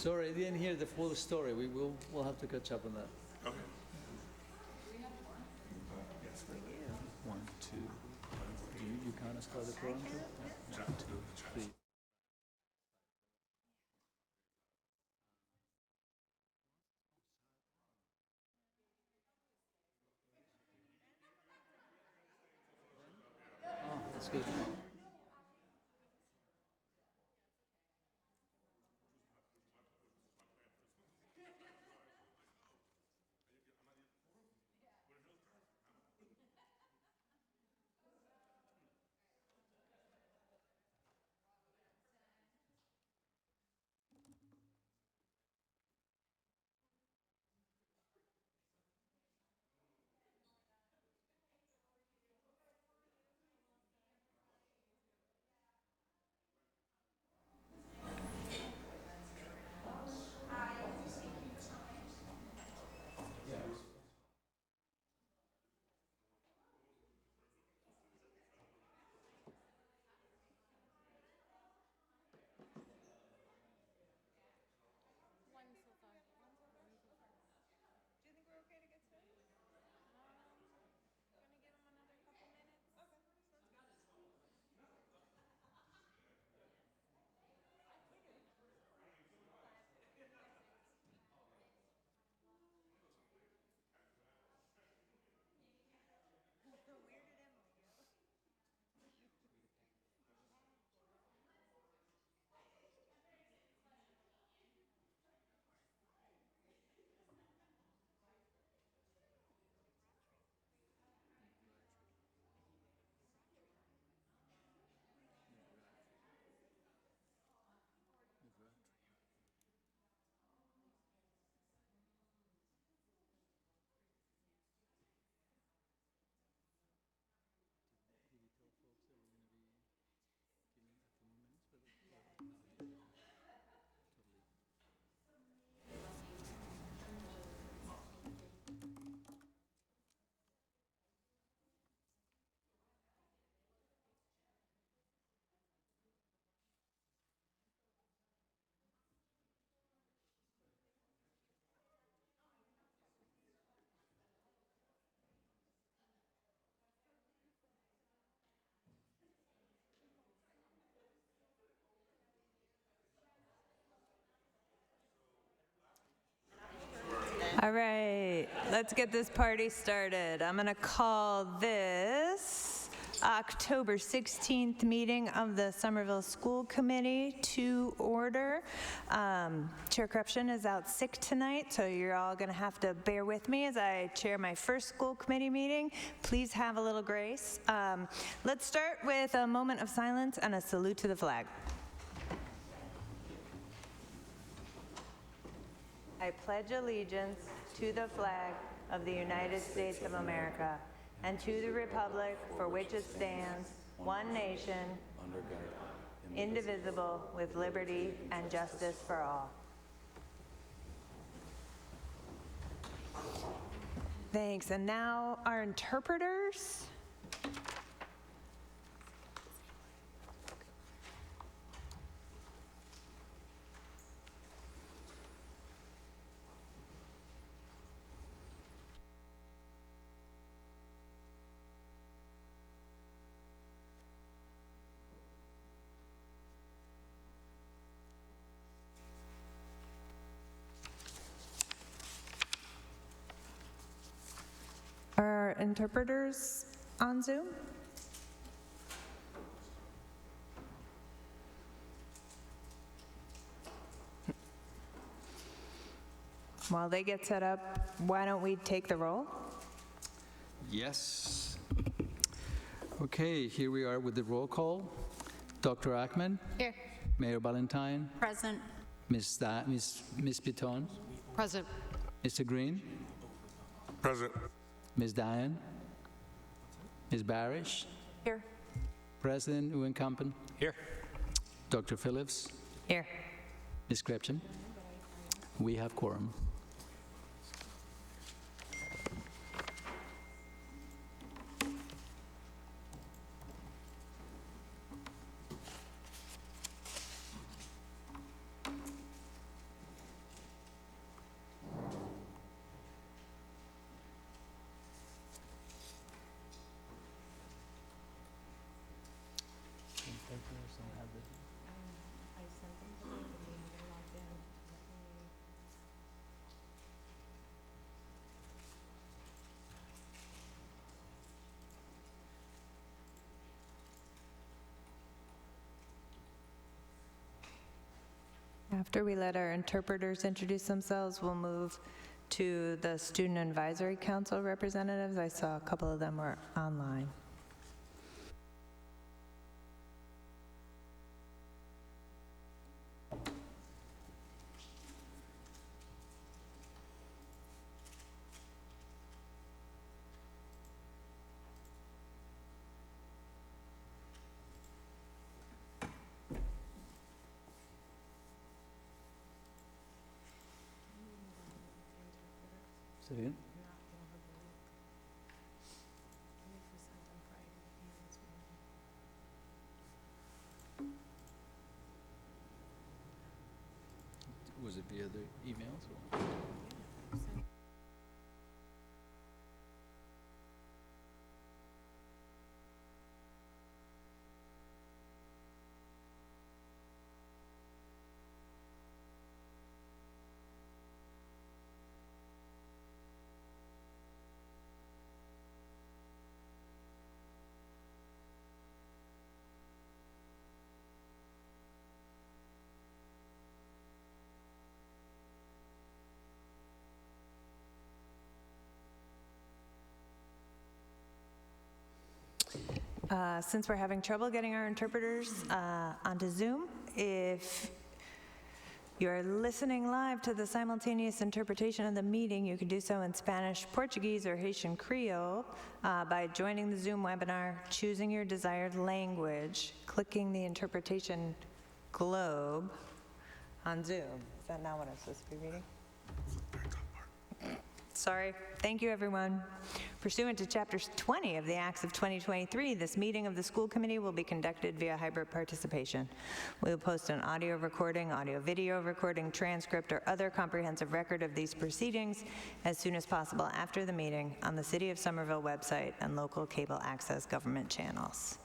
Sorry, I didn't hear the full story. We'll have to catch up on that. Okay. One, two. You count as part of the program too? One, two, three. Oh, that's good. All right, let's get this party started. I'm going to call this October 16th meeting of the Somerville School Committee to order. Chair Corruption is out sick tonight, so you're all going to have to bear with me as I chair my first school committee meeting. Please have a little grace. Let's start with a moment of silence and a salute to the flag. I pledge allegiance to the flag of the United States of America and to the republic for which it stands, one nation, under God, indivisible, with liberty and justice for all. Thanks. And now our interpreters. Are interpreters on Zoom? While they get set up, why don't we take the roll? Yes. Okay, here we are with the roll call. Dr. Ackman? Here. Mayor Ballantyne? Present. Miss Piton? Present. Mr. Green? Present. Ms. Diane? Ms. Barish? Here. President Uenkampen? Here. Dr. Phillips? Here. Ms. Krebchen? We have quorum. After we let our interpreters introduce themselves, we'll move to the Student Advisory Council representatives. I saw a couple of them were online. Say it again? Was it via the emails or? Since we're having trouble getting our interpreters onto Zoom, if you're listening live to the simultaneous interpretation of the meeting, you can do so in Spanish, Portuguese, or Haitian Creole by joining the Zoom webinar, choosing your desired language, clicking the interpretation globe on Zoom. Is that not what I'm supposed to be reading? Sorry. Thank you, everyone. Pursuant to Chapter 20 of the Acts of 2023, this meeting of the school committee will be conducted via hybrid participation. We will post an audio recording, audio-video recording, transcript, or other comprehensive record of these proceedings as soon as possible after the meeting on the City of Somerville website and local cable access government channels.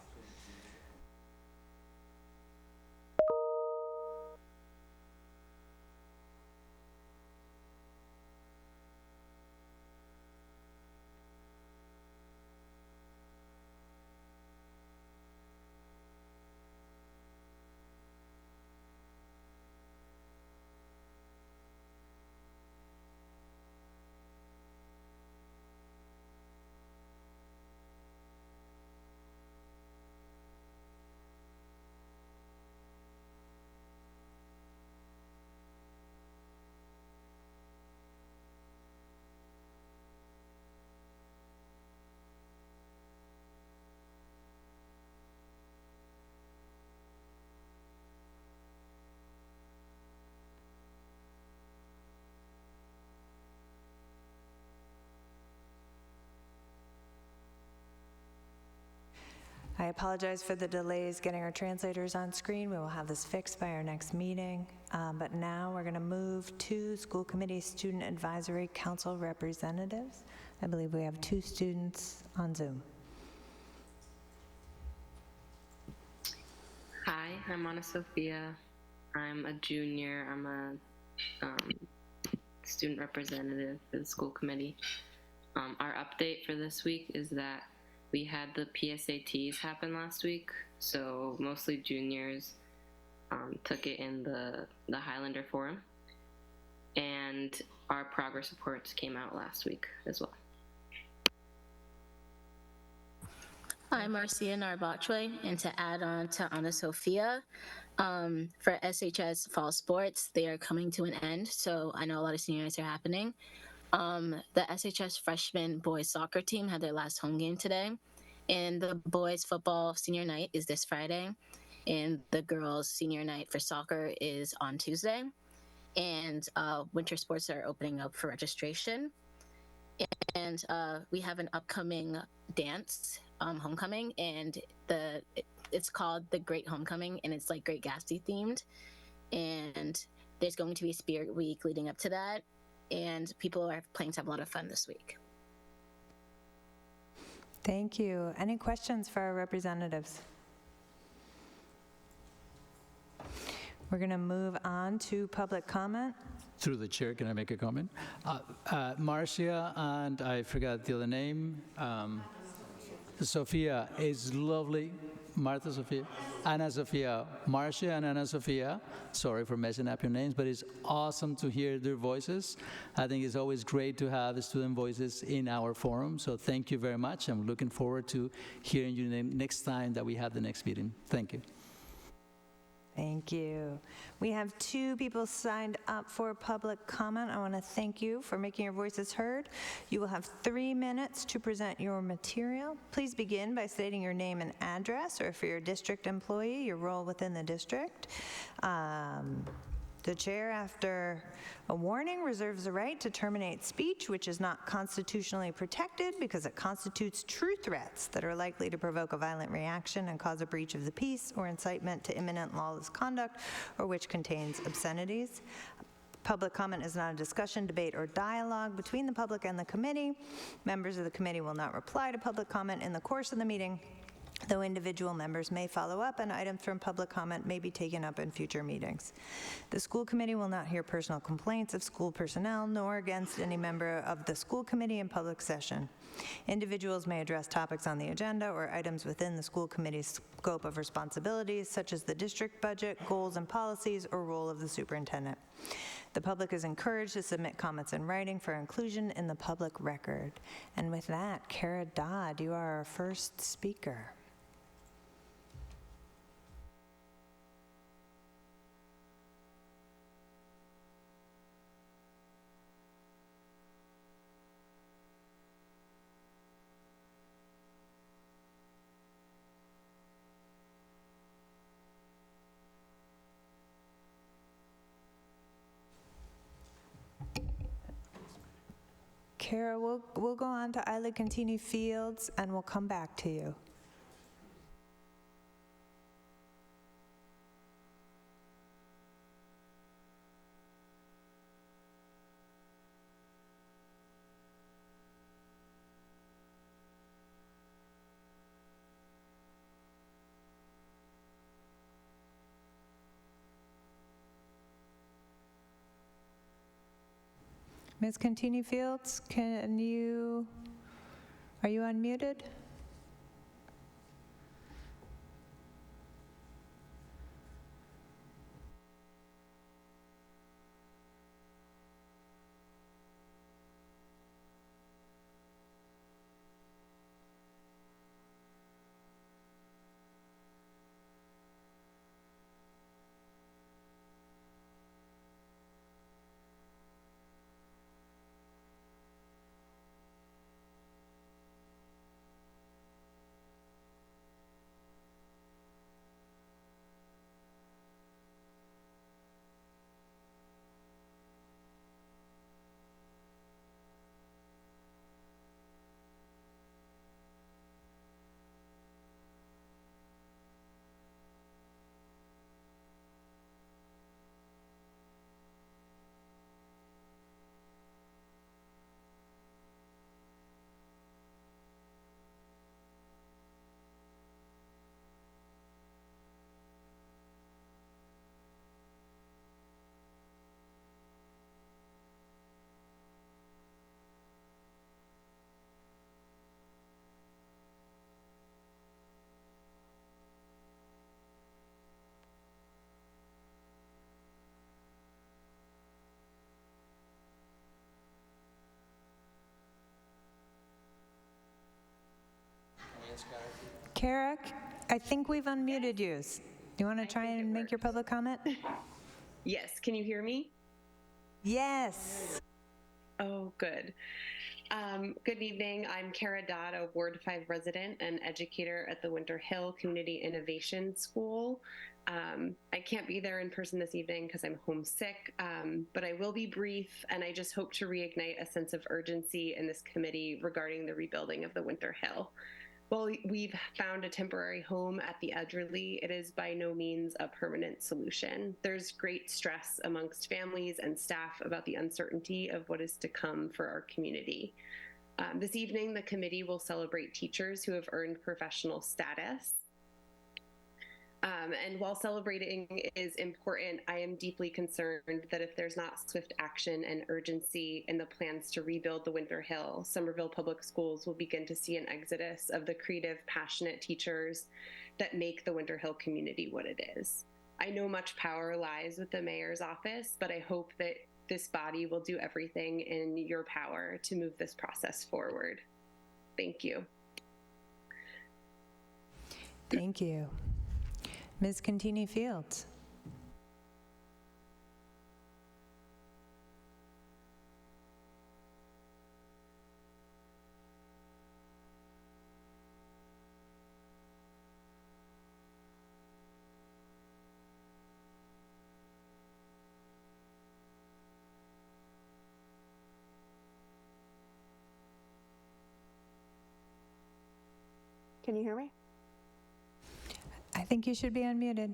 I apologize for the delays getting our translators on screen. We will have this fixed by our next meeting. But now we're going to move to School Committee Student Advisory Council representatives. I believe we have 2 students on Zoom. Hi, I'm Ana Sofia. I'm a junior. I'm a student representative for the school committee. Our update for this week is that we had the PSATs happen last week, so mostly juniors took it in the Highlander Forum, and our progress reports came out last week as well. I'm Marcia Narbachwe, and to add on to Ana Sofia, for SHS fall sports, they are coming to an end, so I know a lot of senior nights are happening. The SHS freshman boys soccer team had their last home game today, and the boys football senior night is this Friday, and the girls senior night for soccer is on Tuesday, and winter sports are opening up for registration. And we have an upcoming dance, homecoming, and it's called the Great Homecoming, and it's like Great Gatsby themed, and there's going to be a spirit week leading up to that, and people are planning to have a lot of fun this week. Thank you. Any questions for our representatives? We're going to move on to public comment. Through the chair, can I make a comment? Marcia, and I forgot the other name, Sophia is lovely. Martha Sophia, Anna Sophia, Marcia and Anna Sophia. Sorry for messing up your names, but it's awesome to hear their voices. I think it's always great to have student voices in our forum, so thank you very much. I'm looking forward to hearing you next time that we have the next meeting. Thank you. Thank you. We have 2 people signed up for public comment. I want to thank you for making your voices heard. You will have 3 minutes to present your material. Please begin by stating your name and address, or if you're a district employee, your role within the district. The chair, after a warning, reserves the right to terminate speech which is not constitutionally protected because it constitutes true threats that are likely to provoke a violent reaction and cause a breach of the peace or incitement to imminent lawless conduct, or which contains obscenities. Public comment is not a discussion, debate, or dialogue between the public and the committee. Members of the committee will not reply to public comment in the course of the meeting, though individual members may follow up, and items from public comment may be taken up in future meetings. The school committee will not hear personal complaints of school personnel nor against any member of the school committee in public session. Individuals may address topics on the agenda or items within the school committee's scope of responsibilities, such as the district budget, goals and policies, or role of the superintendent. The public is encouraged to submit comments in writing for inclusion in the public record. And with that, Kara Dodd, you are our first speaker. Kara, we'll go on to Isla Contini Fields, and we'll come back to you. Ms. Contini Fields, are you unmuted? Kara, I think we've unmuted you. Do you want to try and make your public comment? Yes, can you hear me? Yes. Oh, good. Good evening. I'm Kara Dodd, a Ward 5 resident and educator at the Winter Hill Community Innovation School. I can't be there in person this evening because I'm homesick, but I will be brief, and I just hope to reignite a sense of urgency in this committee regarding the rebuilding of the Winter Hill. While we've found a temporary home at the Edgerly, it is by no means a permanent solution. There's great stress amongst families and staff about the uncertainty of what is to come for our community. This evening, the committee will celebrate teachers who have earned professional status. And while celebrating is important, I am deeply concerned that if there's not swift action and urgency in the plans to rebuild the Winter Hill, Somerville Public Schools will begin to see an exodus of the creative, passionate teachers that make the Winter Hill community what it is. I know much power lies with the mayor's office, but I hope that this body will do everything in your power to move this process forward. Thank you. Thank you. Ms. Contini Fields. Can you hear me? I think you should be unmuted.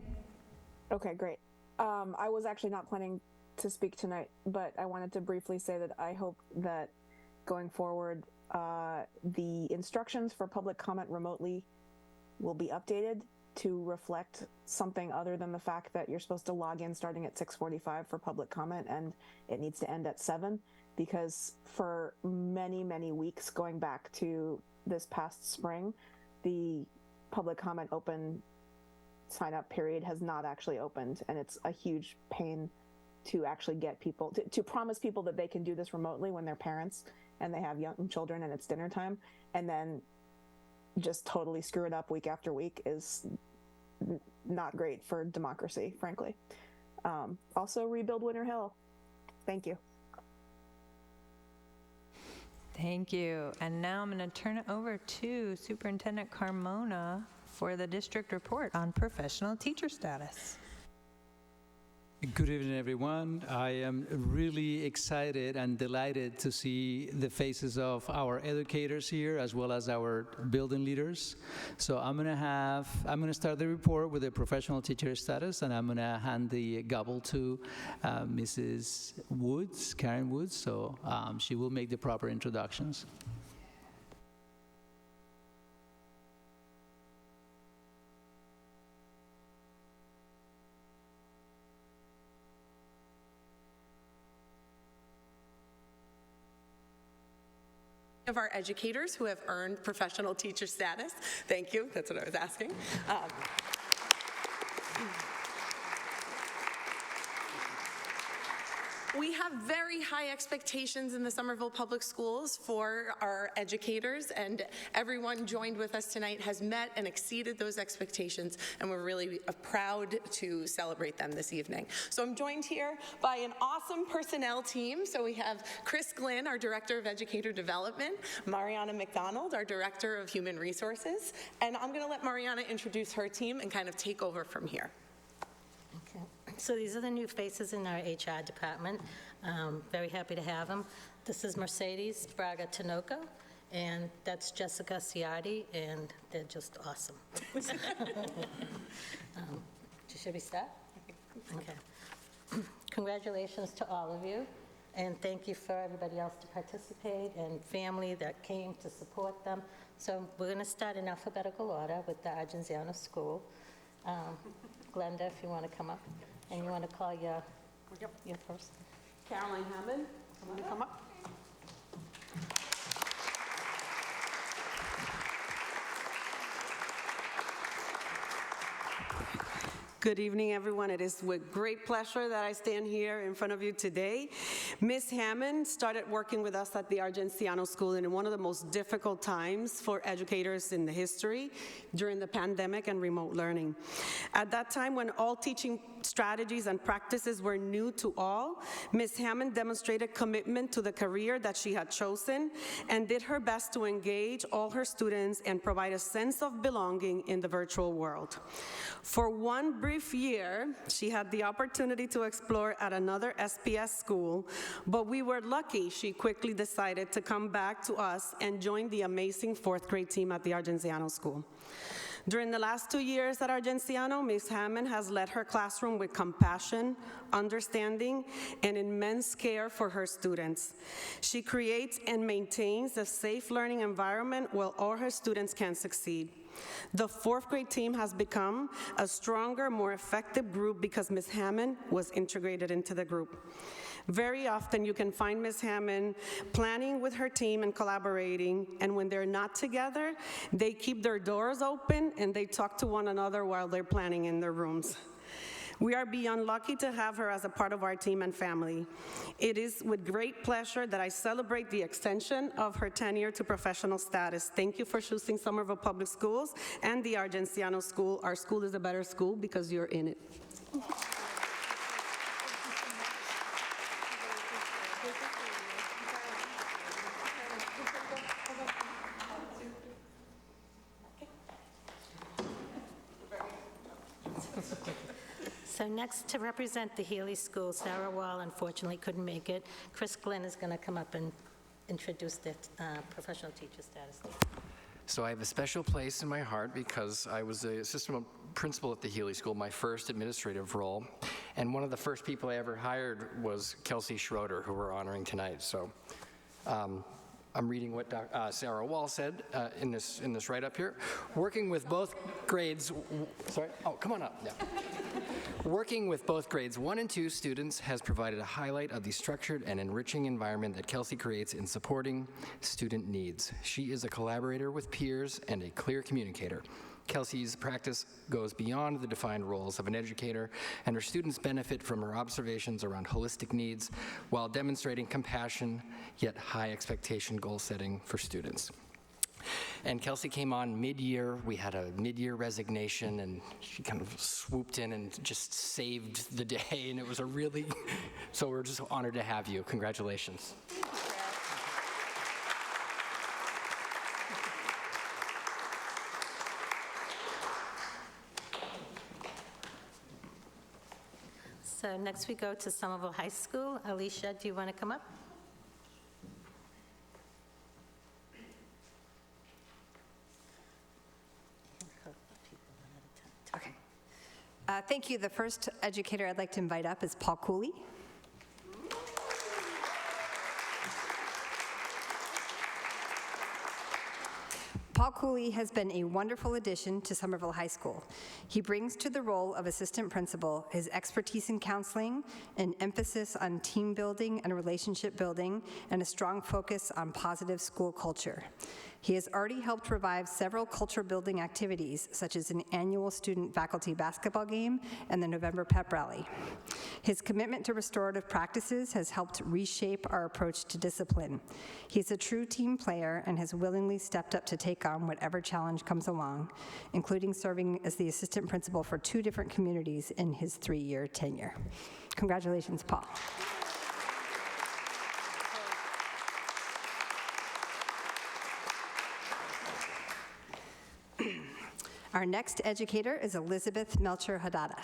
Okay, great. I was actually not planning to speak tonight, but I wanted to briefly say that I hope that going forward, the instructions for public comment remotely will be updated to reflect something other than the fact that you're supposed to log in starting at 6:45 for public comment and it needs to end at 7, because for many, many weeks going back to this past spring, the public comment open sign-up period has not actually opened, and it's a huge pain to actually get people to promise people that they can do this remotely when they're parents and they have young children and it's dinner time, and then just totally screw it up week after week is not great for democracy, frankly. Also, rebuild Winter Hill. Thank you. Thank you. And now I'm going to turn it over to Superintendent Carmona for the district report on professional teacher status. Good evening, everyone. I am really excited and delighted to see the faces of our educators here as well as our building leaders. So I'm going to start the report with the professional teacher status, and I'm going to hand the gavel to Mrs. Woods, Karen Woods, so she will make the proper introductions. Of our educators who have earned professional teacher status. Thank you, that's what I was asking. We have very high expectations in the Somerville Public Schools for our educators, and everyone joined with us tonight has met and exceeded those expectations, and we're really proud to celebrate them this evening. So I'm joined here by an awesome personnel team. So we have Chris Glynn, our Director of Educator Development, Mariana McDonald, our Director of Human Resources, and I'm gonna let Mariana introduce her team and kind of take over from here. So these are the new faces in our HR department. Very happy to have them. This is Mercedes Braga Tinoco, and that's Jessica Ciardi, and they're just awesome. Should we start? Okay. Congratulations to all of you, and thank you for everybody else to participate and family that came to support them. So we're going to start in alphabetical order with the Argenziano School. Glenda, if you want to come up. And you want to call your first? Caroline Hammond, want to come up? Good evening, everyone. It is with great pleasure that I stand here in front of you today. Ms. Hammond started working with us at the Argenziano School in one of the most difficult times for educators in the history during the pandemic and remote learning. At that time, when all teaching strategies and practices were new to all, Ms. Hammond demonstrated commitment to the career that she had chosen and did her best to engage all her students and provide a sense of belonging in the virtual world. For one brief year, she had the opportunity to explore at another SPS school, but we were lucky she quickly decided to come back to us and join the amazing fourth grade team at the Argenziano School. During the last 2 years at Argenciano, Ms. Hammond has led her classroom with compassion, understanding, and immense care for her students. She creates and maintains a safe learning environment where all her students can succeed. The fourth grade team has become a stronger, more effective group because Ms. Hammond was integrated into the group. Very often you can find Ms. Hammond planning with her team and collaborating, and when they're not together, they keep their doors open and they talk to one another while they're planning in their rooms. We are beyond lucky to have her as a part of our team and family. It is with great pleasure that I celebrate the extension of her tenure to professional status. Thank you for choosing Somerville Public Schools and the Argenciano School. Our school is a better school because you're in it. So next, to represent the Healy School, Sarah Wall unfortunately couldn't make it. Chris Glenn is going to come up and introduce the professional teacher status. So I have a special place in my heart because I was the assistant principal at the Healy School, my first administrative role, and one of the first people I ever hired was Kelsey Schroeder, who we're honoring tonight. So I'm reading what Sarah Wall said in this write-up here. Working with both grades, sorry, oh, come on up. Yeah. Working with both grades 1 and 2 students has provided a highlight of the structured and enriching environment that Kelsey creates in supporting student needs. She is a collaborator with peers and a clear communicator. Kelsey's practice goes beyond the defined roles of an educator, and her students benefit from her observations around holistic needs while demonstrating compassion, yet high expectation goal setting for students. And Kelsey came on mid-year. We had a mid-year resignation, and she kind of swooped in and just saved the day, and it was a really, so we're just honored to have you. Congratulations. So next we go to Somerville High School. Alicia, do you want to come up? Okay. Thank you. The first educator I'd like to invite up is Paul Cooley. Paul Cooley has been a wonderful addition to Somerville High School. He brings to the role of assistant principal his expertise in counseling, an emphasis on team building and relationship building, and a strong focus on positive school culture. He has already helped revive several culture-building activities, such as an annual student-faculty basketball game and the November pep rally. His commitment to restorative practices has helped reshape our approach to discipline. He's a true team player and has willingly stepped up to take on whatever challenge comes along, including serving as the assistant principal for 2 different communities in his 3-year tenure. Congratulations, Paul. Our next educator is Elizabeth Melcher Hadada.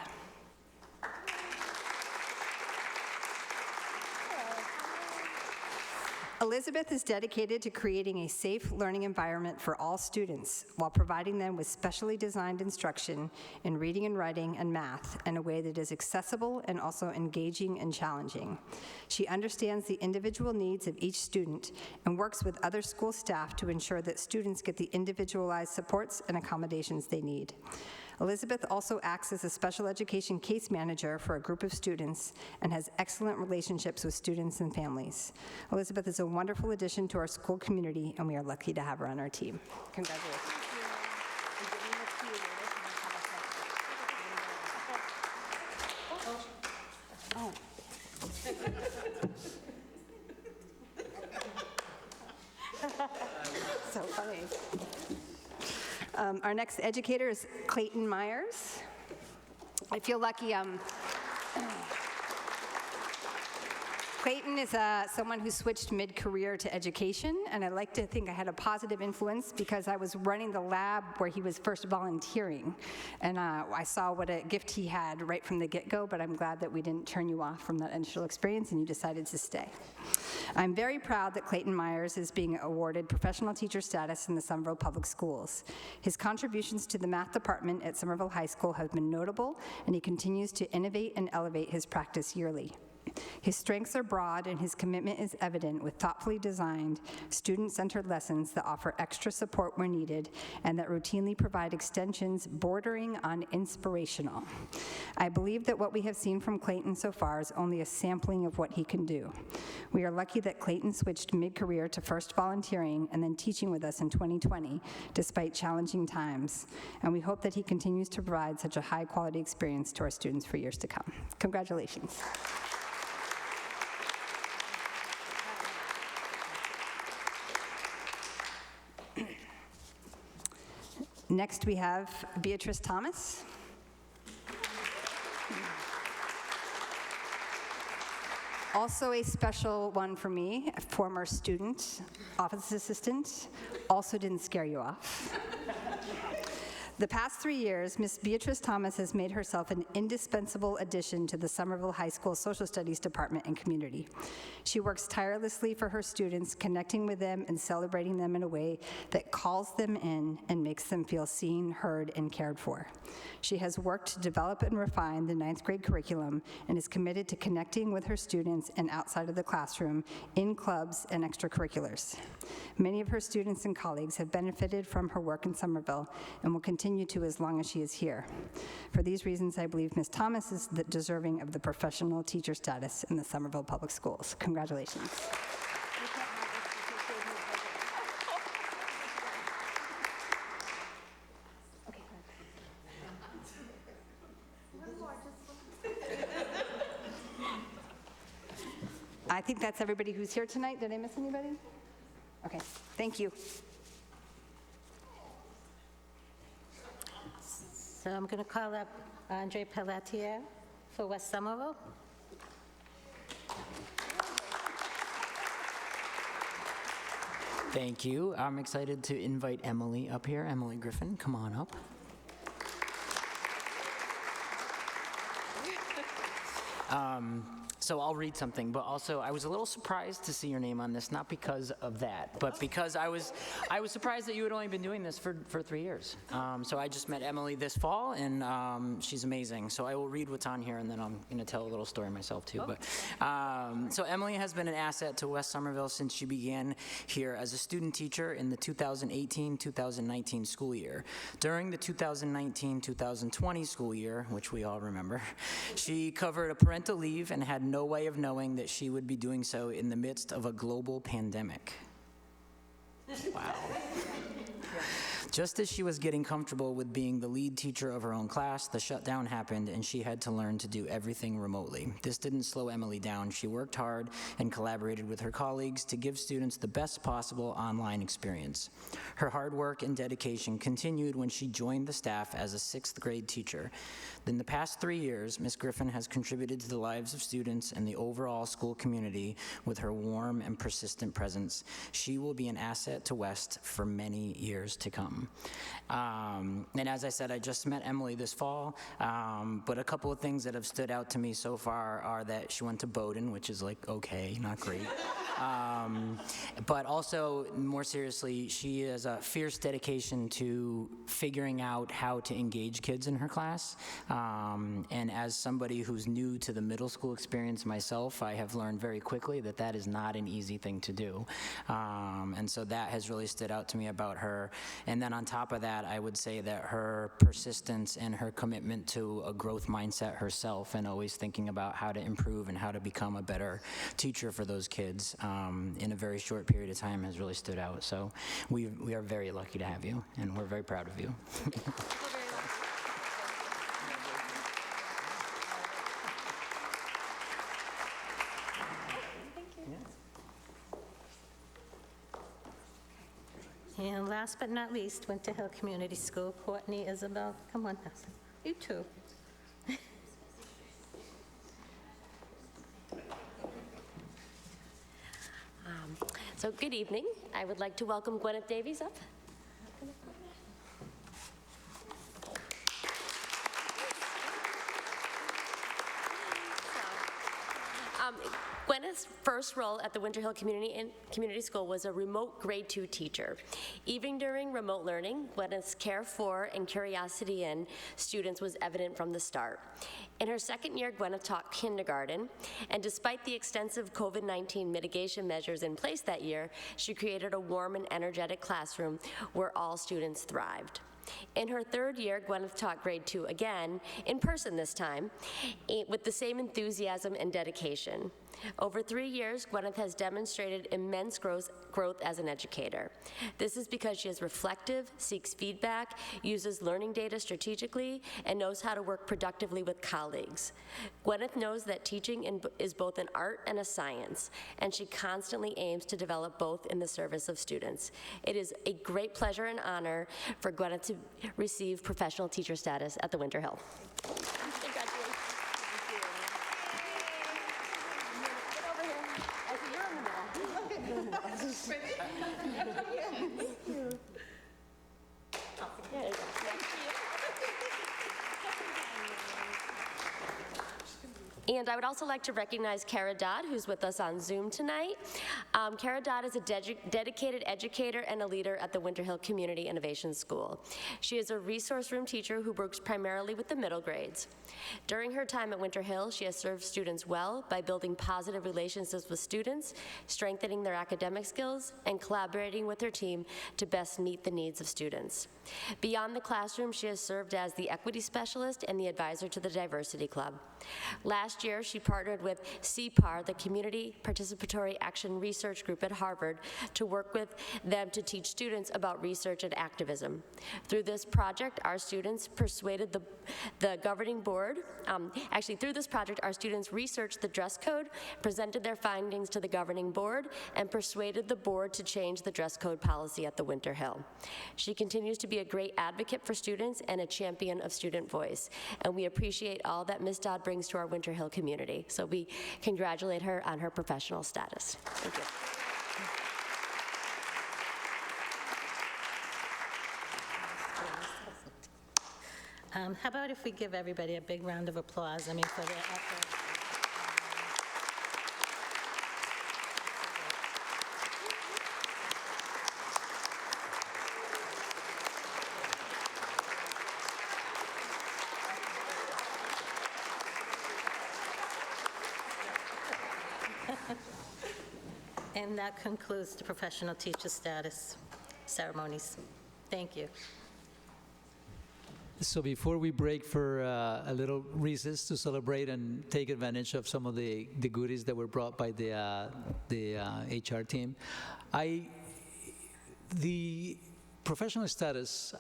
Elizabeth is dedicated to creating a safe learning environment for all students while providing them with specially designed instruction in reading and writing and math in a way that is accessible and also engaging and challenging. She understands the individual needs of each student and works with other school staff to ensure that students get the individualized supports and accommodations they need. Elizabeth also acts as a special education case manager for a group of students and has excellent relationships with students and families. Elizabeth is a wonderful addition to our school community, and we are lucky to have her on our team. Congratulations. So funny. Our next educator is Clayton Myers. I feel lucky. Clayton is someone who switched mid-career to education, and I like to think I had a positive influence because I was running the lab where he was first volunteering, and I saw what a gift he had right from the get-go, but I'm glad that we didn't turn you off from that initial experience and you decided to stay. I'm very proud that Clayton Myers is being awarded professional teacher status in the Somerville Public Schools. His contributions to the math department at Somerville High School have been notable, and he continues to innovate and elevate his practice yearly. His strengths are broad, and his commitment is evident with thoughtfully designed, student-centered lessons that offer extra support where needed and that routinely provide extensions bordering on inspirational. I believe that what we have seen from Clayton so far is only a sampling of what he can do. We are lucky that Clayton switched mid-career to first volunteering and then teaching with us in 2020, despite challenging times, and we hope that he continues to provide such a high-quality experience to our students for years to come. Congratulations. Next, we have Beatrice Thomas. Also a special one for me, a former student, office assistant, also didn't scare you off. The past 3 years, Ms. Beatrice Thomas has made herself an indispensable addition to the Somerville High School Social Studies Department and community. She works tirelessly for her students, connecting with them and celebrating them in a way that calls them in and makes them feel seen, heard, and cared for. She has worked to develop and refine the 9th grade curriculum and is committed to connecting with her students and outside of the classroom in clubs and extracurriculars. Many of her students and colleagues have benefited from her work in Somerville and will continue to as long as she is here. For these reasons, I believe Ms. Thomas is deserving of the professional teacher status in the Somerville Public Schools. Congratulations. I think that's everybody who's here tonight. Did I miss anybody? Okay, thank you. So I'm going to call up Andre Pelletier for West Somerville. Thank you. I'm excited to invite Emily up here. Emily Griffin, come on up. So I'll read something, but also I was a little surprised to see your name on this, not because of that, but because I was surprised that you had only been doing this for 3 years. So I just met Emily this fall, and she's amazing. So I will read what's on here, and then I'm going to tell a little story myself too. But so Emily has been an asset to West Somerville since she began here as a student teacher in the 2018-2019 school year. During the 2019-2020 school year, which we all remember, she covered a parental leave and had no way of knowing that she would be doing so in the midst of a global pandemic. Wow. Just as she was getting comfortable with being the lead teacher of her own class, the shutdown happened and she had to learn to do everything remotely. This didn't slow Emily down. She worked hard and collaborated with her colleagues to give students the best possible online experience. Her hard work and dedication continued when she joined the staff as a 6th grade teacher. In the past 3 years, Ms. Griffin has contributed to the lives of students and the overall school community with her warm and persistent presence. She will be an asset to West for many years to come. And as I said, I just met Emily this fall, but a couple of things that have stood out to me so far are that she went to Bowdoin, which is like, okay, not great. But also, more seriously, she has a fierce dedication to figuring out how to engage kids in her class. And as somebody who's new to the middle school experience myself, I have learned very quickly that that is not an easy thing to do. And so that has really stood out to me about her. And then on top of that, I would say that her persistence and her commitment to a growth mindset herself and always thinking about how to improve and how to become a better teacher for those kids in a very short period of time has really stood out. So we are very lucky to have you, and we're very proud of you. And last but not least, Winter Hill Community School, Courtney Isabel. Come on, now. You too. So good evening. I would like to welcome Gwyneth Davies up. Gwyneth's first role at the Winter Hill Community School was a remote grade 2 teacher. Even during remote learning, Gwyneth's care for and curiosity in students was evident from the start. In her second year, Gwyneth taught kindergarten, and despite the extensive COVID-19 mitigation measures in place that year, she created a warm and energetic classroom where all students thrived. In her third year, Gwyneth taught grade 2 again, in person this time, with the same enthusiasm and dedication. Over 3 years, Gwyneth has demonstrated immense growth as an educator. This is because she is reflective, seeks feedback, uses learning data strategically, and knows how to work productively with colleagues. Gwyneth knows that teaching is both an art and a science, and she constantly aims to develop both in the service of students. It is a great pleasure and honor for Gwyneth to receive professional teacher status at the Winter Hill. And I would also like to recognize Kara Dodd, who's with us on Zoom tonight. Kara Dodd is a dedicated educator and a leader at the Winter Hill Community Innovation School. She is a resource room teacher who works primarily with the middle grades. During her time at Winter Hill, she has served students well by building positive relationships with students, strengthening their academic skills, and collaborating with her team to best meet the needs of students. Beyond the classroom, she has served as the equity specialist and the advisor to the Diversity Club. Last year, she partnered with CPAR, the Community Participatory Action Research Group at Harvard, to work with them to teach students about research and activism. Through this project, our students persuaded the governing board, through this project, our students researched the dress code, presented their findings to the governing board, and persuaded the board to change the dress code policy at the Winter Hill. She continues to be a great advocate for students and a champion of student voice, and we appreciate all that Ms. Dodd brings to our Winter Hill community. So we congratulate her on her professional status. Thank you. How about if we give everybody a big round of applause, for their effort. And that concludes the professional teacher status ceremonies. Thank you. So before we break for a little recess to celebrate and take advantage of some of the goodies that were brought by the HR team, the professional status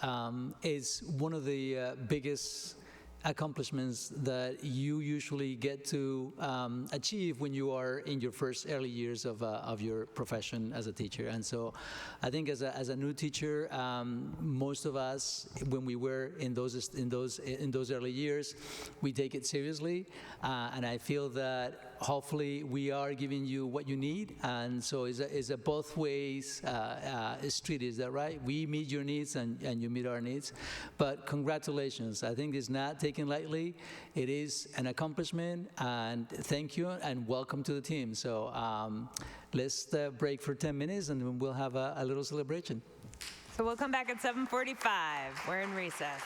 is one of the biggest accomplishments that you usually get to achieve when you are in your first early years of your profession as a teacher. And so I think as a new teacher, most of us, when we were in those early years, we take it seriously. And I feel that hopefully we are giving you what you need. And so it's a both ways street, is that right? We meet your needs and you meet our needs. But congratulations. I think it's not taken lightly. It is an accomplishment, and thank you and welcome to the team. So let's break for 10 minutes and then we'll have a little celebration. So we'll come back at 7:45. We're in recess.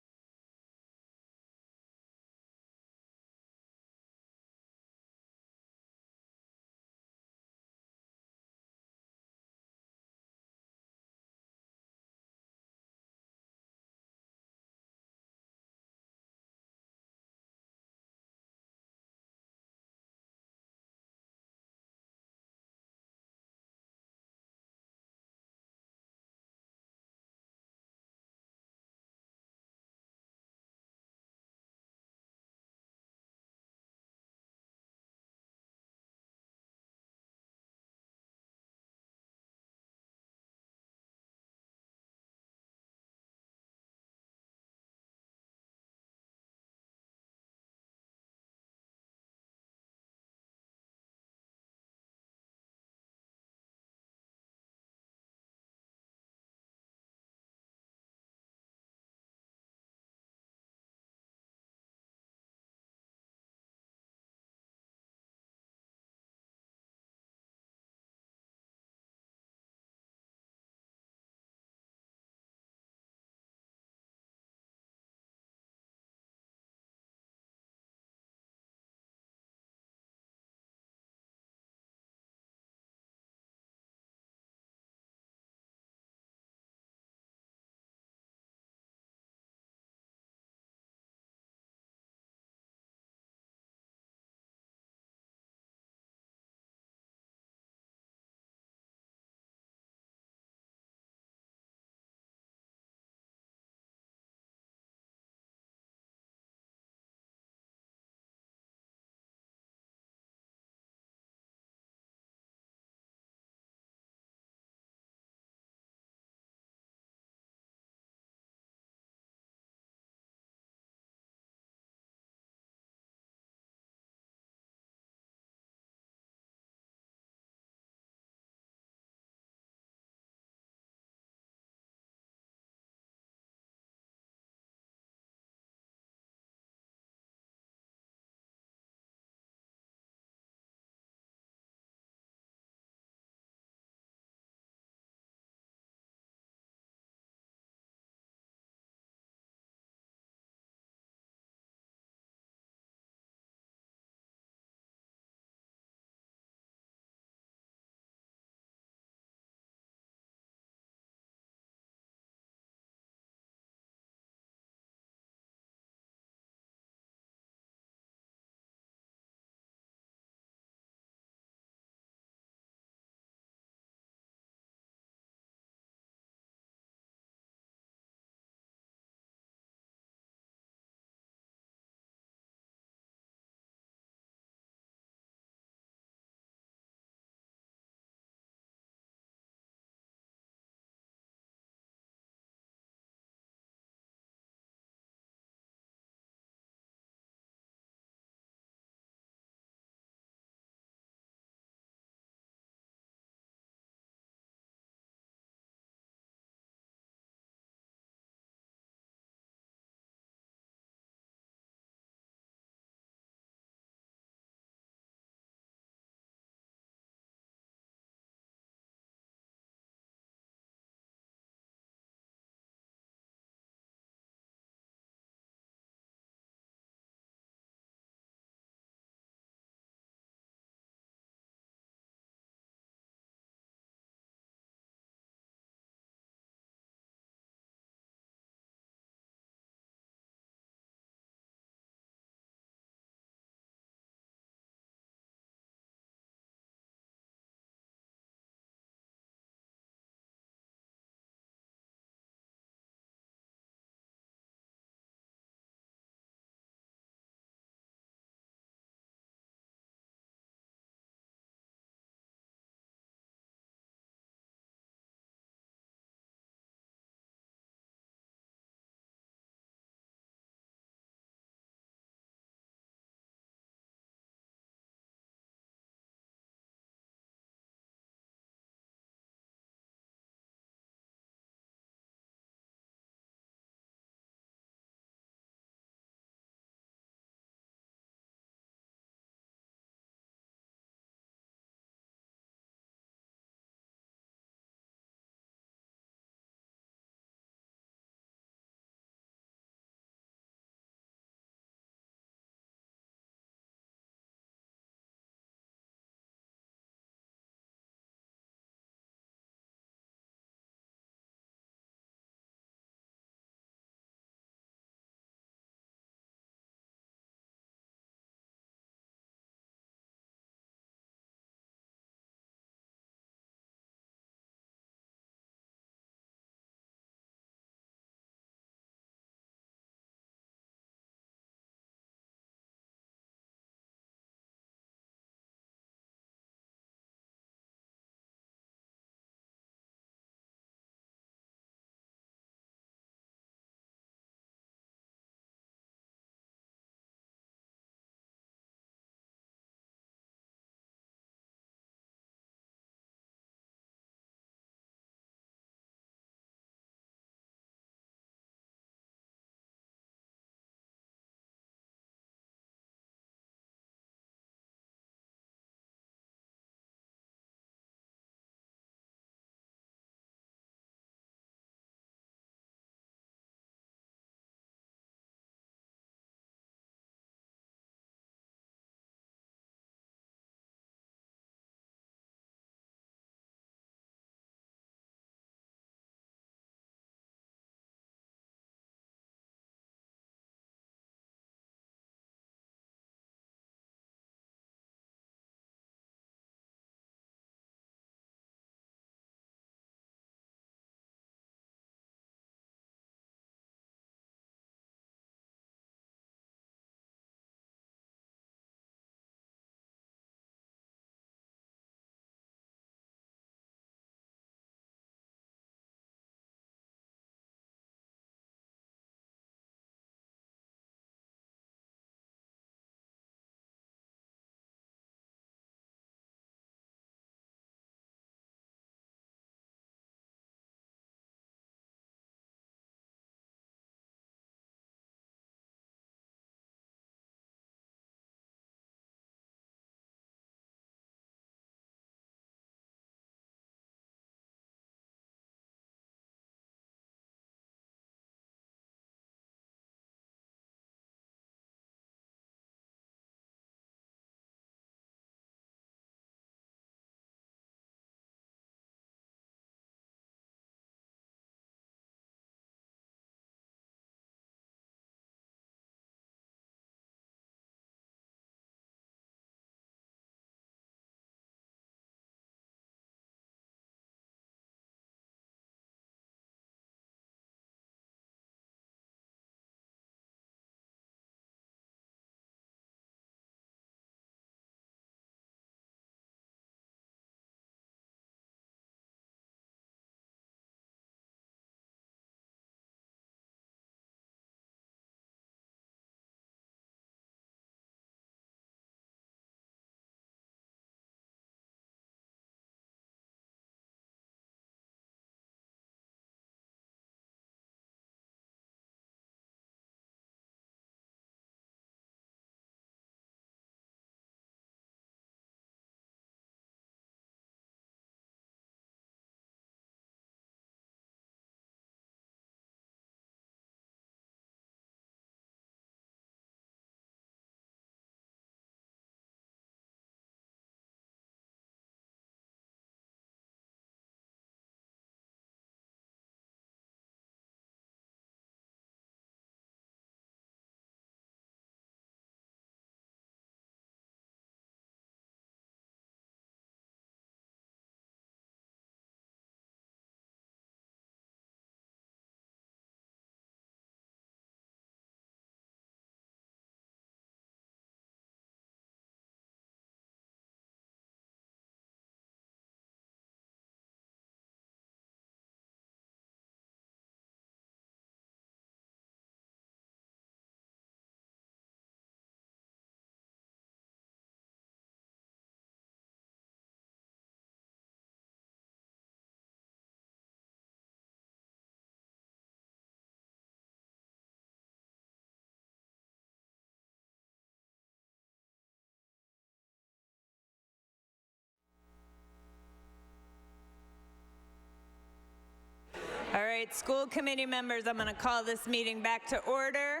right, school committee members, I'm going to call this meeting back to order.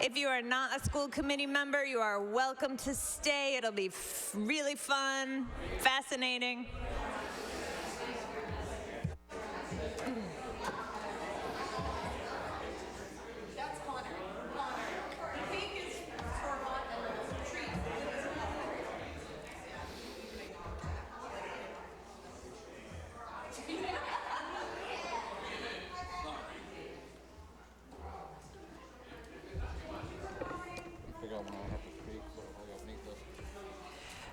If you are not a school committee member, you are welcome to stay. It'll be really fun, fascinating.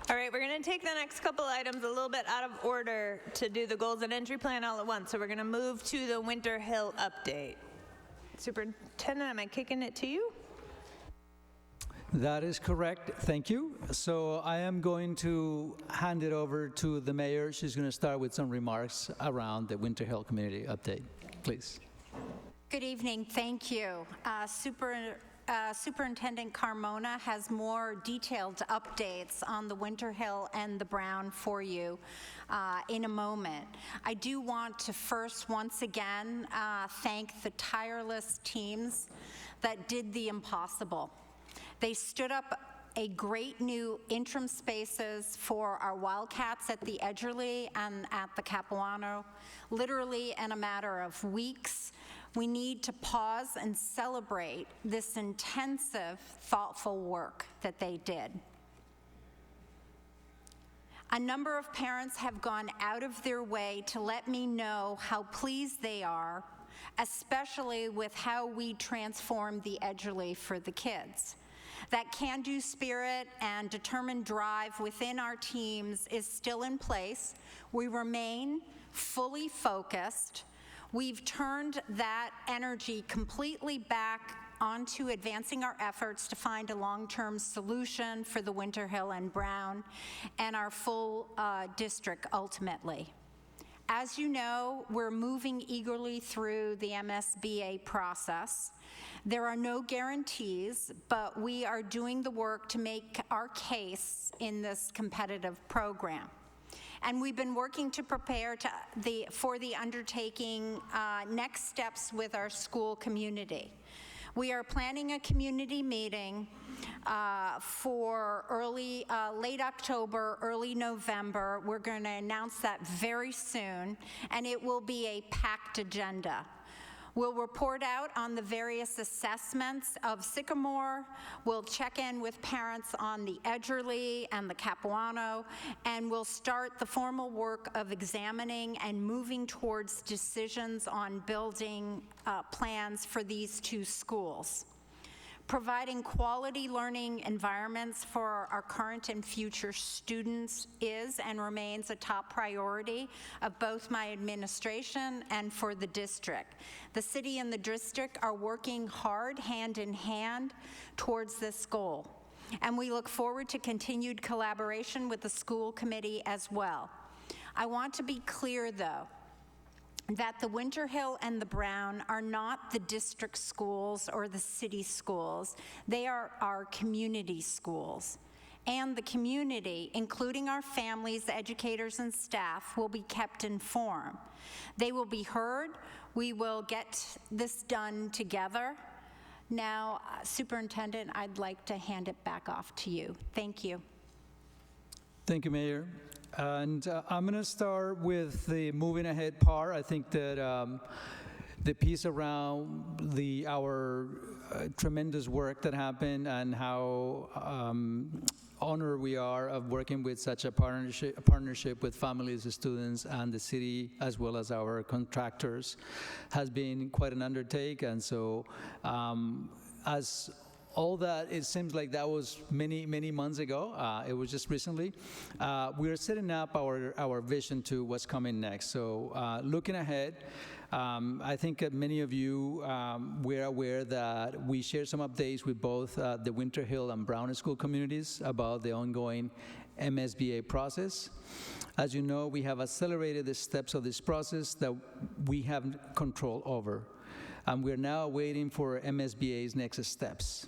All right, we're going to take the next couple items a little bit out of order to do the goals and entry plan all at once. So we're going to move to the Winter Hill update. Superintendent, am I kicking it to you? That is correct. Thank you. So I am going to hand it over to the mayor. She's going to start with some remarks around the Winter Hill community update. Please. Good evening. Thank you. Superintendent Carmona has more detailed updates on the Winter Hill and the Brown for you in a moment. I do want to first, once again, thank the tireless teams that did the impossible. They stood up a great new interim spaces for our Wildcats at the Edgerly and at the Capuano, literally in a matter of weeks. We need to pause and celebrate this intensive, thoughtful work that they did. A number of parents have gone out of their way to let me know how pleased they are, especially with how we transformed the Edgerly for the kids. That can-do spirit and determined drive within our teams is still in place. We remain fully focused. We've turned that energy completely back onto advancing our efforts to find a long-term solution for the Winter Hill and Brown and our full district ultimately. As you know, we're moving eagerly through the MSBA process. There are no guarantees, but we are doing the work to make our case in this competitive program. And we've been working to prepare for the undertaking next steps with our school community. We are planning a community meeting for late October, early November. We're going to announce that very soon, and it will be a packed agenda. We'll report out on the various assessments of Sycamore. We'll check in with parents on the Edgerly and the Capuano, and we'll start the formal work of examining and moving towards decisions on building plans for these two schools. Providing quality learning environments for our current and future students is and remains a top priority of both my administration and for the district. The city and the district are working hard, hand in hand, towards this goal. And we look forward to continued collaboration with the school committee as well. I want to be clear, though, that the Winter Hill and the Brown are not the district schools or the city schools. They are our community schools. And the community, including our families, educators, and staff, will be kept informed. They will be heard. We will get this done together. Now, Superintendent, I'd like to hand it back off to you. Thank you. Thank you, Mayor. And I'm going to start with the moving ahead part. I think that the piece around our tremendous work that happened and how honored we are of working with such a partnership with families, students, and the city, as well as our contractors, has been quite an undertaking. And so as all that, it seems like that was many, many months ago. It was just recently. We are setting up our vision to what's coming next. So looking ahead, I think that many of you were aware that we shared some updates with both the Winter Hill and Brown school communities about the ongoing MSBA process. As you know, we have accelerated the steps of this process that we have control over. And we're now waiting for MSBA's next steps.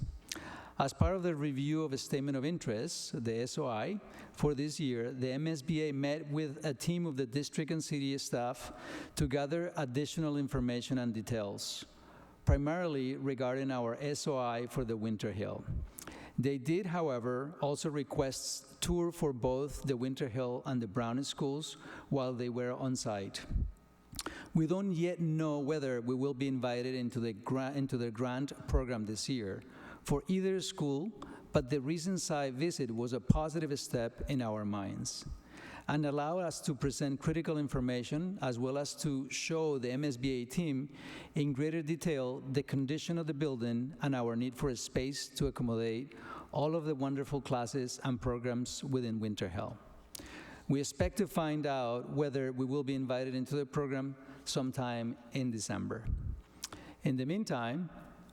As part of the review of a statement of interest, the SOI, for this year, the MSBA met with a team of the district and city staff to gather additional information and details, primarily regarding our SOI for the Winter Hill. They did, however, also request tour for both the Winter Hill and the Brown schools while they were on site. We don't yet know whether we will be invited into the grant program this year for either school, but the recent site visit was a positive step in our minds and allowed us to present critical information as well as to show the MSBA team in greater detail the condition of the building and our need for a space to accommodate all of the wonderful classes and programs within Winter Hill. We expect to find out whether we will be invited into the program sometime in December. In the meantime,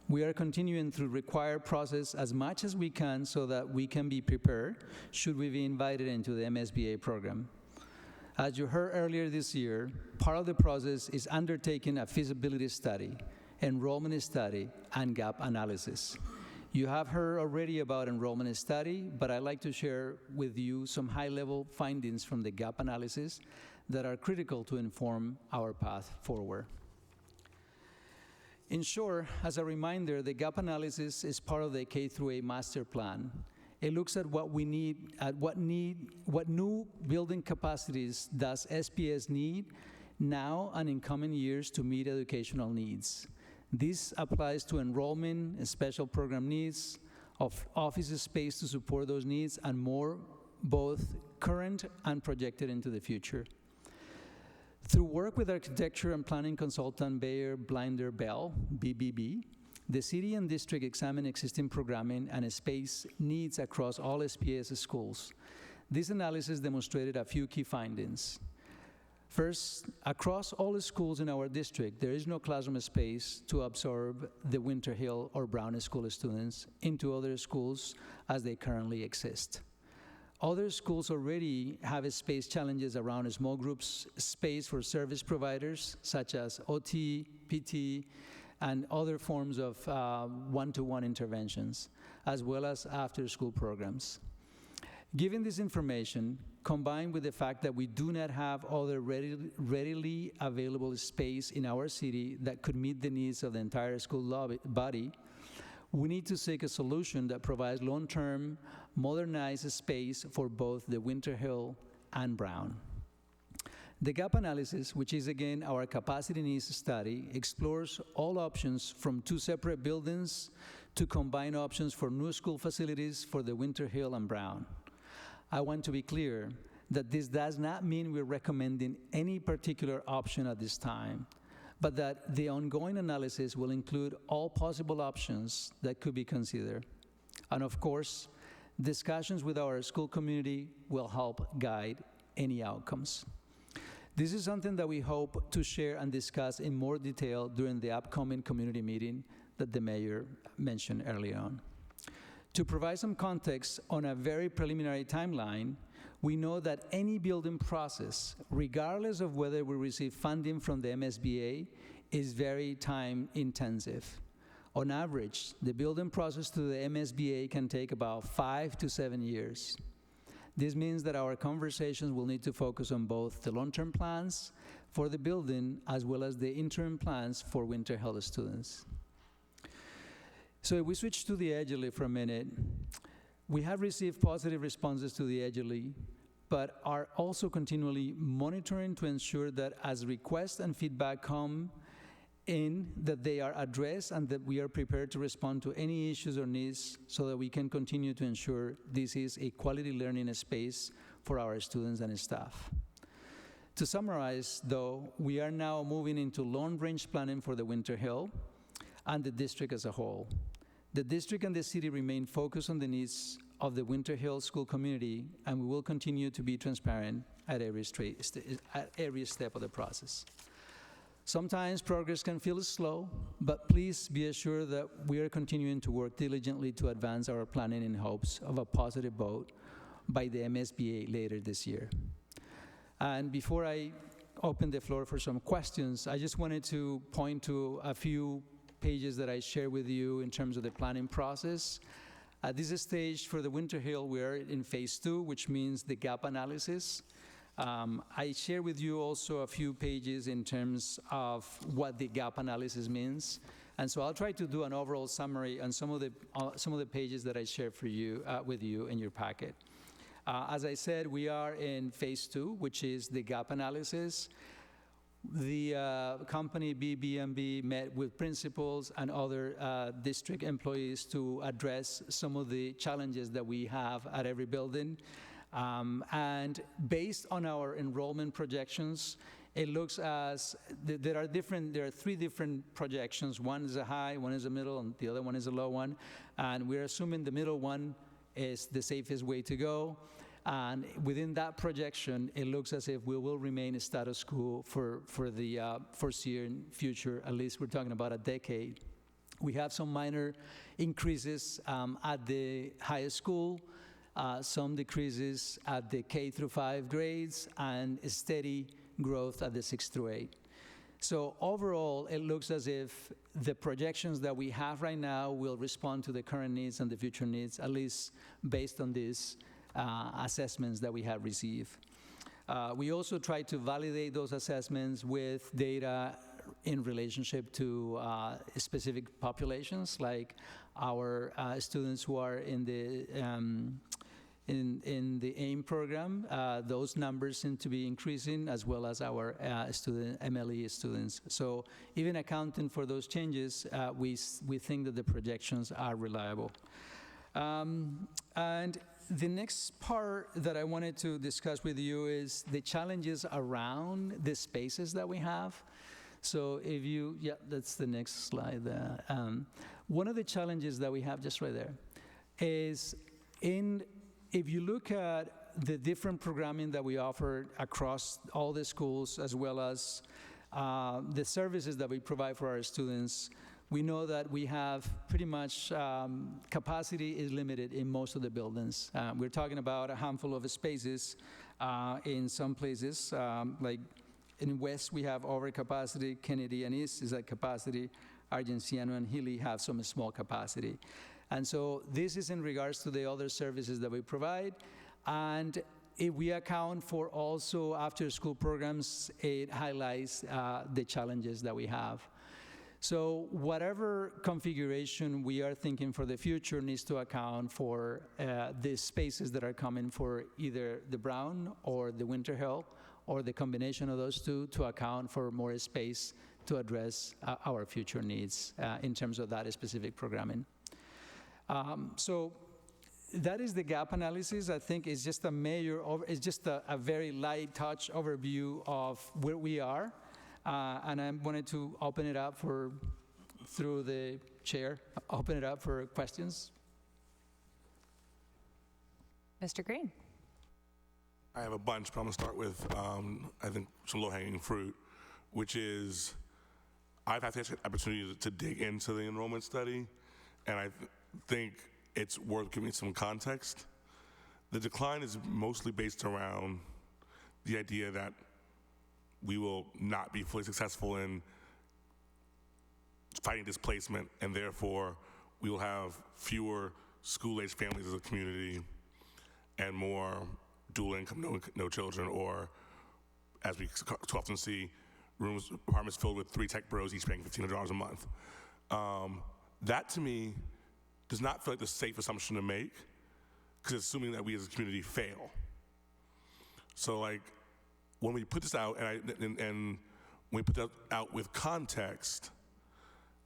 we are continuing through required process as much as we can so that we can be prepared should we be invited into the MSBA program. As you heard earlier this year, part of the process is undertaking a feasibility study, enrollment study, and gap analysis. You have heard already about enrollment study, but I'd like to share with you some high-level findings from the gap analysis that are critical to inform our path forward. In short, as a reminder, the gap analysis is part of the K-8 master plan. It looks at what we need, what new building capacities does SPS need now and in coming years to meet educational needs. This applies to enrollment, special program needs, of office space to support those needs, and more, both current and projected into the future. Through work with architecture and planning consultant Bayer Blinder Bell, BBB, the city and district examine existing programming and space needs across all SPS schools. This analysis demonstrated a few key findings. First, across all the schools in our district, there is no classroom space to absorb the Winter Hill or Brown School students into other schools as they currently exist. Other schools already have space challenges around small groups, space for service providers such as OT, PT, and other forms of one-to-one interventions, as well as after-school programs. Given this information, combined with the fact that we do not have other readily available space in our city that could meet the needs of the entire school body, we need to seek a solution that provides long-term, modernized space for both the Winter Hill and Brown. The gap analysis, which is again our capacity needs study, explores all options from 2 separate buildings to combine options for new school facilities for the Winter Hill and Brown. I want to be clear that this does not mean we're recommending any particular option at this time, but that the ongoing analysis will include all possible options that could be considered. And of course, discussions with our school community will help guide any outcomes. This is something that we hope to share and discuss in more detail during the upcoming community meeting that the mayor mentioned earlier on. To provide some context on a very preliminary timeline, we know that any building process, regardless of whether we receive funding from the MSBA, is very time intensive. On average, the building process to the MSBA can take about 5 to 7 years. This means that our conversations will need to focus on both the long-term plans for the building as well as the interim plans for Winter Hill students. So if we switch to the Edgerly for a minute, we have received positive responses to the Edgerly, but are also continually monitoring to ensure that as requests and feedback come in, that they are addressed and that we are prepared to respond to any issues or needs so that we can continue to ensure this is a quality learning space for our students and staff. To summarize, though, we are now moving into long-range planning for the Winter Hill and the district as a whole. The district and the city remain focused on the needs of the Winter Hill school community, and we will continue to be transparent at every step of the process. Sometimes progress can feel slow, but please be assured that we are continuing to work diligently to advance our planning in hopes of a positive vote by the MSBA later this year. And before I open the floor for some questions, I just wanted to point to a few pages that I share with you in terms of the planning process. At this stage for the Winter Hill, we're in phase 2, which means the gap analysis. I share with you also a few pages in terms of what the gap analysis means. And so I'll try to do an overall summary on some of the pages that I shared for you, with you in your packet. As I said, we are in phase 2, which is the gap analysis. The company BBMB met with principals and other district employees to address some of the challenges that we have at every building. And based on our enrollment projections, it looks as there are 3 different projections. One is a high, one is a middle, and the other one is a low one. And we're assuming the middle one is the safest way to go. And within that projection, it looks as if we will remain a status quo for the foreseeable future. At least we're talking about a decade. We have some minor increases at the high school, some decreases at the K through 5 grades, and a steady growth at the 6 through 8. So overall, it looks as if the projections that we have right now will respond to the current needs and the future needs, at least based on these assessments that we have received. We also try to validate those assessments with data in relationship to specific populations, like our students who are in the AIM program. Those numbers seem to be increasing, as well as our MLE students. So even accounting for those changes, we think that the projections are reliable. And the next part that I wanted to discuss with you is the challenges around the spaces that we have. So if you, yeah, that's the next slide. One of the challenges that we have just right there is if you look at the different programming that we offer across all the schools, as well as the services that we provide for our students, we know that we have pretty much capacity is limited in most of the buildings. We're talking about a handful of spaces in some places, like in West we have overcapacity, Kennedy and East is at capacity, Argenciano and Healy have some small capacity. And so this is in regards to the other services that we provide. And if we account for also after-school programs, it highlights the challenges that we have. So whatever configuration we are thinking for the future needs to account for the spaces that are coming for either the Brown or the Winter Hill, or the combination of those two, to account for more space to address our future needs in terms of that specific programming. So that is the gap analysis. I think it's just it's just a very light touch overview of where we are. And I wanted to open it up through the chair, open it up for questions. Mr. Green. I have a bunch, but I'm going to start with, I think, some low-hanging fruit, which is I've had the opportunity to dig into the enrollment study, and I think it's worth giving some context. The decline is mostly based around the idea that we will not be fully successful in fighting displacement, and therefore we will have fewer school-age families as a community and more dual income, no children, or as we too often see, apartments filled with 3 tech bros each paying $1,500 a month. That to me does not feel like the safe assumption to make, because it's assuming that we as a community fail. So like, when we put this out, and when we put that out with context,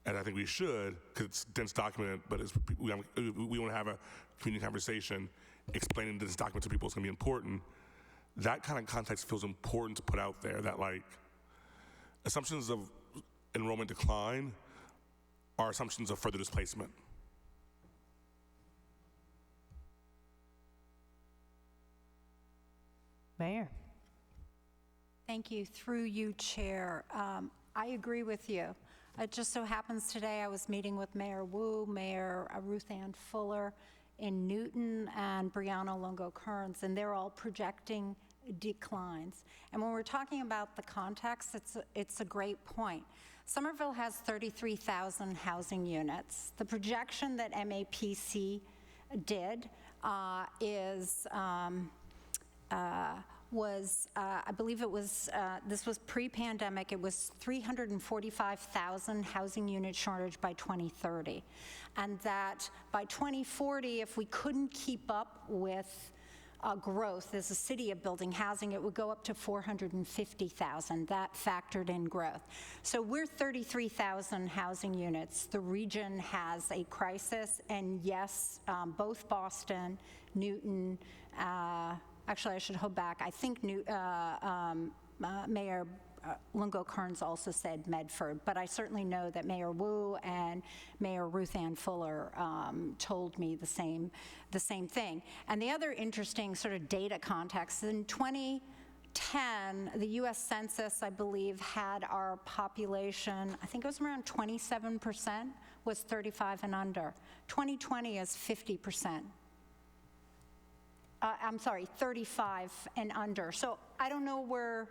and I think we should, because it's dense documented, but we want to have a community conversation explaining this document to people is going to be important. That kind of context feels important to put out there, that like, assumptions of enrollment decline are assumptions of further displacement. Mayor. Thank you. Through you, Chair. I agree with you. It just so happens today I was meeting with Mayor Wu, Mayor Ruth Ann Fuller in Newton, and Brianna Longo-Kearns, and they're all projecting declines. And when we're talking about the context, it's a great point. Somerville has 33,000 housing units. The projection that MAPC did was, I believe it was, this was pre-pandemic, it was 345,000 housing unit shortage by 2030. And that by 2040, if we couldn't keep up with growth as a city of building housing, it would go up to 450,000. That factored in growth. So we're 33,000 housing units. The region has a crisis, and yes, both Boston, Newton, actually, I should hold back. I think Mayor Lungo Kearns also said Medford, but I certainly know that Mayor Wu and Mayor Ruth Ann Fuller told me the same thing. And the other interesting sort of data context, in 2010, the U.S. Census, I believe, had our population, I think it was around 27% was 35 and under. 2020 is 50%. I'm sorry, 35 and under. So I don't know where,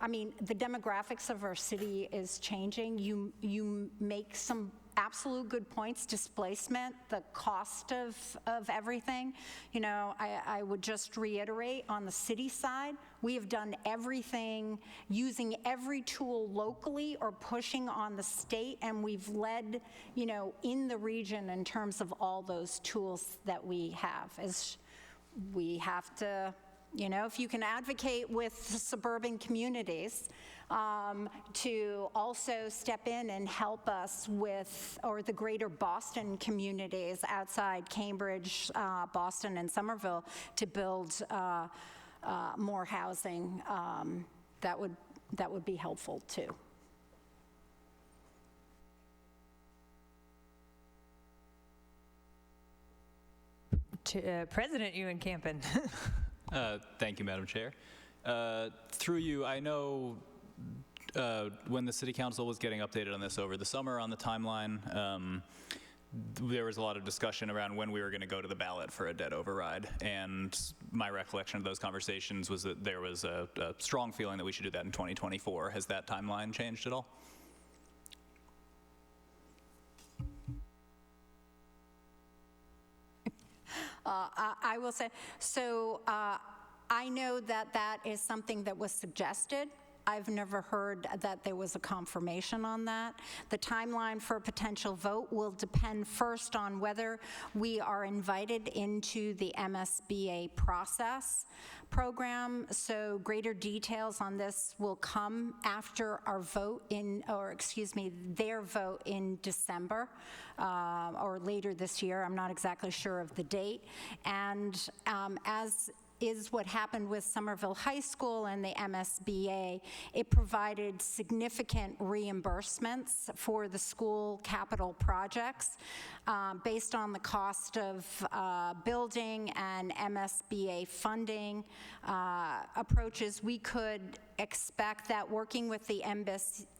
I mean, the demographics of our city is changing. You make some absolute good points, displacement, the cost of everything. You know, I would just reiterate, on the city side, we have done everything using every tool locally or pushing on the state, and we've led, you know, in the region in terms of all those tools that we have. As we have to, you know, if you can advocate with suburban communities to also step in and help us with, or the greater Boston communities outside Cambridge, Boston, and Somerville, to build more housing, that would be helpful too. President Ewan Campen. Thank you, Madam Chair. Through you, I know when the City Council was getting updated on this over the summer on the timeline, there was a lot of discussion around when we were going to go to the ballot for a debt override. And my recollection of those conversations was that there was a strong feeling that we should do that in 2024. Has that timeline changed at all? I will say, so I know that that is something that was suggested. I've never heard that there was a confirmation on that. The timeline for a potential vote will depend first on whether we are invited into the MSBA process program. So greater details on this will come after our vote in, or excuse me, their vote in December or later this year. I'm not exactly sure of the date. And as is what happened with Somerville High School and the MSBA, it provided significant reimbursements for the school capital projects based on the cost of building and MSBA funding approaches. We could expect that working with the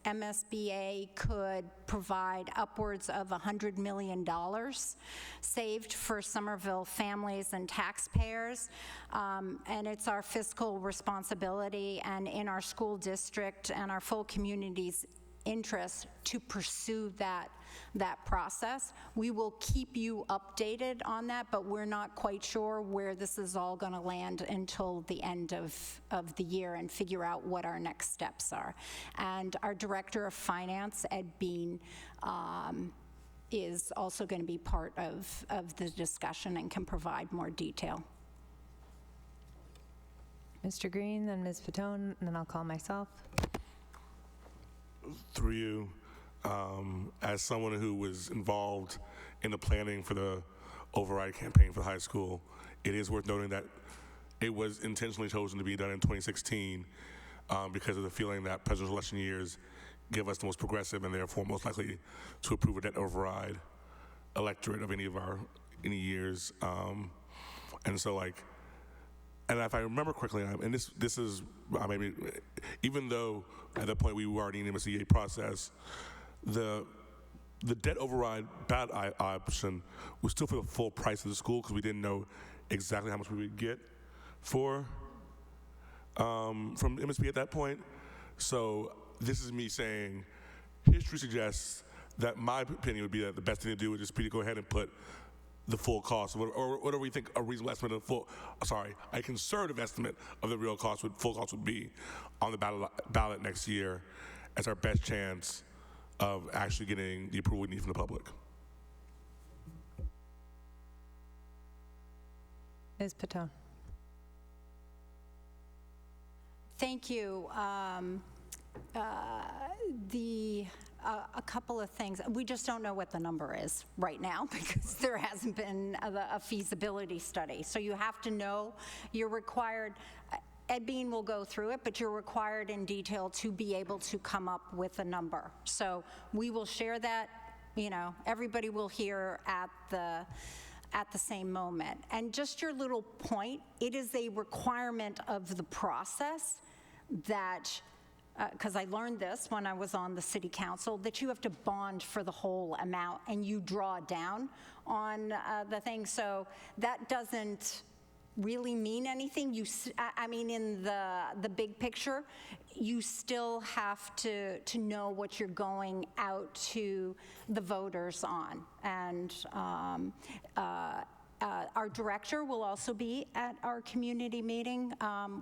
MSBA could provide upwards of $100 million saved for Somerville families and taxpayers. And it's our fiscal responsibility and in our school district and our full community's interest to pursue that process. We will keep you updated on that, but we're not quite sure where this is all going to land until the end of the year and figure out what our next steps are. And our Director of Finance, Ed Bean, is also going to be part of the discussion and can provide more detail. Mr. Green, then Ms. Fatone, and then I'll call myself. Through you, as someone who was involved in the planning for the override campaign for the high school, it is worth noting that it was intentionally chosen to be done in 2016 because of the feeling that presidential election years give us the most progressive and therefore most likely to approve a debt override electorate of any years. And so, like, and if I remember correctly, and this is maybe, even though at that point we were already in the MSBA process, the debt override ballot option was still for the full price of the school because we didn't know exactly how much we would get from MSBA at that point. So this is me saying, history suggests that my opinion would be that the best thing to do would just be to go ahead and put the full cost, or what do we think a reasonable estimate of a conservative estimate of the real cost full cost would be on the ballot next year as our best chance of actually getting the approval we need from the public? Ms. Patone. Thank you. A couple of things. We just don't know what the number is right now because there hasn't been a feasibility study. So you have to know, you're required, Ed Bean will go through it, but you're required in detail to be able to come up with a number. So we will share that, everybody will hear at the same moment. And just your little point, it is a requirement of the process that, because I learned this when I was on the city council, that you have to bond for the whole amount and you draw down on the thing. So that doesn't really mean anything. I mean, in the big picture, you still have to know what you're going out to the voters on. And our director will also be at our community meeting,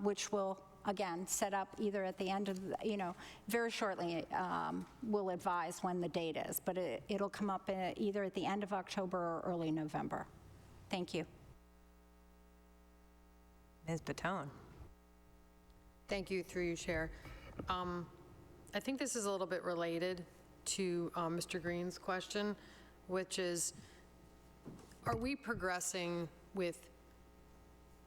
which will, again, set up either at the end of, very shortly, we'll advise when the date is, but it'll come up either at the end of October or early November. Thank you. Ms. Patone. Thank you, through you, Chair. I think this is a little bit related to Mr. Green's question, which is, are we progressing with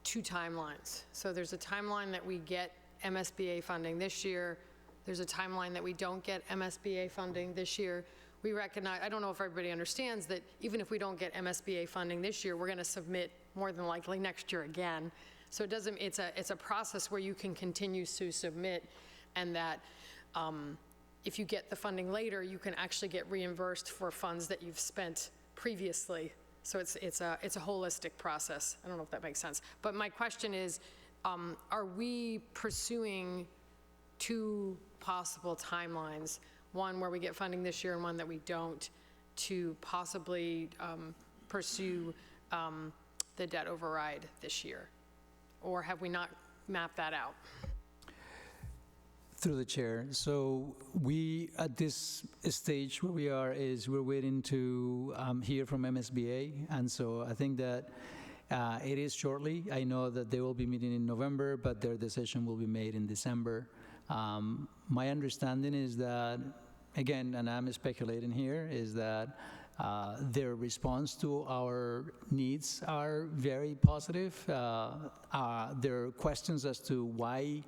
two timelines? So there's a timeline that we get MSBA funding this year. There's a timeline that we don't get MSBA funding this year. We recognize, I don't know if everybody understands that even if we don't get MSBA funding this year, we're going to submit more than likely next year again. So it doesn't, it's a process where you can continue to submit, and that if you get the funding later, you can actually get reimbursed for funds that you've spent previously. So it's a holistic process. I don't know if that makes sense. But my question is, are we pursuing two possible timelines, one where we get funding this year and one that we don't, to possibly pursue the debt override this year? Or have we not mapped that out? Through the chair. So we, at this stage where we are, is we're waiting to hear from MSBA. And so I think that it is shortly. I know that they will be meeting in November, but their decision will be made in December. My understanding is that, again, and I'm speculating here, is that their response to our needs are very positive. There are questions as to why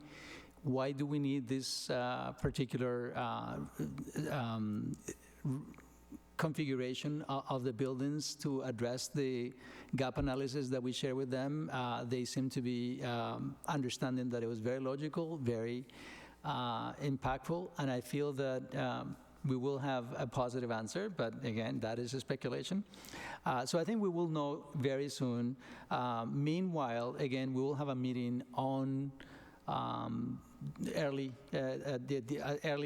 do we need this particular configuration of the buildings to address the gap analysis that we share with them. They seem to be understanding that it was very logical, very impactful, and I feel that we will have a positive answer, but again, that is a speculation. So I think we will know very soon. Meanwhile, again, we will have a meeting on early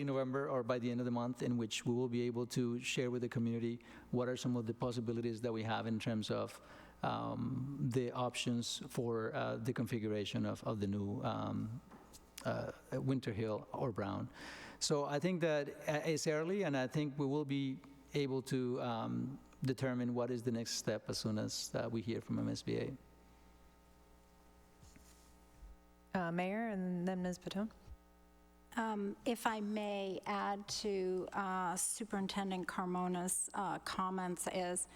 November or by the end of the month, in which we will be able to share with the community what are some of the possibilities that we have in terms of the options for the configuration of the new Winter Hill or Brown. So I think that it's early, and I think we will be able to determine what is the next step as soon as we hear from MSBA. Mayor, and then Ms. Patone. If I may add to Superintendent Carmona's comments, is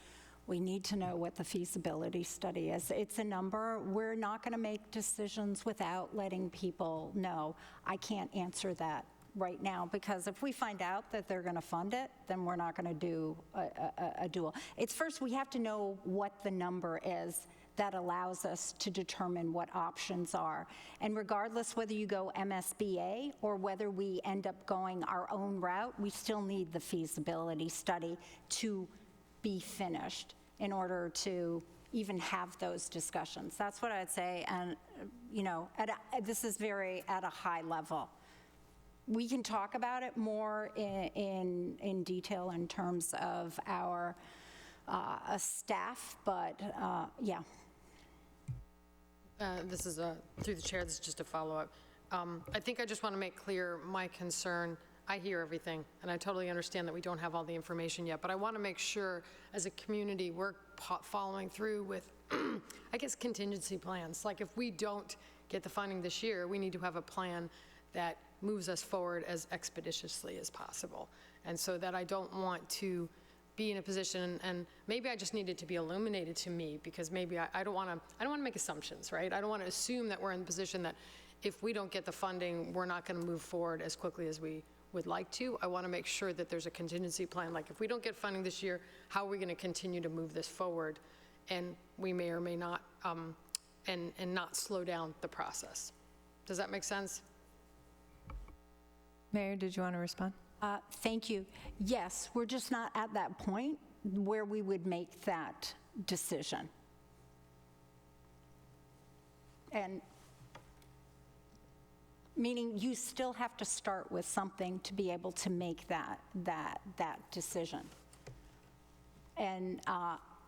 we need to know what the feasibility study is. It's a number. We're not going to make decisions without letting people know. I can't answer that right now, because if we find out that they're going to fund it, then we're not going to do a dual. It's first we have to know what the number is that allows us to determine what options are. And regardless whether you go MSBA or whether we end up going our own route, we still need the feasibility study to be finished in order to even have those discussions. That's what I'd say. And, this is very at a high level. We can talk about it more in detail in terms of our a staff, but yeah. This is through the chair, this is just a follow-up. I think I just want to make clear my concern. I hear everything, and I totally understand that we don't have all the information yet, but I want to make sure as a community we're following through with, I guess, contingency plans. Like if we don't get the funding this year, we need to have a plan that moves us forward as expeditiously as possible. And so that I don't want to be in a position, and maybe I just need it to be illuminated to me, because maybe I don't want to make assumptions, right? I don't want to assume that we're in the position that if we don't get the funding, we're not going to move forward as quickly as we would like to. I want to make sure that there's a contingency plan. Like if we don't get funding this year, how are we going to continue to move this forward? And we may or may not, and not slow down the process. Does that make sense? Mayor, did you want to respond? Thank you. Yes, we're just not at that point where we would make that decision. And meaning you still have to start with something to be able to make that decision. And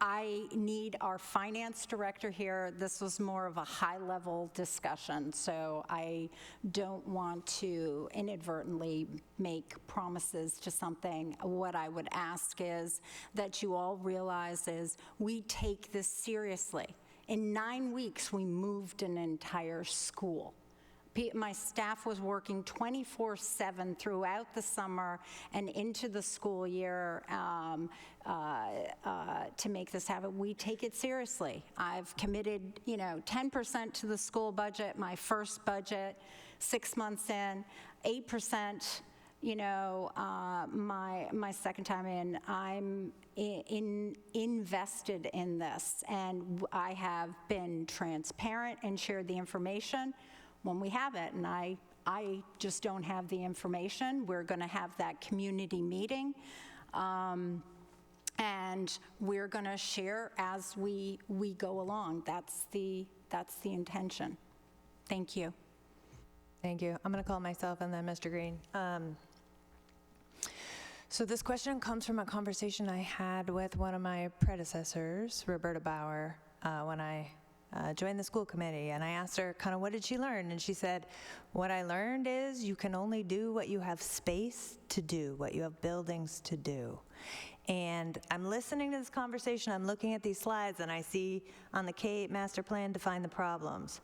I need our finance director here. This was more of a high-level discussion, so I don't want to inadvertently make promises to something. What I would ask is that you all realize is we take this seriously. In 9 weeks, we moved an entire school. My staff was working 24/7 throughout the summer and into the school year to make this happen. We take it seriously. I've committed, 10% to the school budget, my first budget, 6 months in, 8%, my second time in. I'm invested in this, and I have been transparent and shared the information when we have it, and I just don't have the information. We're going to have that community meeting, and we're going to share as we go along. That's the intention. Thank you. Thank you. I'm going to call myself and then Mr. Green. So this question comes from a conversation I had with one of my predecessors, Roberta Bauer, when I joined the school committee, and I asked her kind of what did she learn, and she said, what I learned is you can only do what you have space to do, what you have buildings to do. And I'm listening to this conversation, I'm looking at these slides, and I see on the K-8 master plan, define the problems.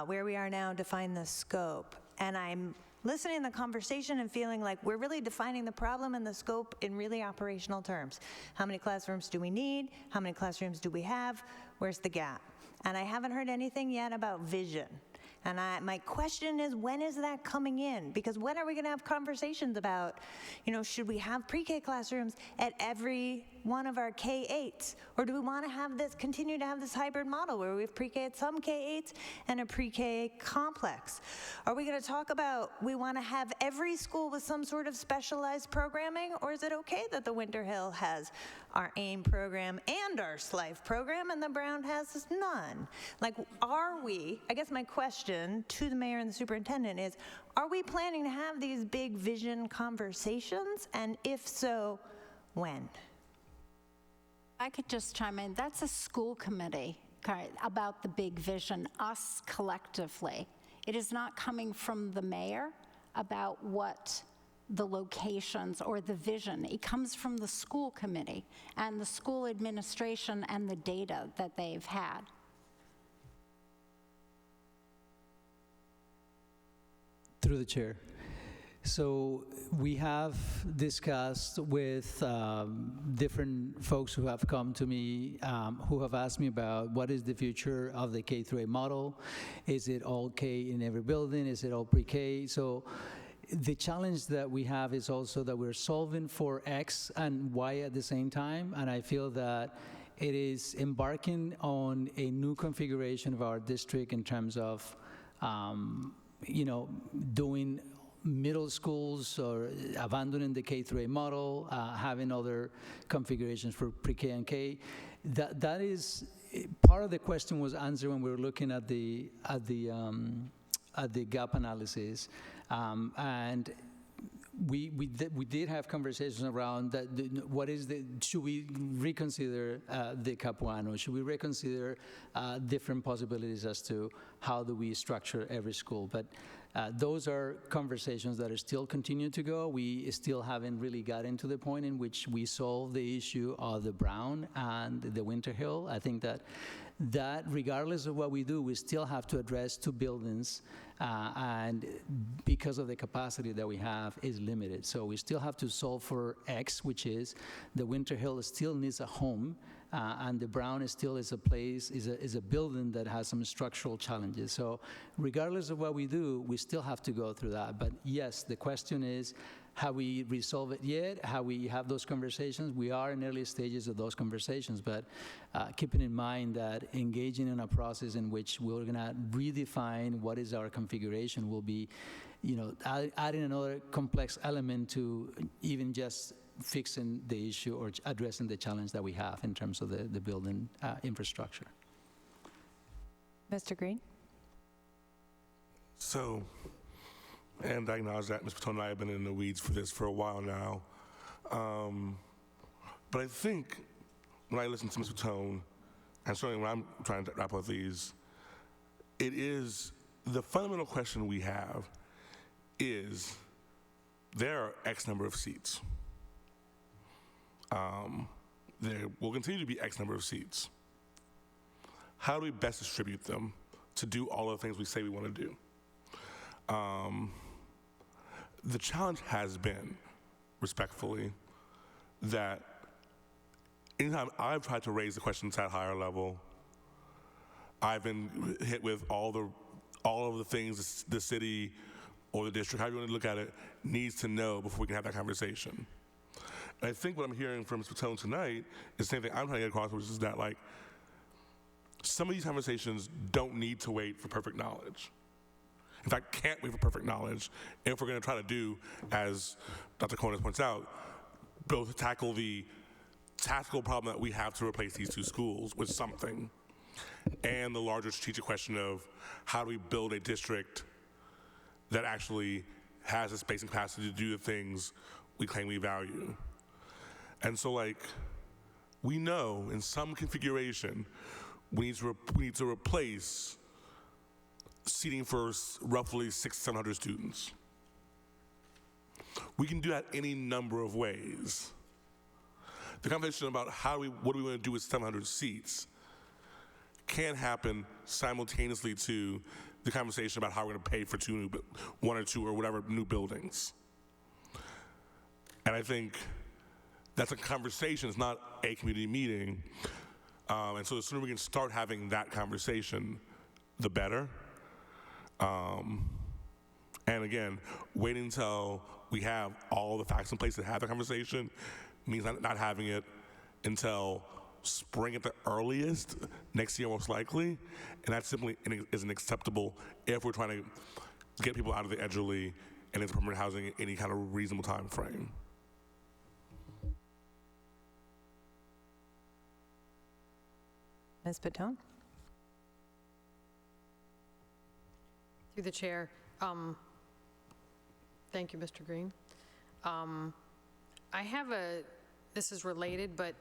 Where we are now, define the scope. And I'm listening to the conversation and feeling like we're really defining the problem and the scope in really operational terms. How many classrooms do we need? How many classrooms do we have? Where's the gap? And I haven't heard anything yet about vision. And my question is, when is that coming in? Because when are we going to have conversations about, should we have pre-K classrooms at every one of our K-8s? Or do we want to continue to have this hybrid model where we have pre-K at some K-8s and a pre-K complex? Are we going to talk about we want to have every school with some sort of specialized programming? Or is it okay that the Winter Hill has our AIM program and our SLIFE program and the Brown has none? Like, I guess my question to the mayor and the superintendent is, are we planning to have these big vision conversations? And if so, when? I could just chime in. That's a school committee about the big vision, us collectively. It is not coming from the mayor about what the locations or the vision. It comes from the school committee and the school administration and the data that they've had. Through the chair. So we have discussed with different folks who have come to me, who have asked me about what is the future of the K-8 model. Is it all K in every building? Is it all pre-K? So the challenge that we have is also that we're solving for X and Y at the same time, and I feel that it is embarking on a new configuration of our district in terms of doing middle schools or abandoning the K-8 model, having other configurations for pre-K and K. That is part of the question was answered when we were looking at the gap analysis, and we did have conversations around that. What is should we reconsider the Capuano? Should we reconsider different possibilities as to how do we structure every school? But those are conversations that are still continue to go. We still haven't really gotten to the point in which we solve the issue of the Brown and the Winter Hill. I think that regardless of what we do, we still have to address two buildings, and because of the capacity that we have is limited. So we still have to solve for X, which is the Winter Hill still needs a home, and the Brown still is a place, is a building that has some structural challenges. So regardless of what we do, we still have to go through that. But yes, the question is, have we resolved it yet? Have we have those conversations? We are in early stages of those conversations, but keeping in mind that engaging in a process in which we're going to redefine what is our configuration will be, adding another complex element to even just fixing the issue or addressing the challenge that we have in terms of the building infrastructure. Mr. Green? So, and I acknowledge that Ms. Patone and I have been in the weeds for this for a while now. But I think when I listen to Ms. Patone, and certainly when I'm trying to wrap up these, it is the fundamental question we have is there are X number of seats. There will continue to be X number of seats. How do we best distribute them to do all of the things we say we want to do? The challenge has been, respectfully, that anytime I've tried to raise the questions at a higher level, I've been hit with all of the things the city or the district, however you want to look at it, needs to know before we can have that conversation. And I think what I'm hearing from Ms. Patone tonight is the same thing I'm trying to get across, which is that some of these conversations don't need to wait for perfect knowledge. In fact, can't wait for perfect knowledge if we're going to try to do, as Dr. Cohen points out, both tackle the tactical problem that we have to replace these two schools with something, and the larger strategic question of how do we build a district that actually has the space and capacity to do the things we claim we value. And so, we know in some configuration we need to replace seating for roughly 600-700 students. We can do that any number of ways. The conversation about what do we want to do with 700 seats can happen simultaneously to the conversation about how we're going to pay for one or two or whatever new buildings. And I think that's a conversation. It's not a community meeting. And so the sooner we can start having that conversation, the better. And again, waiting until we have all the facts in place to have the conversation means not having it until spring at the earliest, next year most likely, and that simply isn't acceptable if we're trying to get people out of the elderly and into permanent housing in any kind of reasonable time frame. Ms. Patone? Through the chair, thank you, Mr. Green. I have this is related, but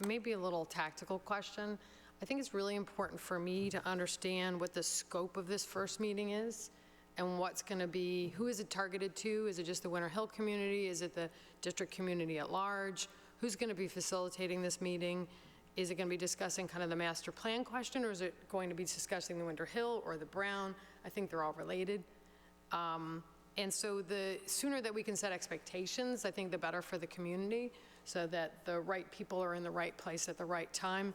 maybe a little tactical question. I think it's really important for me to understand what the scope of this first meeting is and what's going to be, who is it targeted to? Is it just the Winter Hill community? Is it the district community at large? Who's going to be facilitating this meeting? Is it going to be discussing kind of the master plan question, or is it going to be discussing the Winter Hill or the Brown? I think they're all related. And so the sooner that we can set expectations, I think the better for the community, so that the right people are in the right place at the right time,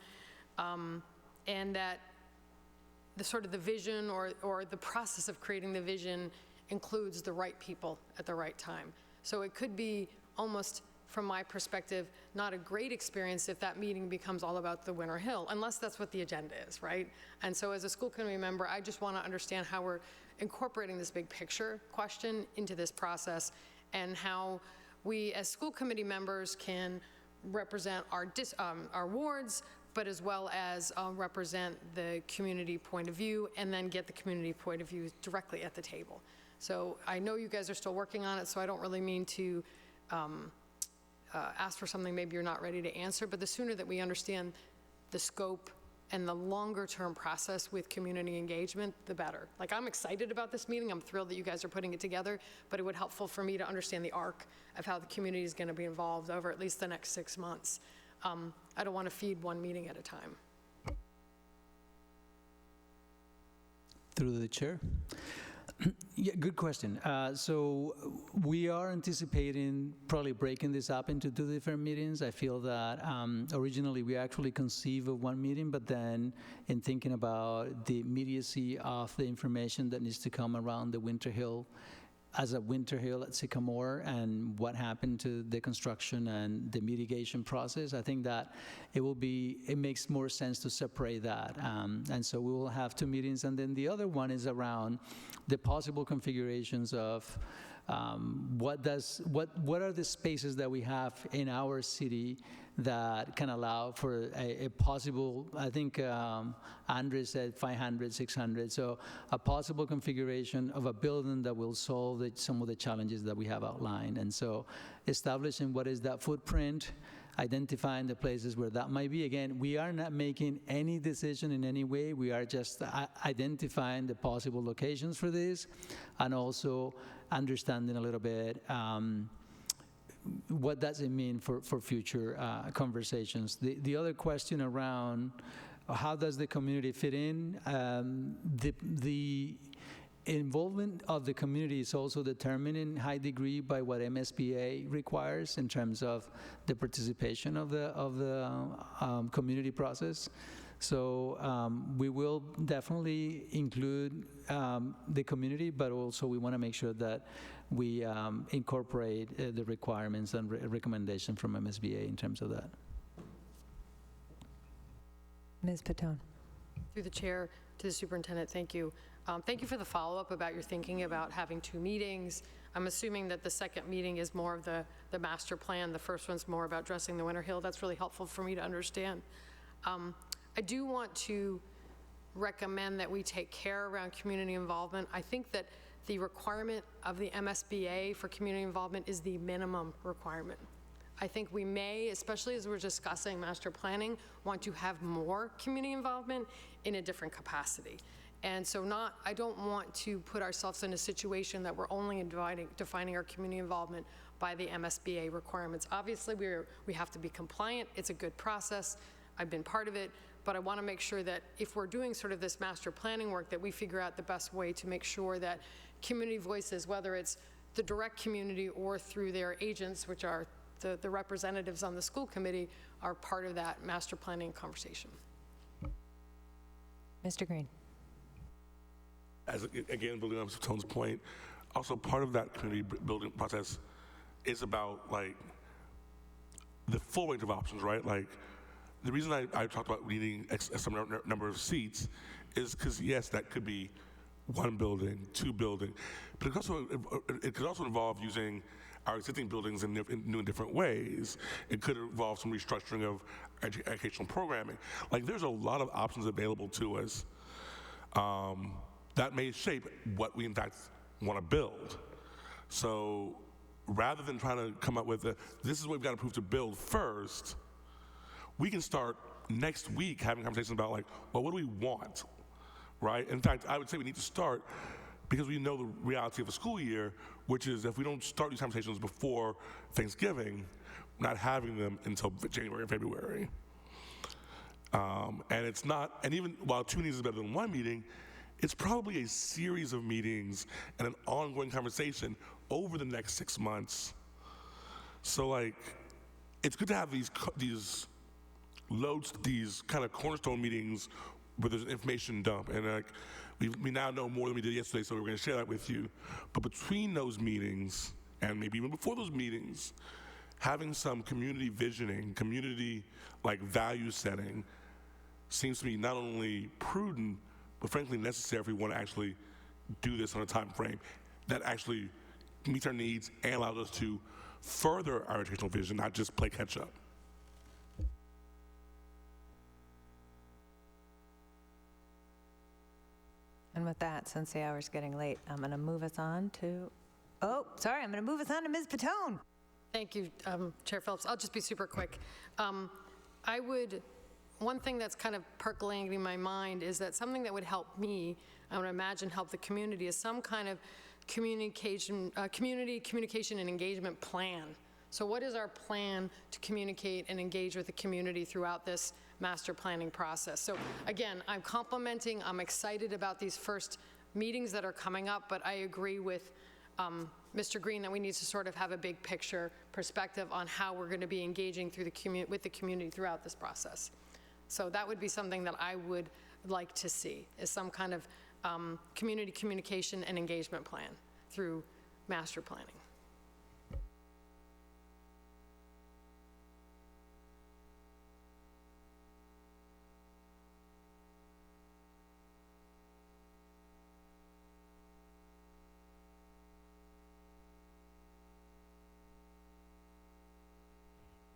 and that the sort of the vision or the process of creating the vision includes the right people at the right time. So it could be almost, from my perspective, not a great experience if that meeting becomes all about the Winter Hill, unless that's what the agenda is, right? And so as a school committee member, I just want to understand how we're incorporating this big picture question into this process, and how we as school committee members can represent our wards, but as well as represent the community point of view, and then get the community point of view directly at the table. So I know you guys are still working on it, so I don't really mean to ask for something maybe you're not ready to answer, but the sooner that we understand the scope and the longer-term process with community engagement, the better. Like, I'm excited about this meeting. I'm thrilled that you guys are putting it together, but it would be helpful for me to understand the arc of how the community is going to be involved over at least the next 6 months. I don't want to feed one meeting at a time. Through the chair. Yeah, good question. So we are anticipating probably breaking this up into 2 different meetings. I feel that originally we actually conceived of 1 meeting, but then in thinking about the immediacy of the information that needs to come around the Winter Hill, as a Winter Hill at Sycamore, and what happened to the construction and the mitigation process, I think that it makes more sense to separate that. And so we will have 2 meetings, and then the other one is around the possible configurations of what are the spaces that we have in our city that can allow for a possible, I think Andre said 500, 600, so a possible configuration of a building that will solve some of the challenges that we have outlined. And so establishing what is that footprint, identifying the places where that might be. Again, we are not making any decision in any way. We are just identifying the possible locations for this, and also understanding a little bit what does it mean for future conversations. The other question around how does the community fit in, the involvement of the community is also determined in high degree by what MSBA requires in terms of the participation of the community process. So we will definitely include the community, but also we want to make sure that we incorporate the requirements and recommendation from MSBA in terms of that. Ms. Patone. Through the chair to the superintendent, thank you. Thank you for the follow-up about your thinking about having 2 meetings. I'm assuming that the second meeting is more of the master plan. The first one's more about dressing the Winter Hill. That's really helpful for me to understand. I do want to recommend that we take care around community involvement. I think that the requirement of the MSBA for community involvement is the minimum requirement. I think we may, especially as we're discussing master planning, want to have more community involvement in a different capacity. And so I don't want to put ourselves in a situation that we're only defining our community involvement by the MSBA requirements. Obviously, we have to be compliant. It's a good process. I've been part of it, but I want to make sure that if we're doing sort of this master planning work, that we figure out the best way to make sure that community voices, whether it's the direct community or through their agents, which are the representatives on the school committee, are part of that master planning conversation. Mr. Green. Again, building on Tone's point, also part of that community building process is about like the full range of options, right? Like the reason I talked about needing some number of seats is because yes, that could be 1 building, 2 building, but it could also involve using our existing buildings in new and different ways. It could involve some restructuring of educational programming. Like there's a lot of options available to us that may shape what we in fact want to build. So rather than trying to come up with this is what we've got to prove to build first, we can start next week having conversations about like, well, what do we want, right? In fact, I would say we need to start because we know the reality of a school year, which is if we don't start these conversations before Thanksgiving, we're not having them until January and February. And it's not, and even while 2 meetings is better than 1 meeting, it's probably a series of meetings and an ongoing conversation over the next 6 months. So like, it's good to have these loads, these kind of cornerstone meetings where there's an information dump, and like we now know more than we did yesterday, so we're going to share that with you. But between those meetings, and maybe even before those meetings, having some community visioning, community like value setting seems to me not only prudent, but frankly necessary if we want to actually do this on a time frame that actually meets our needs and allows us to further our educational vision, not just play catch up. And with that, since the hour's getting late, I'm going to move us on to, oh, sorry, I'm going to move us on to Ms. Patone. Thank you, Chair Phillips. I'll just be super quick. One thing that's kind of percolating in my mind is that something that would help me, I would imagine help the community, is some kind of communication, community communication and engagement plan. So what is our plan to communicate and engage with the community throughout this master planning process? So again, I'm excited about these first meetings that are coming up, but I agree with Mr. Green that we need to sort of have a big picture perspective on how we're going to be engaging with the community throughout this process. So that would be something that I would like to see, is some kind of community communication and engagement plan through master planning.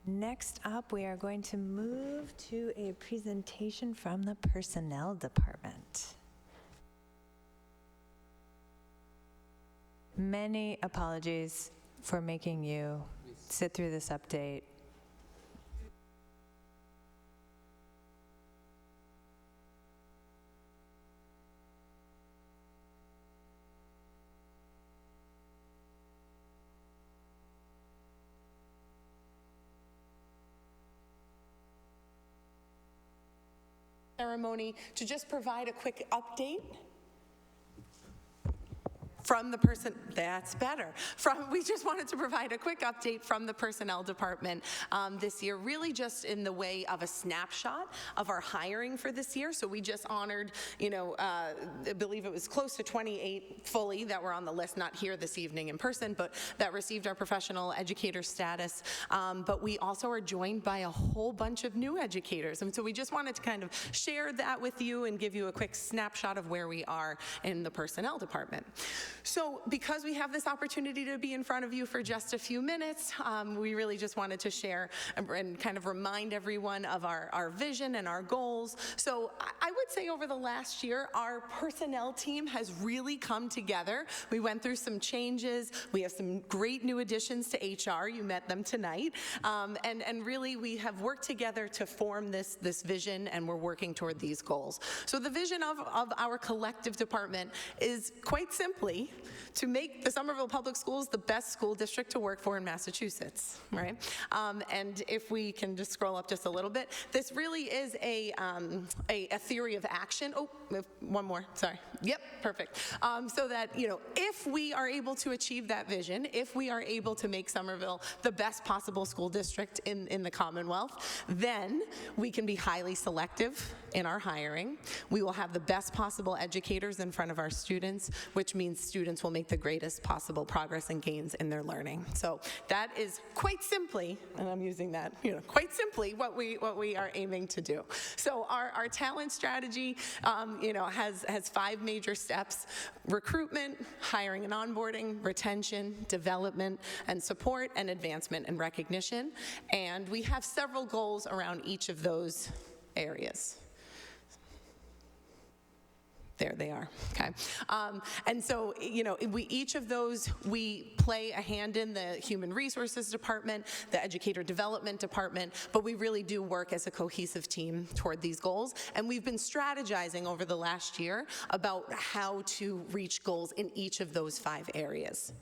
Next up, we are going to move to a presentation from the Personnel Department. Many apologies for making you sit through this update. Ceremony to just provide a quick update from the person, that's better. We just wanted to provide a quick update from the Personnel Department this year, really just in the way of a snapshot of our hiring for this year. So we just honored, I believe it was close to 28 fully that were on the list, not here this evening in person, but that received our professional educator status. But we also are joined by a whole bunch of new educators. And so we just wanted to kind of share that with you and give you a quick snapshot of where we are in the Personnel Department. So because we have this opportunity to be in front of you for just a few minutes, we really just wanted to share and kind of remind everyone of our vision and our goals. So I would say over the last year, our personnel team has really come together. We went through some changes. We have some great new additions to HR. You met them tonight. And really, we have worked together to form this vision, and we're working toward these goals. So the vision of our collective department is quite simply to make the Somerville Public Schools the best school district to work for in Massachusetts, right? And if we can just scroll up just a little bit, this really is a theory of action. Oh, one more, sorry. Yep, perfect. So that, if we are able to achieve that vision, if we are able to make Somerville the best possible school district in the Commonwealth, then we can be highly selective in our hiring. We will have the best possible educators in front of our students, which means students will make the greatest possible progress and gains in their learning. So that is quite simply, and I'm using that, quite simply what we are aiming to do. So our talent strategy, has 5 major steps: recruitment, hiring and onboarding, retention, development and support, and advancement and recognition. And we have several goals around each of those areas. There they are, okay. And so, each of those, we play a hand in the Human Resources Department, the Educator Development Department, but we really do work as a cohesive team toward these goals. And we've been strategizing over the last year about how to reach goals in each of those 5 areas.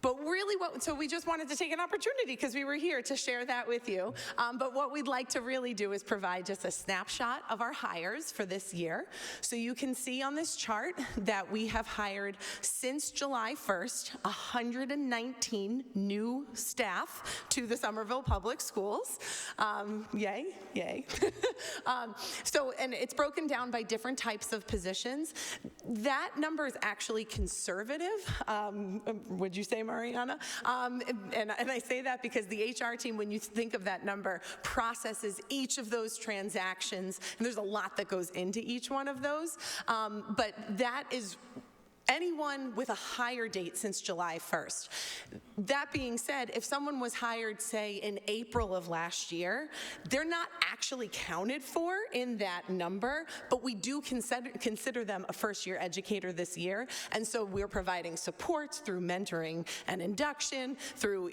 But really, so we just wanted to take an opportunity, because we were here, to share that with you. But what we'd like to really do is provide just a snapshot of our hires for this year. So you can see on this chart that we have hired, since July 1st, 119 new staff to the Somerville Public Schools. Yay, yay. And it's broken down by different types of positions. That number is actually conservative. Would you say, Mariana? And I say that because the HR team, when you think of that number, processes each of those transactions, and there's a lot that goes into each one of those, but that is anyone with a hire date since July 1st. That being said, if someone was hired, say, in April of last year, they're not actually counted for in that number, but we do consider them a first-year educator this year, and so we're providing supports through mentoring and induction, through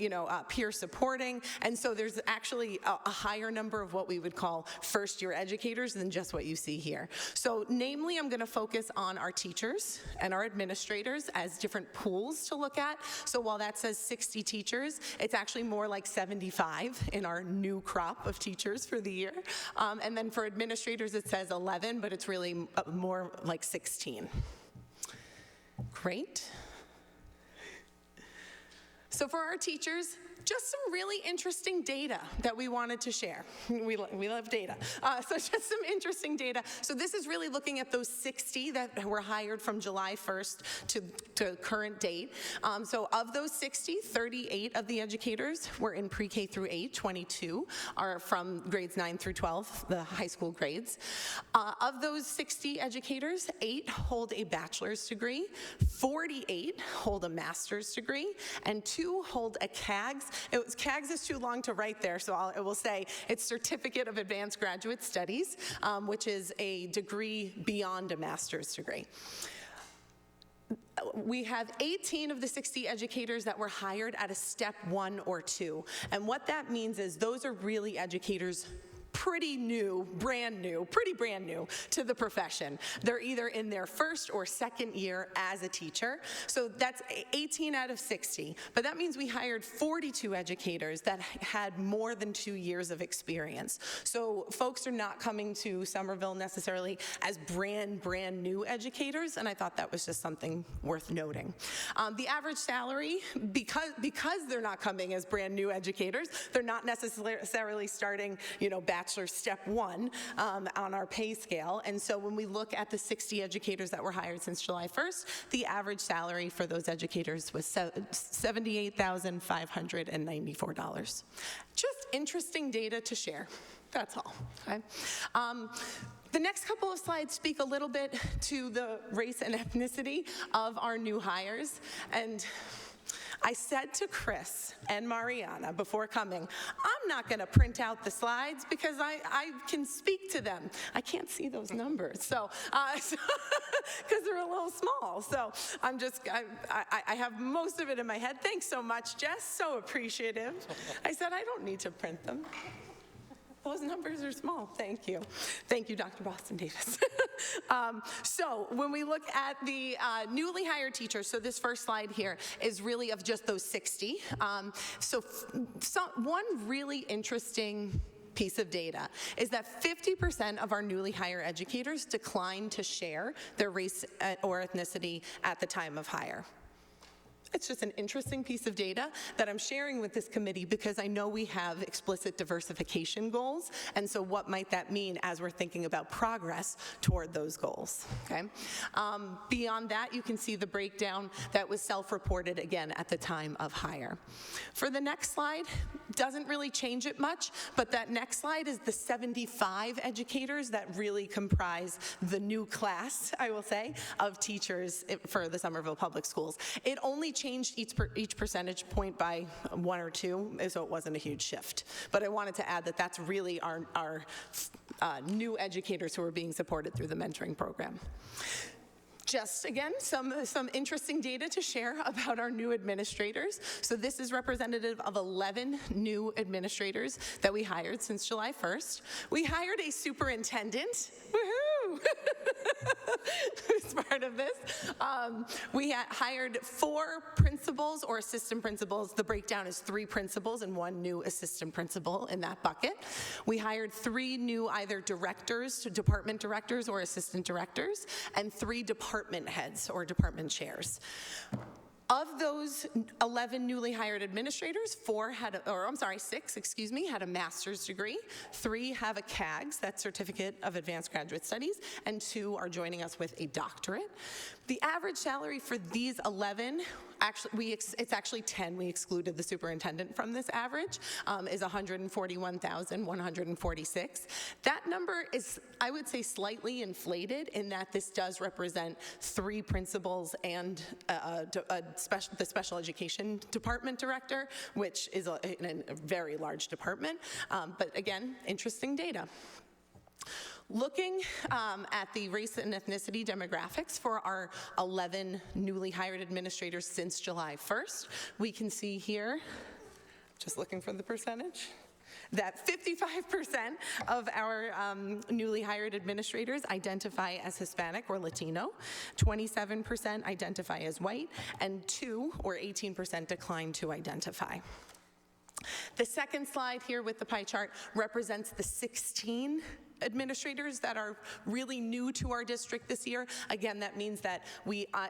peer supporting, and so there's actually a higher number of what we would call first-year educators than just what you see here. So namely, I'm going to focus on our teachers and our administrators as different pools to look at. So while that says 60 teachers, it's actually more like 75 in our new crop of teachers for the year. And then for administrators, it says 11, but it's really more like 16. Great. So for our teachers, just some really interesting data that we wanted to share. We love data. So just some interesting data. So this is really looking at those 60 that were hired from July 1st to current date. So of those 60, 38 of the educators were in pre-K through 8, 22 are from grades 9 through 12, the high school grades. Of those 60 educators, 8 hold a bachelor's degree, 48 hold a master's degree, and 2 hold a CAGS. CAGS is too long to write there, so I will say it's Certificate of Advanced Graduate Studies, which is a degree beyond a master's degree. We have 18 of the 60 educators that were hired at a step 1 or 2. And what that means is those are really educators pretty brand new to the profession. They're either in their first or second year as a teacher. So that's 18 out of 60. But that means we hired 42 educators that had more than 2 years of experience. So folks are not coming to Somerville necessarily as brand new educators, and I thought that was just something worth noting. The average salary, because they're not coming as brand new educators, they're not necessarily starting, bachelor step 1 on our pay scale. And so when we look at the 60 educators that were hired since July 1st, the average salary for those educators was $78,594. Just interesting data to share. That's all. Okay? The next couple of slides speak a little bit to the race and ethnicity of our new hires. And I said to Chris and Mariana before coming, I'm not going to print out the slides because I can speak to them. I can't see those numbers, because they're a little small. So I have most of it in my head. Thanks so much, Jess. So appreciative. I said I don't need to print them. Those numbers are small. Thank you. Thank you, Dr. Boston Davis. So when we look at the newly hired teachers, so this first slide here is really of just those 60. So one really interesting piece of data is that 50% of our newly hired educators declined to share their race or ethnicity at the time of hire. It's just an interesting piece of data that I'm sharing with this committee because I know we have explicit diversification goals, and so what might that mean as we're thinking about progress toward those goals, okay? Beyond that, you can see the breakdown that was self-reported again at the time of hire. For the next slide, doesn't really change it much, but that next slide is the 75 educators that really comprise the new class, I will say, of teachers for the Somerville Public Schools. It only changed each percentage point by 1 or 2, so it wasn't a huge shift. But I wanted to add that that's really our new educators who are being supported through the mentoring program. Just again, some interesting data to share about our new administrators. So this is representative of 11 new administrators that we hired since July 1st. We hired a superintendent. Woohoo! Who's part of this? We hired 4 principals or assistant principals. The breakdown is 3 principals and 1 new assistant principal in that bucket. We hired 3 new either directors, department directors or assistant directors, and 3 department heads or department chairs. Of those 11 newly hired administrators, 6 had a master's degree, 3 have a CAGS, that's Certificate of Advanced Graduate Studies, and 2 are joining us with a doctorate. The average salary for these 11 it's actually 10. We excluded the superintendent from this average, is 141,146. That number is, I would say, slightly inflated in that this does represent 3 principals and the special education department director, which is a very large department. But again, interesting data. Looking at the race and ethnicity demographics for our 11 newly hired administrators since July 1st, we can see here, just looking for the percentage, that 55% of our newly hired administrators identify as Hispanic or Latino, 27% identify as white, and 2 or 18% decline to identify. The second slide here with the pie chart represents the 16 administrators that are really new to our district this year. Again, that means that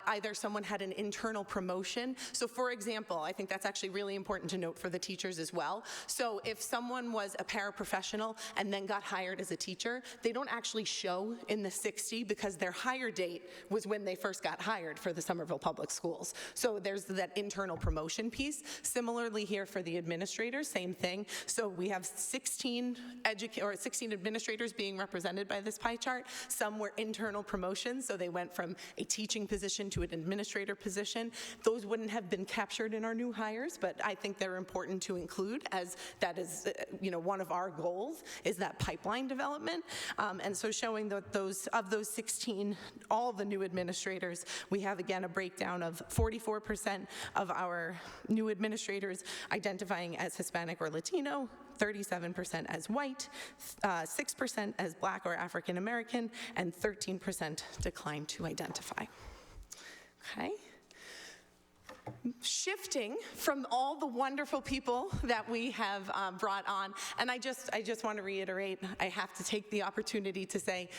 either someone had an internal promotion. So for example, I think that's actually really important to note for the teachers as well. So if someone was a paraprofessional and then got hired as a teacher, they don't actually show in the 60 because their hire date was when they first got hired for the Somerville Public Schools. So there's that internal promotion piece. Similarly here for the administrators, same thing. So we have 16 administrators being represented by this pie chart. Some were internal promotions, so they went from a teaching position to an administrator position. Those wouldn't have been captured in our new hires, but I think they're important to include, as that is, one of our goals is that pipeline development. And so showing that those 16, all the new administrators, we have again a breakdown of 44% of our new administrators identifying as Hispanic or Latino, 37% as white, 6% as Black or African American, and 13% decline to identify. Okay. Shifting from all the wonderful people that we have brought on, and I just want to reiterate, I have to take the opportunity to say,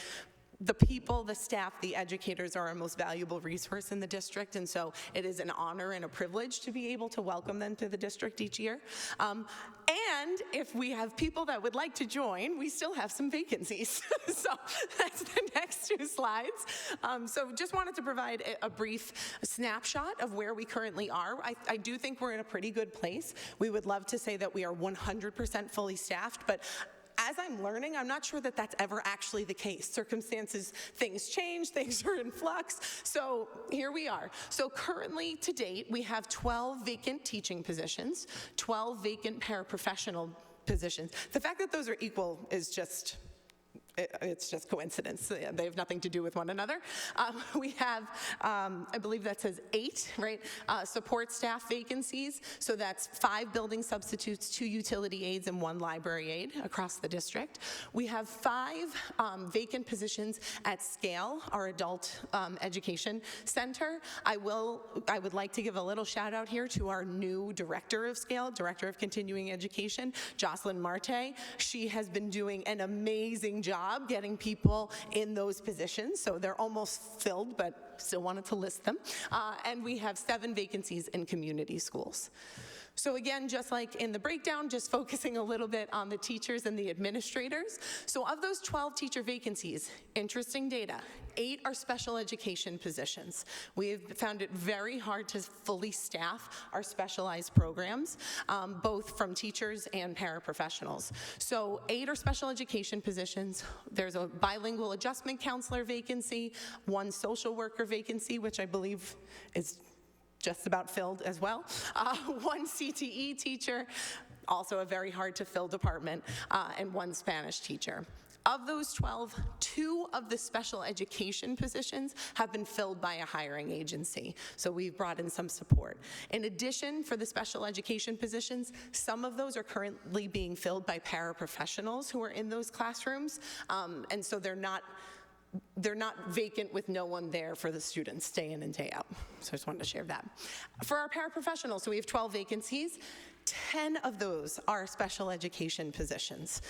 the people, the staff, the educators are our most valuable resource in the district, and so it is an honor and a privilege to be able to welcome them to the district each year. And if we have people that would like to join, we still have some vacancies. So that's the next 2 slides. So just wanted to provide a brief snapshot of where we currently are. I do think we're in a pretty good place. We would love to say that we are 100% fully staffed, but as I'm learning, I'm not sure that that's ever actually the case. Circumstances, things change, things are in flux. So here we are. So currently, to date, we have 12 vacant teaching positions, 12 vacant paraprofessional positions. The fact that those are equal is just, it's just coincidence. They have nothing to do with one another. We have, I believe that says 8, right? Support staff vacancies. So that's 5 building substitutes, 2 utility aides, and 1 library aide across the district. We have 5 vacant positions at Scale, our adult education center. I would like to give a little shout out here to our new director of Scale, Director of Continuing Education, Jocelyn Marte. She has been doing an amazing job getting people in those positions. So they're almost filled, but still wanted to list them. And we have 7 vacancies in community schools. So again, just like in the breakdown, just focusing a little bit on the teachers and the administrators. So of those 12 teacher vacancies, interesting data, 8 are special education positions. We have found it very hard to fully staff our specialized programs, both from teachers and paraprofessionals. So 8 are special education positions. There's a bilingual adjustment counselor vacancy, 1 social worker vacancy, which I believe is just about filled as well. 1 CTE teacher, also a very hard to fill department, and 1 Spanish teacher. Of those 12, 2 of the special education positions have been filled by a hiring agency. So we've brought in some support. In addition, for the special education positions, some of those are currently being filled by paraprofessionals who are in those classrooms. And so they're not vacant with no one there for the students day in and day out. So I just wanted to share that. For our paraprofessionals, so we have 12 vacancies. 10 of those are special education positions.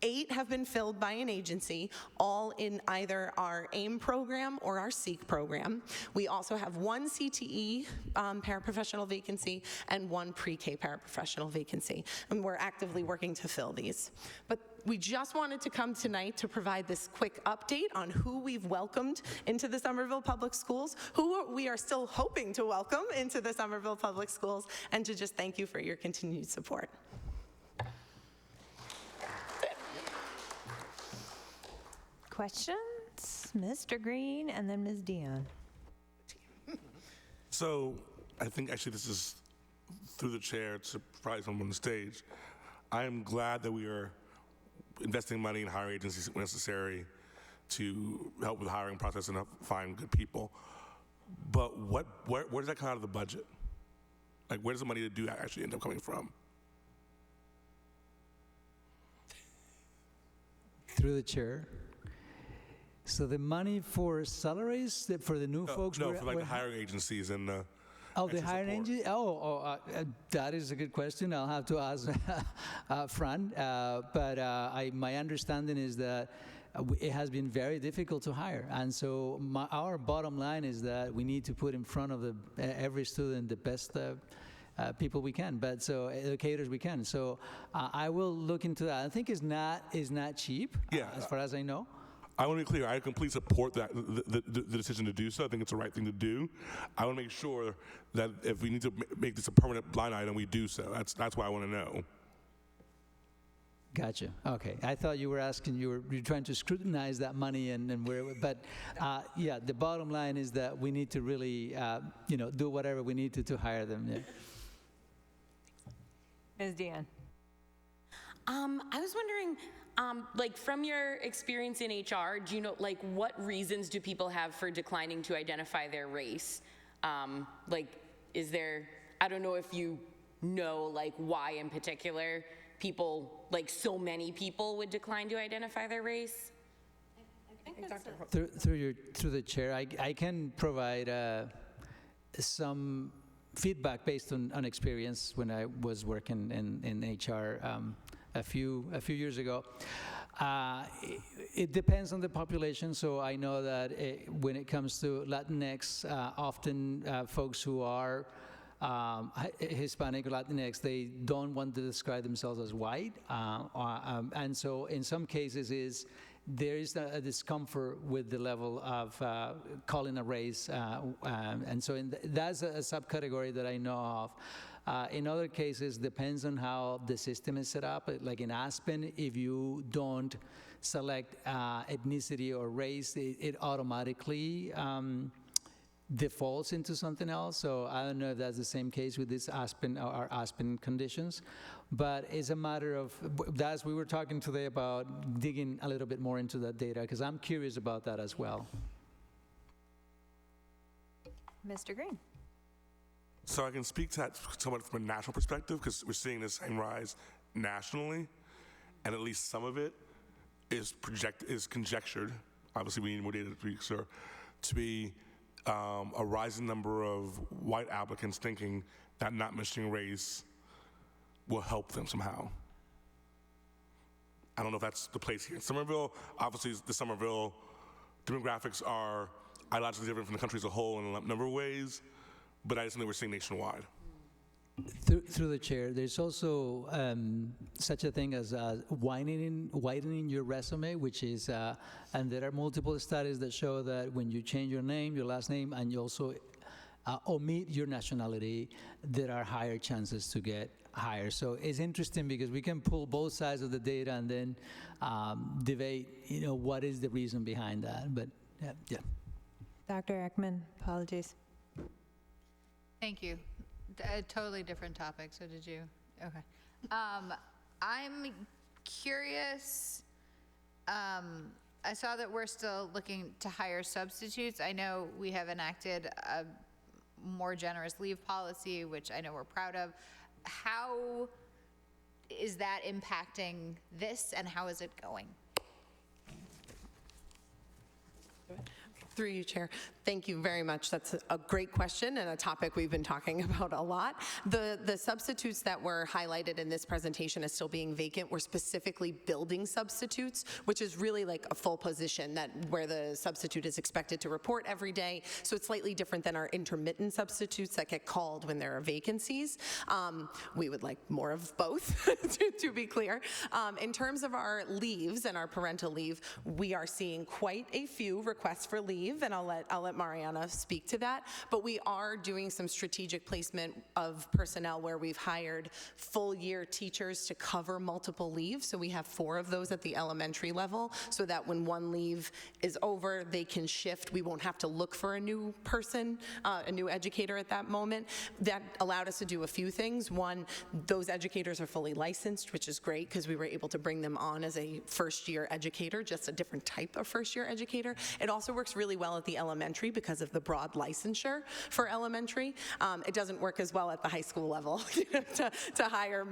8 have been filled by an agency, all in either our AIM program or our SEEK program. We also have 1 CTE paraprofessional vacancy and 1 pre-K paraprofessional vacancy, and we're actively working to fill these. But we just wanted to come tonight to provide this quick update on who we've welcomed into the Somerville Public Schools, who we are still hoping to welcome into the Somerville Public Schools, and to just thank you for your continued support. Questions? Mr. Green and then Ms. Dion. So I think actually this is through the chair to probably someone on the stage. I am glad that we are investing money in hiring agencies when necessary to help with the hiring process and find good people. But where does that come out of the budget? Like, where does the money to do that actually end up coming from? Through the chair. So the money for salaries, for the new folks? No, for like the hiring agencies and the the hiring agency? That is a good question. I'll have to ask Fran. But my understanding is that it has been very difficult to hire. And so our bottom line is that we need to put in front of every student the best people we can, but so educators we can. So I will look into that. I think it's not cheap, as far as I know. I want to be clear, I completely support that the decision to do so. I think it's the right thing to do. I want to make sure that if we need to make this a permanent line item, we do so. That's why I want to know. Gotcha. Okay. I thought you were asking, you're trying to scrutinize that money and where, but yeah, the bottom line is that we need to really, do whatever we need to hire them. Yeah. Ms. Dion. I was wondering, like from your experience in HR, do you know, like what reasons do people have for declining to identify their race? Like, is there, I don't know if you know, like why in particular people, like so many people would decline to identify their race? Through the chair, I can provide some feedback based on experience when I was working in HR a few years ago. It depends on the population, so I know that when it comes to Latinx, often folks who are Hispanic or Latinx, they don't want to describe themselves as white, and so in some cases there is a discomfort with the level of calling a race, and so that's a subcategory that I know of. In other cases, depends on how the system is set up. Like in Aspen, if you don't select ethnicity or race, it automatically defaults into something else. So I don't know if that's the same case with this Aspen or Aspen conditions, but it's a matter of, as we were talking today about digging a little bit more into that data, because I'm curious about that as well. Mr. Green. So I can speak to that somewhat from a national perspective, because we're seeing the same rise nationally, and at least some of it is conjectured. Obviously, we need more data to be a rising number of white applicants thinking that not mentioning race will help them somehow. I don't know if that's the place here. In Somerville, obviously the Somerville demographics are ideologically different from the country as a whole in a number of ways, but I just think we're seeing nationwide. Through the chair, there's also such a thing as widening your resume, which is, and there are multiple studies that show that when you change your name, your last name, and you also omit your nationality, there are higher chances to get hired. So it's interesting because we can pull both sides of the data and then debate, what is the reason behind that. But yeah. Dr. Ekman, apologies. Thank you. A totally different topic, so did you? Okay. I'm curious, I saw that we're still looking to hire substitutes. I know we have enacted a more generous leave policy, which I know we're proud of. How is that impacting this, and how is it going? Through you, Chair. Thank you very much. That's a great question and a topic we've been talking about a lot. The substitutes that were highlighted in this presentation as still being vacant were specifically building substitutes, which is really like a full position where the substitute is expected to report every day. So it's slightly different than our intermittent substitutes that get called when there are vacancies. We would like more of both, to be clear. In terms of our leaves and our parental leave, we are seeing quite a few requests for leave, and I'll let Mariana speak to that. But we are doing some strategic placement of personnel where we've hired full-year teachers to cover multiple leaves. So we have 4 of those at the elementary level, so that when one leave is over, they can shift. We won't have to look for a new person, a new educator at that moment. That allowed us to do a few things. One, those educators are fully licensed, which is great because we were able to bring them on as a first-year educator, just a different type of first-year educator. It also works really well at the elementary because of the broad licensure for elementary. It doesn't work as well at the high school level to hire,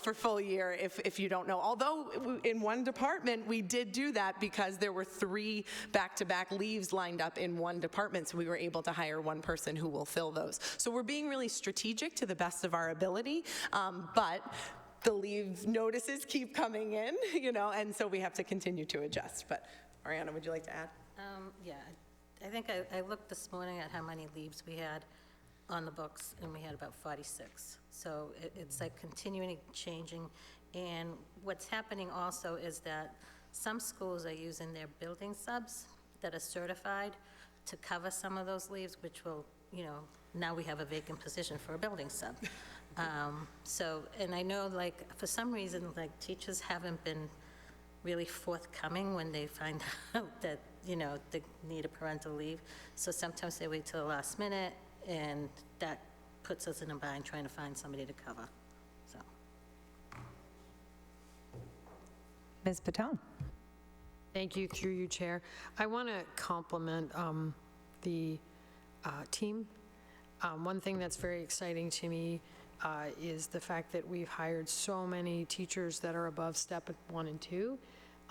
for full year if you don't know. Although in one department we did do that because there were 3 back-to-back leaves lined up in one department, so we were able to hire one person who will fill those. So we're being really strategic to the best of our ability, but the leave notices keep coming in, and so we have to continue to adjust. But Mariana, would you like to add? Yeah, I think I looked this morning at how many leaves we had on the books, and we had about 46. So it's like continuing changing. And what's happening also is that some schools are using their building subs that are certified to cover some of those leaves, which will, now we have a vacant position for a building sub. And I know, for some reason, teachers haven't been really forthcoming when they find out that, they need a parental leave. So sometimes they wait till the last minute, and that puts us in a bind trying to find somebody to cover, so. Ms. Patone. Thank you, through you, Chair. I want to compliment the team. One thing that's very exciting to me is the fact that we've hired so many teachers that are above step 1 and 2.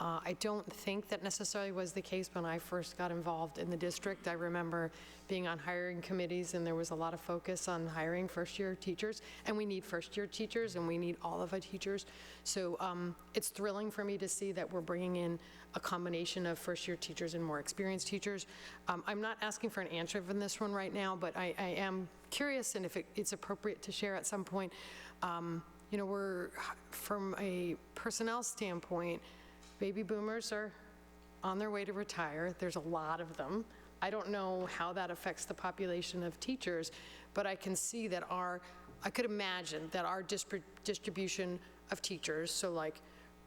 I don't think that necessarily was the case when I first got involved in the district. I remember being on hiring committees, and there was a lot of focus on hiring first-year teachers, and we need first-year teachers, and we need all of our teachers. So it's thrilling for me to see that we're bringing in a combination of first-year teachers and more experienced teachers. I'm not asking for an answer from this one right now, but I am curious, and if it's appropriate to share at some point, we're, from a personnel standpoint, baby boomers are on their way to retire. There's a lot of them. I don't know how that affects the population of teachers, but I can see that I could imagine that our distribution of teachers, so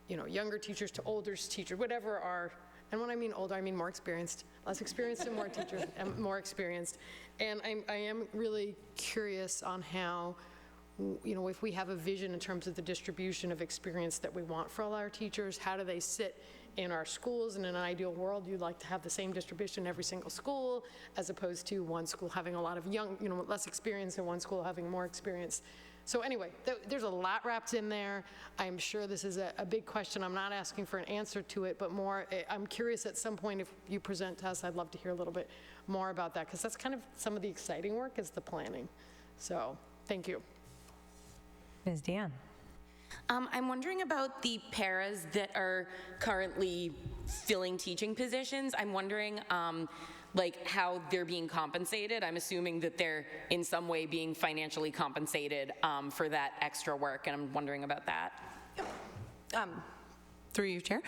younger teachers to older teachers, whatever and when I mean older, I mean more experienced, less experienced and more teachers, and more experienced. And I am really curious on how, if we have a vision in terms of the distribution of experience that we want for all our teachers, how do they sit in our schools? And in an ideal world, you'd like to have the same distribution in every single school, as opposed to one school having a lot of young, less experience, and one school having more experience. So anyway, there's a lot wrapped in there. I'm sure this is a big question. I'm not asking for an answer to it, but more, I'm curious at some point if you present to us, I'd love to hear a little bit more about that, because that's kind of some of the exciting work is the planning. So thank you. Ms. Deanne. I'm wondering about the paras that are currently filling teaching positions. I'm wondering how they're being compensated. I'm assuming that they're in some way being financially compensated for that extra work, and I'm wondering about that. Through you, Chair.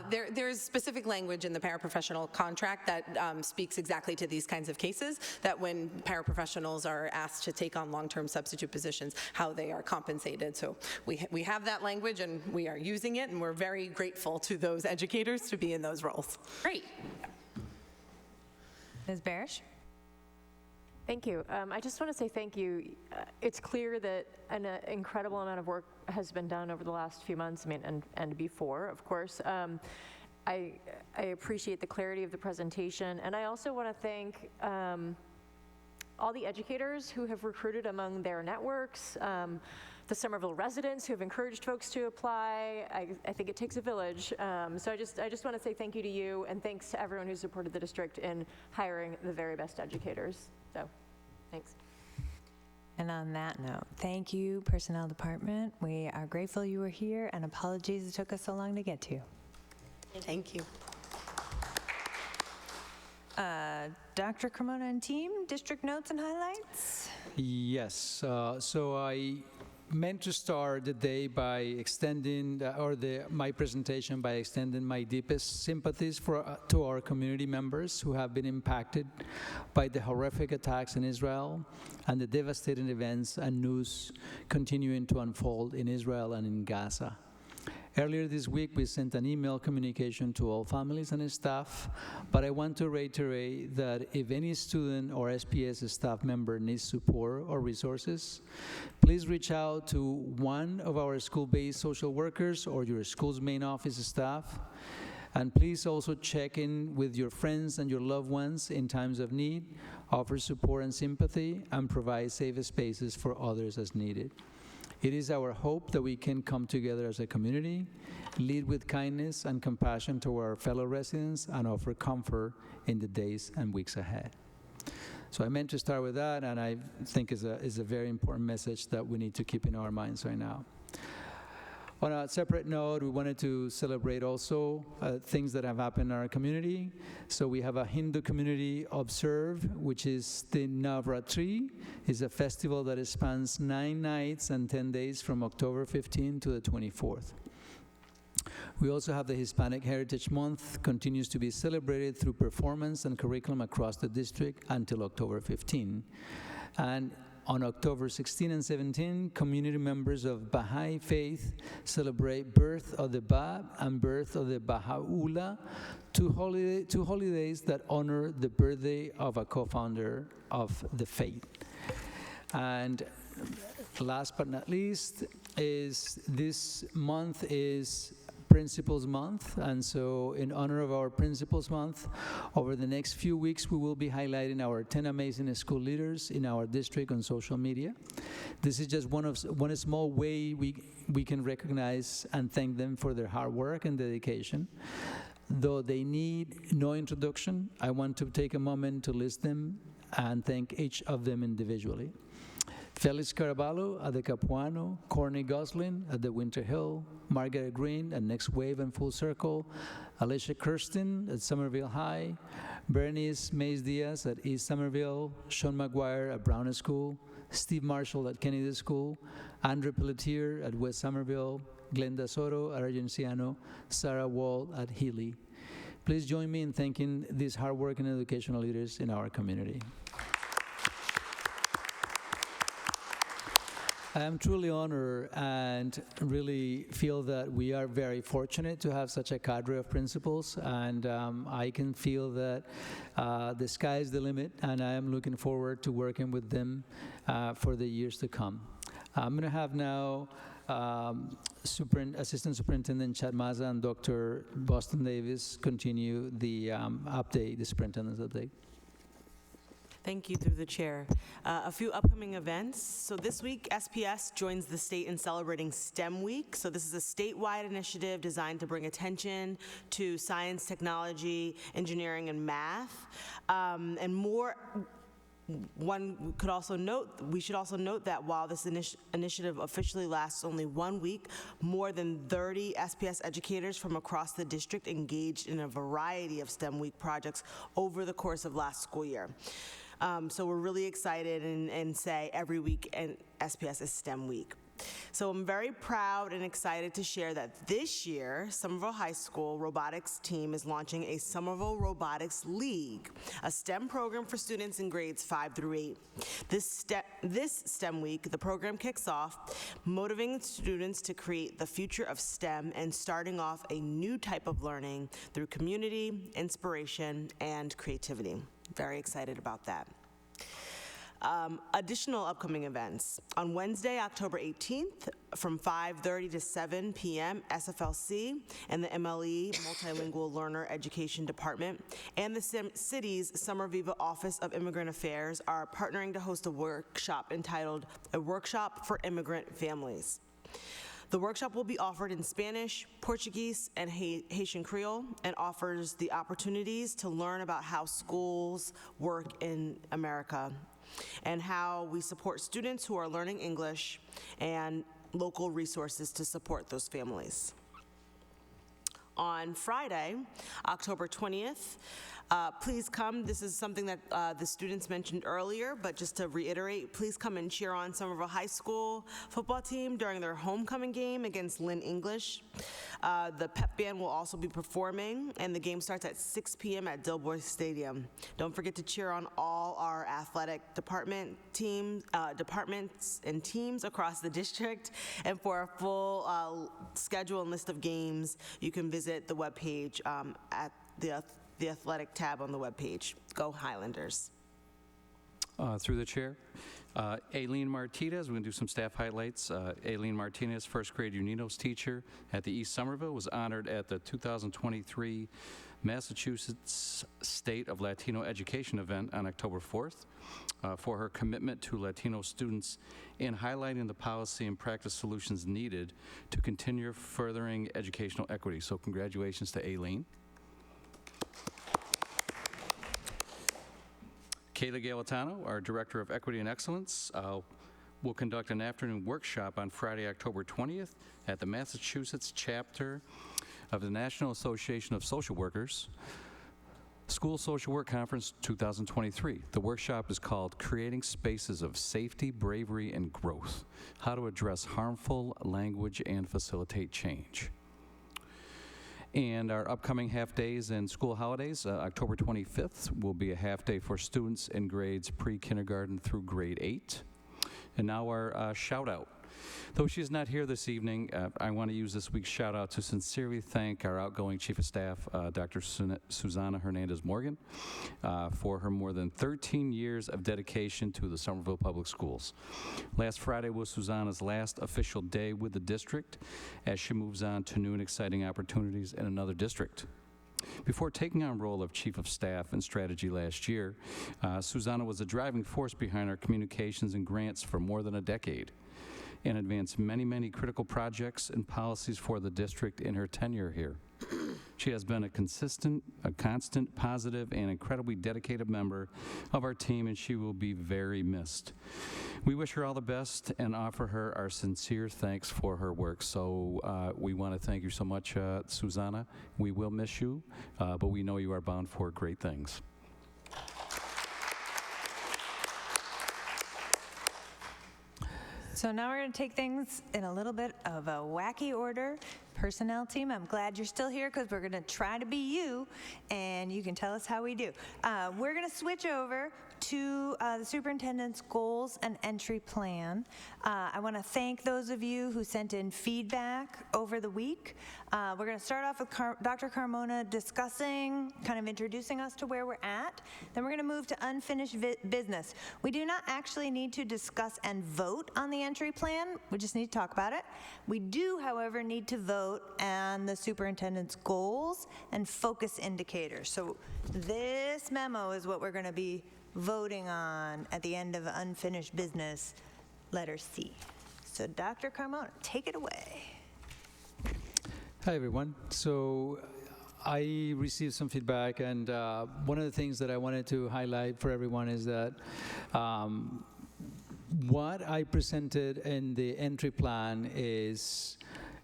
There's specific language in the paraprofessional contract that speaks exactly to these kinds of cases, that when paraprofessionals are asked to take on long-term substitute positions, how they are compensated. So we have that language, and we are using it, and we're very grateful to those educators to be in those roles. Great. Ms. Barish. Thank you. I just want to say thank you. It's clear that an incredible amount of work has been done over the last few months, and before, of course. I appreciate the clarity of the presentation, and I also want to thank all the educators who have recruited among their networks, the Somerville residents who have encouraged folks to apply. I think it takes a village. So I just want to say thank you to you, and thanks to everyone who supported the district in hiring the very best educators. So, thanks. And on that note, thank you, Personnel Department. We are grateful you were here, and apologies it took us so long to get to you. Thank you. Dr. Cremona and team, district notes and highlights? Yes, so I meant to start the day by extending, my presentation by extending my deepest sympathies to our community members who have been impacted by the horrific attacks in Israel and the devastating events and news continuing to unfold in Israel and in Gaza. Earlier this week, we sent an email communication to all families and staff, but I want to reiterate that if any student or SPS staff member needs support or resources, please reach out to one of our school-based social workers or your school's main office staff. And please also check in with your friends and your loved ones in times of need, offer support and sympathy, and provide safe spaces for others as needed. It is our hope that we can come together as a community, lead with kindness and compassion to our fellow residents, and offer comfort in the days and weeks ahead. So I meant to start with that, and I think is a very important message that we need to keep in our minds right now. On a separate note, we wanted to celebrate also things that have happened in our community. So we have a Hindu community observe, which is the Navratri. It's a festival that spans 9 nights and 10 days from October 15 to the 24th. We also have the Hispanic Heritage Month, continues to be celebrated through performance and curriculum across the district until October 15. And on October 16 and 17, community members of Baha'i faith celebrate birth of the Bab and birth of the Baha'u'llah, two holidays that honor the birthday of a co-founder of the faith. And last but not least, is this month is Principals Month, and so in honor of our Principals Month, over the next few weeks we will be highlighting our 10 amazing school leaders in our district on social media. This is just one small way we can recognize and thank them for their hard work and dedication. Though they need no introduction, I want to take a moment to list them and thank each of them individually. Felix Caraballo at the Capuano, Courtney Goslin at the Winter Hill, Margaret Green at Next Wave and Full Circle, Alicia Kirsten at Somerville High, Bernice Mays Diaz at East Somerville, Sean McGuire at Brown School, Steve Marshall at Kennedy School, Andrew Pelletier at West Somerville, Glenda Soto at Argenciano, Sarah Wall at Healy. Please join me in thanking these hardworking educational leaders in our community. I am truly honored and really feel that we are very fortunate to have such a cadre of principals, and I can feel that the sky is the limit, and I am looking forward to working with them for the years to come. I'm going to have now Assistant Superintendent Chad Maza and Dr. Boston Davis continue the update, the superintendent's update. Thank you, through the chair. A few upcoming events. So this week, SPS joins the state in celebrating STEM Week. So this is a statewide initiative designed to bring attention to science, technology, engineering, and math. And more, we should also note that while this initiative officially lasts only 1 week, more than 30 SPS educators from across the district engaged in a variety of STEM Week projects over the course of last school year. So we're really excited and say every week and SPS is STEM Week. So I'm very proud and excited to share that this year, Somerville High School robotics team is launching a Somerville Robotics League, a STEM program for students in grades 5 through 8. This STEM Week, the program kicks off, motivating students to create the future of STEM and starting off a new type of learning through community, inspiration, and creativity. Very excited about that. Additional upcoming events. On Wednesday, October 18th, from 5:30 to 7 p.m., SFLC and the MLE, Multilingual Learner Education Department, and the city's Summer Viva Office of Immigrant Affairs are partnering to host a workshop entitled A Workshop for Immigrant Families. The workshop will be offered in Spanish, Portuguese, and Haitian Creole, and offers the opportunities to learn about how schools work in America and how we support students who are learning English and local resources to support those families. On Friday, October 20th, please come. This is something that the students mentioned earlier, but just to reiterate, please come and cheer on Somerville High School football team during their homecoming game against Lynn English. The pep band will also be performing, and the game starts at 6 p.m. at Dilboy Stadium. Don't forget to cheer on all our athletic departments and teams across the district. And for a full schedule and list of games, you can visit the webpage at the athletic tab on the webpage. Go Highlanders. Through the chair, Aileen Martinez, we're going to do some staff highlights. Aileen Martinez, first grade Uninos teacher at the East Somerville, was honored at the 2023 Massachusetts State of Latino Education event on October 4th for her commitment to Latino students in highlighting the policy and practice solutions needed to continue furthering educational equity. So congratulations to Aileen. Kayla Galatano, our Director of Equity and Excellence, will conduct an afternoon workshop on Friday, October 20th at the Massachusetts chapter of the National Association of Social Workers, School Social Work Conference 2023. The workshop is called Creating Spaces of Safety, Bravery, and Growth: How to Address Harmful Language and Facilitate Change. And our upcoming half-days and school holidays, October 25th will be a half-day for students in grades pre-kindergarten through grade 8. And now our shout-out. Though she is not here this evening, I want to use this week's shout-out to sincerely thank our outgoing Chief of Staff, Dr. Susana Hernandez-Morgan, for her more than 13 years of dedication to the Somerville Public Schools. Last Friday was Susana's last official day with the district as she moves on to new and exciting opportunities in another district. Before taking on the role of Chief of Staff and Strategy last year, Susana was a driving force behind our communications and grants for more than a decade, and advanced many, many critical projects and policies for the district in her tenure here. She has been a constant, positive, and incredibly dedicated member of our team, and she will be very missed. We wish her all the best and offer her our sincere thanks for her work. So we want to thank you so much, Susana. We will miss you, but we know you are bound for great things. So now we're going to take things in a little bit of a wacky order. Personnel team, I'm glad you're still here because we're going to try to be you, and you can tell us how we do. We're going to switch over to the superintendent's goals and entry plan. I want to thank those of you who sent in feedback over the week. We're going to start off with Dr. Carmona discussing, kind of introducing us to where we're at. Then we're going to move to unfinished business. We do not actually need to discuss and vote on the entry plan. We just need to talk about it. We do, however, need to vote on the superintendent's goals and focus indicators. So this memo is what we're going to be voting on at the end of unfinished business, letter C. So Dr. Carmona, take it away. Hi, everyone. So I received some feedback, and one of the things that I wanted to highlight for everyone is that what I presented in the entry plan is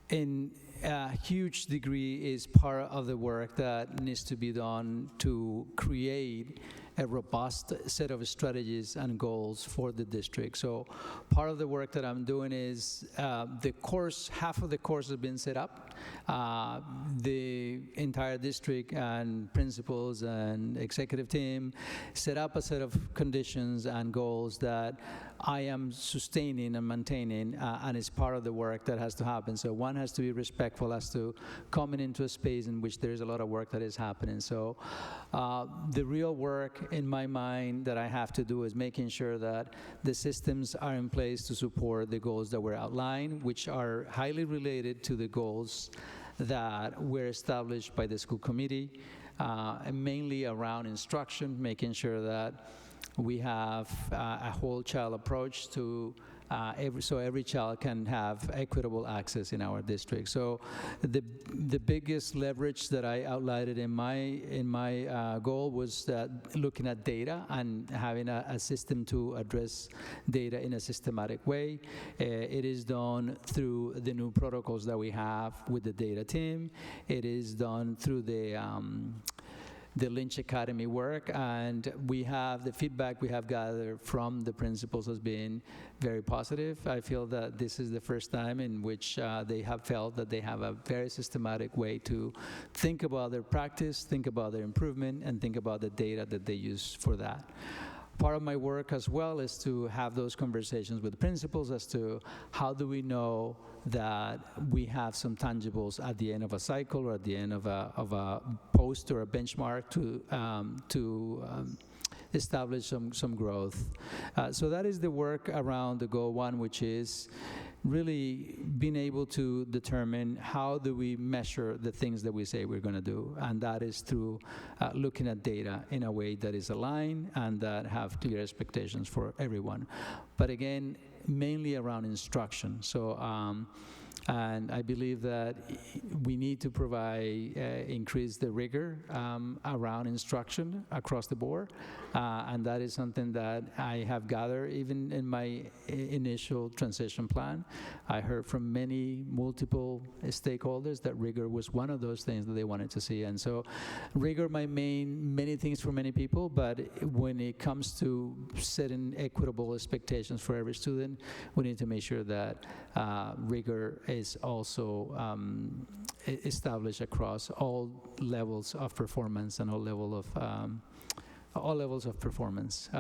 in a huge degree is part of the work that needs to be done to create a robust set of strategies and goals for the district. So part of the work that I'm doing is the course, half of the course has been set up. The entire district and principals and executive team set up a set of conditions and goals that I am sustaining and maintaining, and it's part of the work that has to happen. So one has to be respectful as to coming into a space in which there is a lot of work that is happening. So the real work work in my mind that I have to do is making sure that the systems are in place to support the goals that were outlined, which are highly related to the goals that were established by the school committee, and mainly around instruction, making sure that we have a whole child approach to so every child can have equitable access in our district. So the biggest leverage that I outlined in my goal was that looking at data and having a system to address data in a systematic way. It is done through the new protocols that we have with the data team. It is done through the Lynch Academy work, and we have the feedback we have gathered from the principals has been very positive. I feel that this is the first time in which they have felt that they have a very systematic way to think about their practice, think about their improvement, and think about the data that they use for that. Part of my work as well is to have those conversations with principals as to how do we know that we have some tangibles at the end of a cycle or at the end of a post or a benchmark to establish some growth. So that is the work around the goal one, which is really being able to determine how do we measure the things that we say we're going to do, and that is through looking at data in a way that is aligned and that have clear expectations for everyone. But again, mainly around instruction. So, and I believe that we need to provide, increase the rigor around instruction across the board, and that is something that I have gathered even in my initial transition plan. I heard from multiple stakeholders that rigor was one of those things that they wanted to see, and so rigor might mean many things for many people, but when it comes to setting equitable expectations for every student, we need to make sure that rigor is also established across all levels of performance and all levels of performance.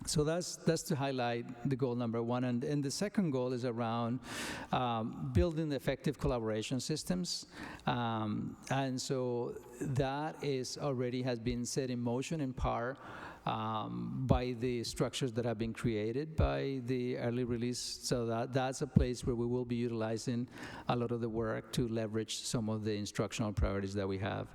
So that's to highlight the goal number one. And the second goal is around building effective collaboration systems. And so that already has been set in motion in part by the structures that have been created by the early release. So that's a place where we will be utilizing a lot of the work to leverage some of the instructional priorities that we have.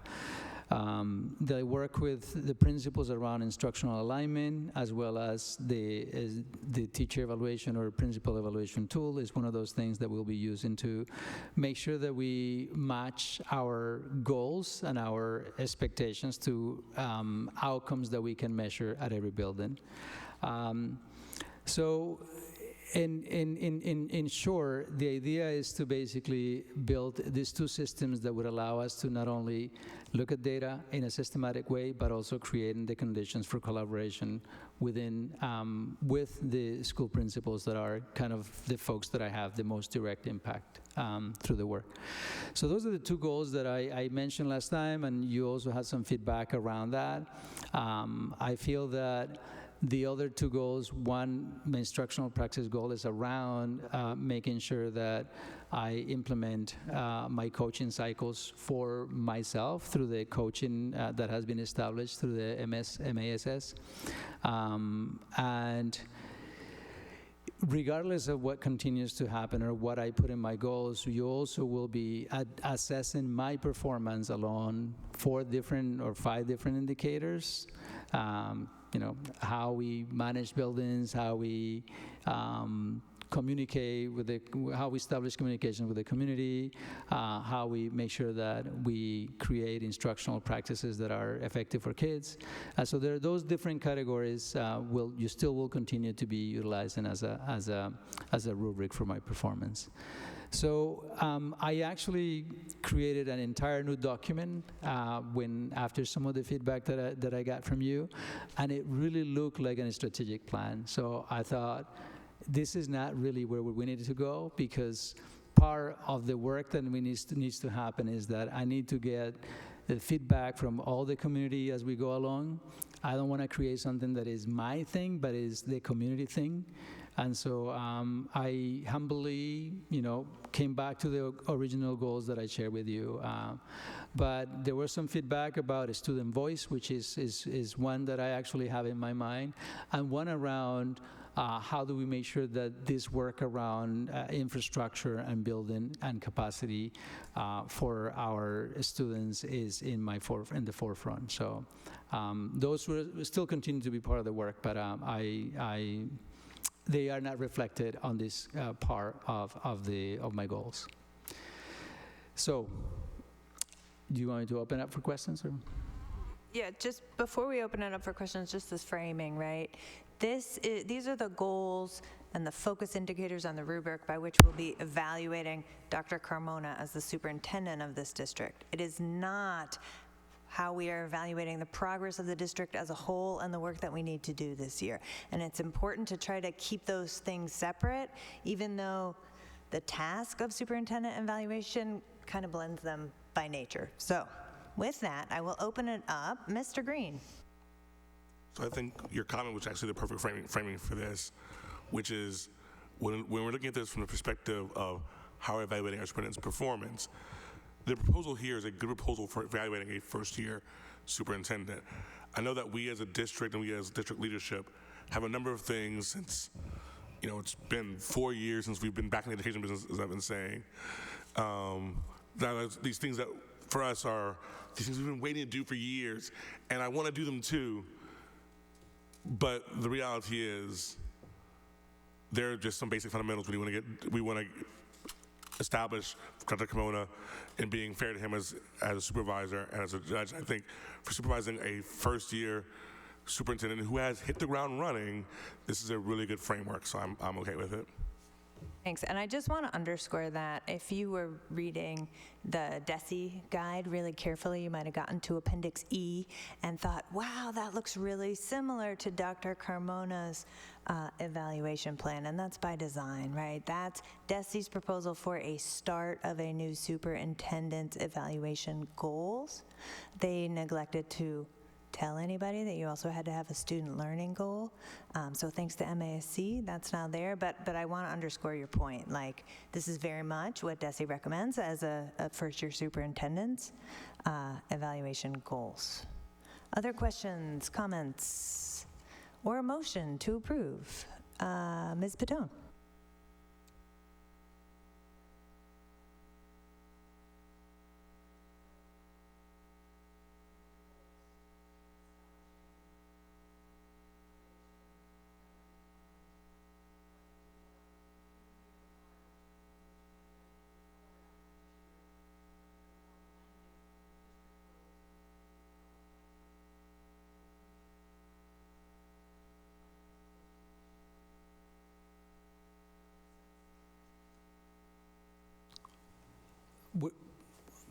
They work with the principals around instructional alignment, as well as the teacher evaluation or principal evaluation tool is one of those things that we'll be using to make sure that we match our goals and our expectations to outcomes that we can measure at every building. So in short, the idea is to basically build these two systems that would allow us to not only look at data in a systematic way, but also creating the conditions for collaboration with the school principals that are kind of the folks that I have the most direct impact through the work. So those are the two goals that I mentioned last time, and you also had some feedback around that. I feel that the other two goals, one, my instructional practice goal is around making sure that I implement my coaching cycles for myself through the coaching that has been established through the MASS. And regardless of what continues to happen or what I put in my goals, you also will be assessing my performance along 4 different or 5 different indicators. How we manage buildings, how we communicate how we establish communication with the community, how we make sure that we create instructional practices that are effective for kids. So there are those different categories. You still will continue to be utilizing as a rubric for my performance. So I actually created an entire new document after some of the feedback that I got from you, and it really looked like a strategic plan. So I thought, this is not really where we needed to go, because part of the work that needs to happen is that I need to get the feedback from all the community as we go along. I don't want to create something that is my thing, but is the community thing. And so I humbly, came back to the original goals that I shared with you. But there was some feedback about a student voice, which is one that I actually have in my mind, and one around how do we make sure that this work around infrastructure and building and capacity for our students is in the forefront. So those will still continue to be part of the work, but they are not reflected on this part of my goals. So, do you want me to open up for questions? Or? Yeah, just before we open it up for questions, just this framing, right? These are the goals and the focus indicators on the rubric by which we'll be evaluating Dr. Carmona as the superintendent of this district. It is not how we are evaluating the progress of the district as a whole and the work that we need to do this year. And it's important to try to keep those things separate, even though the task of superintendent evaluation kind of blends them by nature. So with that, I will open it up. Mr. Green. So I think your comment was actually the perfect framing for this, which is when we're looking at this from the perspective of how we're evaluating our superintendent's performance, the proposal here is a good proposal for evaluating a first-year superintendent. I know that we as a district and we as district leadership have a number of things since, it's been 4 years since we've been back in the education business, as I've been saying. These things that for us are these things we've been waiting to do for years, and I want to do them too. But the reality is, there are just some basic fundamentals we want to establish Dr. Carmona in being fair to him as a supervisor and as a judge. I think for supervising a first-year superintendent who has hit the ground running, this is a really good framework. So I'm okay with it. Thanks, and I just want to underscore that if you were reading the DESE guide really carefully, you might have gotten to Appendix E and thought, wow, that looks really similar to Dr. Carmona's evaluation plan, and that's by design, right? That's DESE's proposal for a start of a new superintendent's evaluation goals. They neglected to tell anybody that you also had to have a student learning goal. So thanks to MASC, that's now there. But I want to underscore your point. Like, this is very much what DESE recommends as a first-year superintendent's evaluation goals. Other questions, comments, or a motion to approve? Ms. Petone.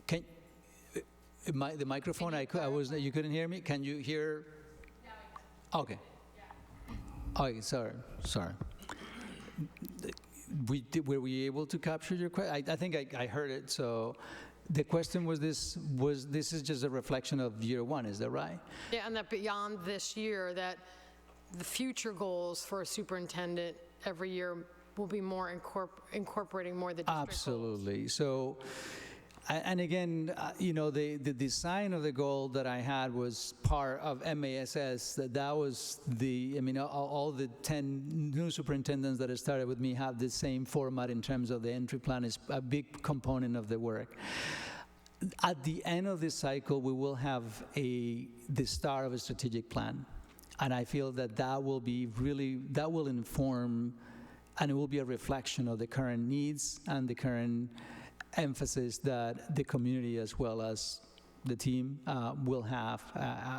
Can the microphone? You couldn't hear me. Can you hear? Okay. Okay. Sorry. Were we able to capture your question? I think I heard it. So the question was this is just a reflection of year one. Is that right? Yeah, and that beyond this year, that the future goals for a superintendent every year will be more incorporating more the district Absolutely. goals. So, and again, the design of the goal that I had was part of MASS. That was all the 10 new superintendents that started with me have the same format in terms of the entry plan. Is a big component of the work. At the end of this cycle, we will have the start of a strategic plan, and I feel that will inform. And it will be a reflection of the current needs and the current emphasis that the community as well as the team will have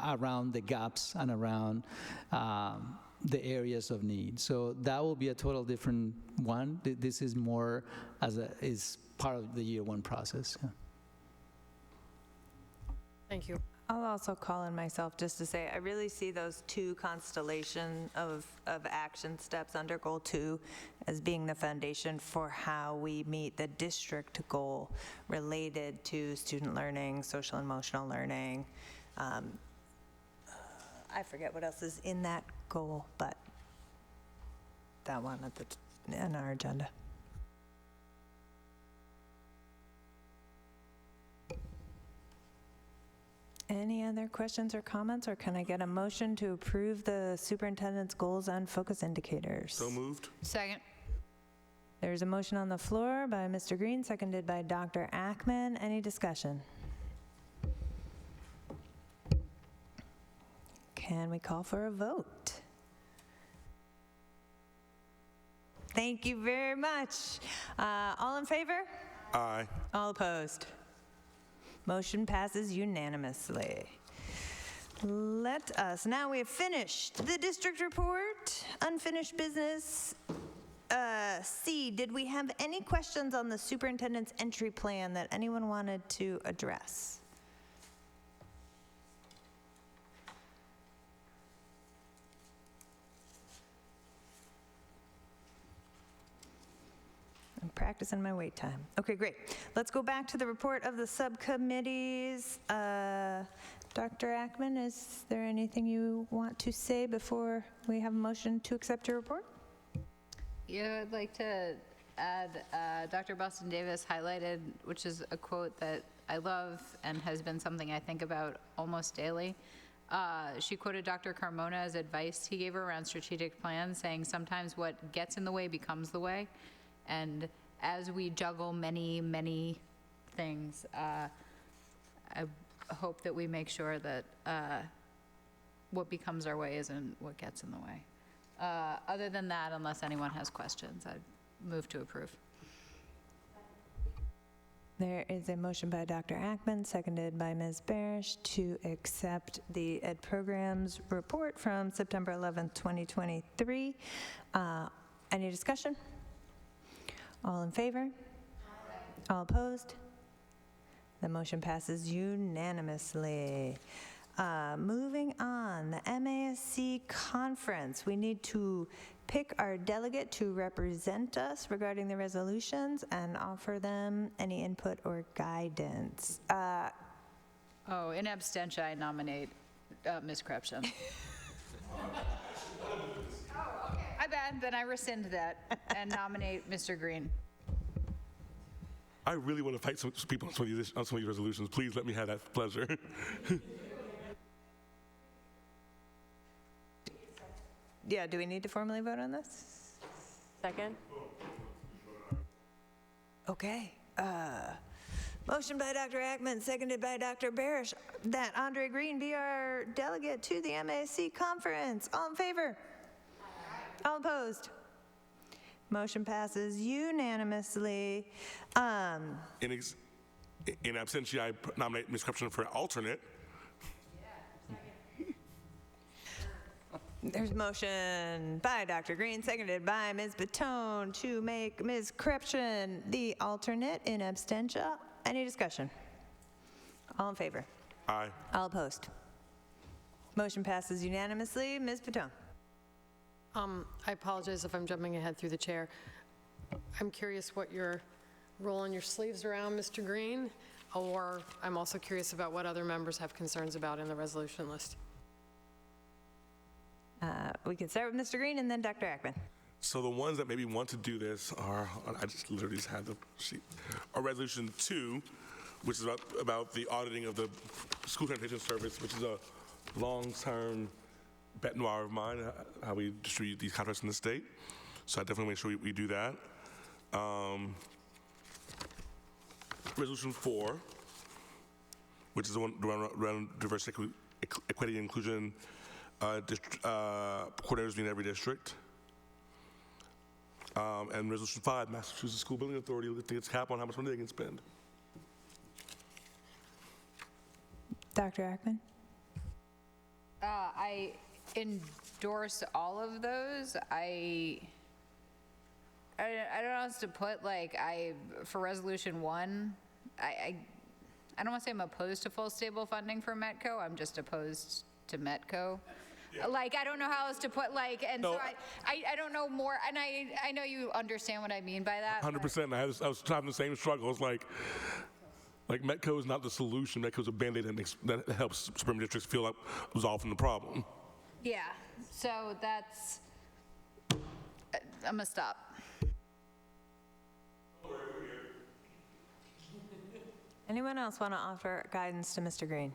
around the gaps and around the areas of need. So that will be a total different one. This is more is part of the year one process. Yeah. Thank you. I'll also call in myself just to say I really see those two constellation of action steps under Goal 2 as being the foundation for how we meet the district goal related to student learning, social and emotional learning. I forget what else is in that goal, but that one on our agenda. Any other questions or comments, or can I get a motion to approve the superintendent's goals and focus indicators? So moved. Second. There's a motion on the floor by Mr. Green, seconded by Dr. Ackman. Any discussion? Can we call for a vote? Thank you very much. All in favor? Aye. All opposed? Motion passes unanimously. Let us, now we have finished the district report, unfinished business. C, did we have any questions on the superintendent's entry plan that anyone wanted to address? I'm practicing my wait time. Okay, great. Let's go back to the report of the subcommittees. Dr. Ackman, is there anything you want to say before we have a motion to accept your report? Yeah, I'd like to add, Dr. Boston Davis highlighted, which is a quote that I love and has been something I think about almost daily. She quoted Dr. Carmona's advice he gave her around strategic plans, saying sometimes what gets in the way becomes the way. And as we juggle many, many things, I hope that we make sure that what becomes our way isn't what gets in the way. Other than that, unless anyone has questions, I'd move to approve. There is a motion by Dr. Ackman, seconded by Ms. Barish, to accept the Ed Programs report from September 11th, 2023. Any discussion? All in favor? All opposed? The motion passes unanimously. Moving on, the MASC conference. We need to pick our delegate to represent us regarding the resolutions and offer them any input or guidance. Oh, in absentia, I nominate Ms. Krepchen. My bad, then I rescind that and nominate Mr. Green. I really want to fight some people on some of these resolutions. Please let me have that pleasure. Yeah, do we need to formally vote on this? Second? Okay. Motion by Dr. Ackman, seconded by Dr. Barish, that Andre Green be our delegate to the MASC conference. All in favor? All opposed? Motion passes unanimously. In absentia, I nominate Ms. Krepchen for alternate. There's a motion by Dr. Green, seconded by Ms. Batone, to make Ms. Krepchen the alternate in absentia. Any discussion? All in favor? Aye. All opposed? Motion passes unanimously. Ms. Batone. I apologize if I'm jumping ahead through the chair. I'm curious what you're rolling your sleeves around, Mr. Green, or I'm also curious about what other members have concerns about in the resolution list. We can start with Mr. Green and then Dr. Ackman. So the ones that maybe want to do this are, I just literally just had the sheet, are Resolution 2, which is about the auditing of the school transportation service, which is a long-term bet noir of mine, how we distribute these contracts in the state. So I definitely make sure we do that. Resolution 4, which is the one around diversity, equity, and inclusion coordinators in every district. And Resolution 5, Massachusetts School Building Authority lifting its cap on how much money they can spend. Dr. Ackman? I endorse all of those. I don't know how else to put, like, for Resolution 1, I don't want to say I'm opposed to full stable funding for Metco, I'm just opposed to Metco. Yeah. Like, I don't know how else to put, like, and no, so I don't know more, and I know you understand what I mean by that. 100%, I was having the same struggles, like Metco is not the solution, Metco is a Band-Aid that helps suburban districts feel like resolving the problem. Yeah, so that's, gonna stop. Anyone else want to offer guidance to Mr. Green?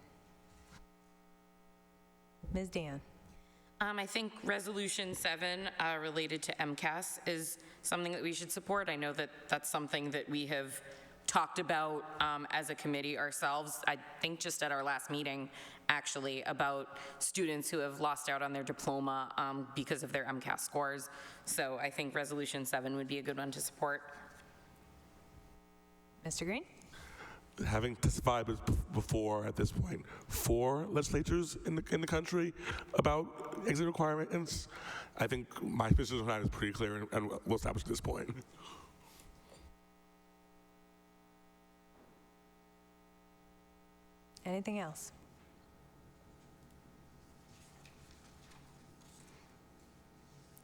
Ms. Dion. I think Resolution 7 related to MCAS is something that we should support. I know that that's something that we have talked about as a committee ourselves, I think just at our last meeting, actually, about students who have lost out on their diploma because of their MCAS scores. So I think Resolution 7 would be a good one to support. Mr. Green? Having testified before at this point 4 legislatures in the country about exit requirements, I think my position on that is pretty clear and well established at this point. Anything else?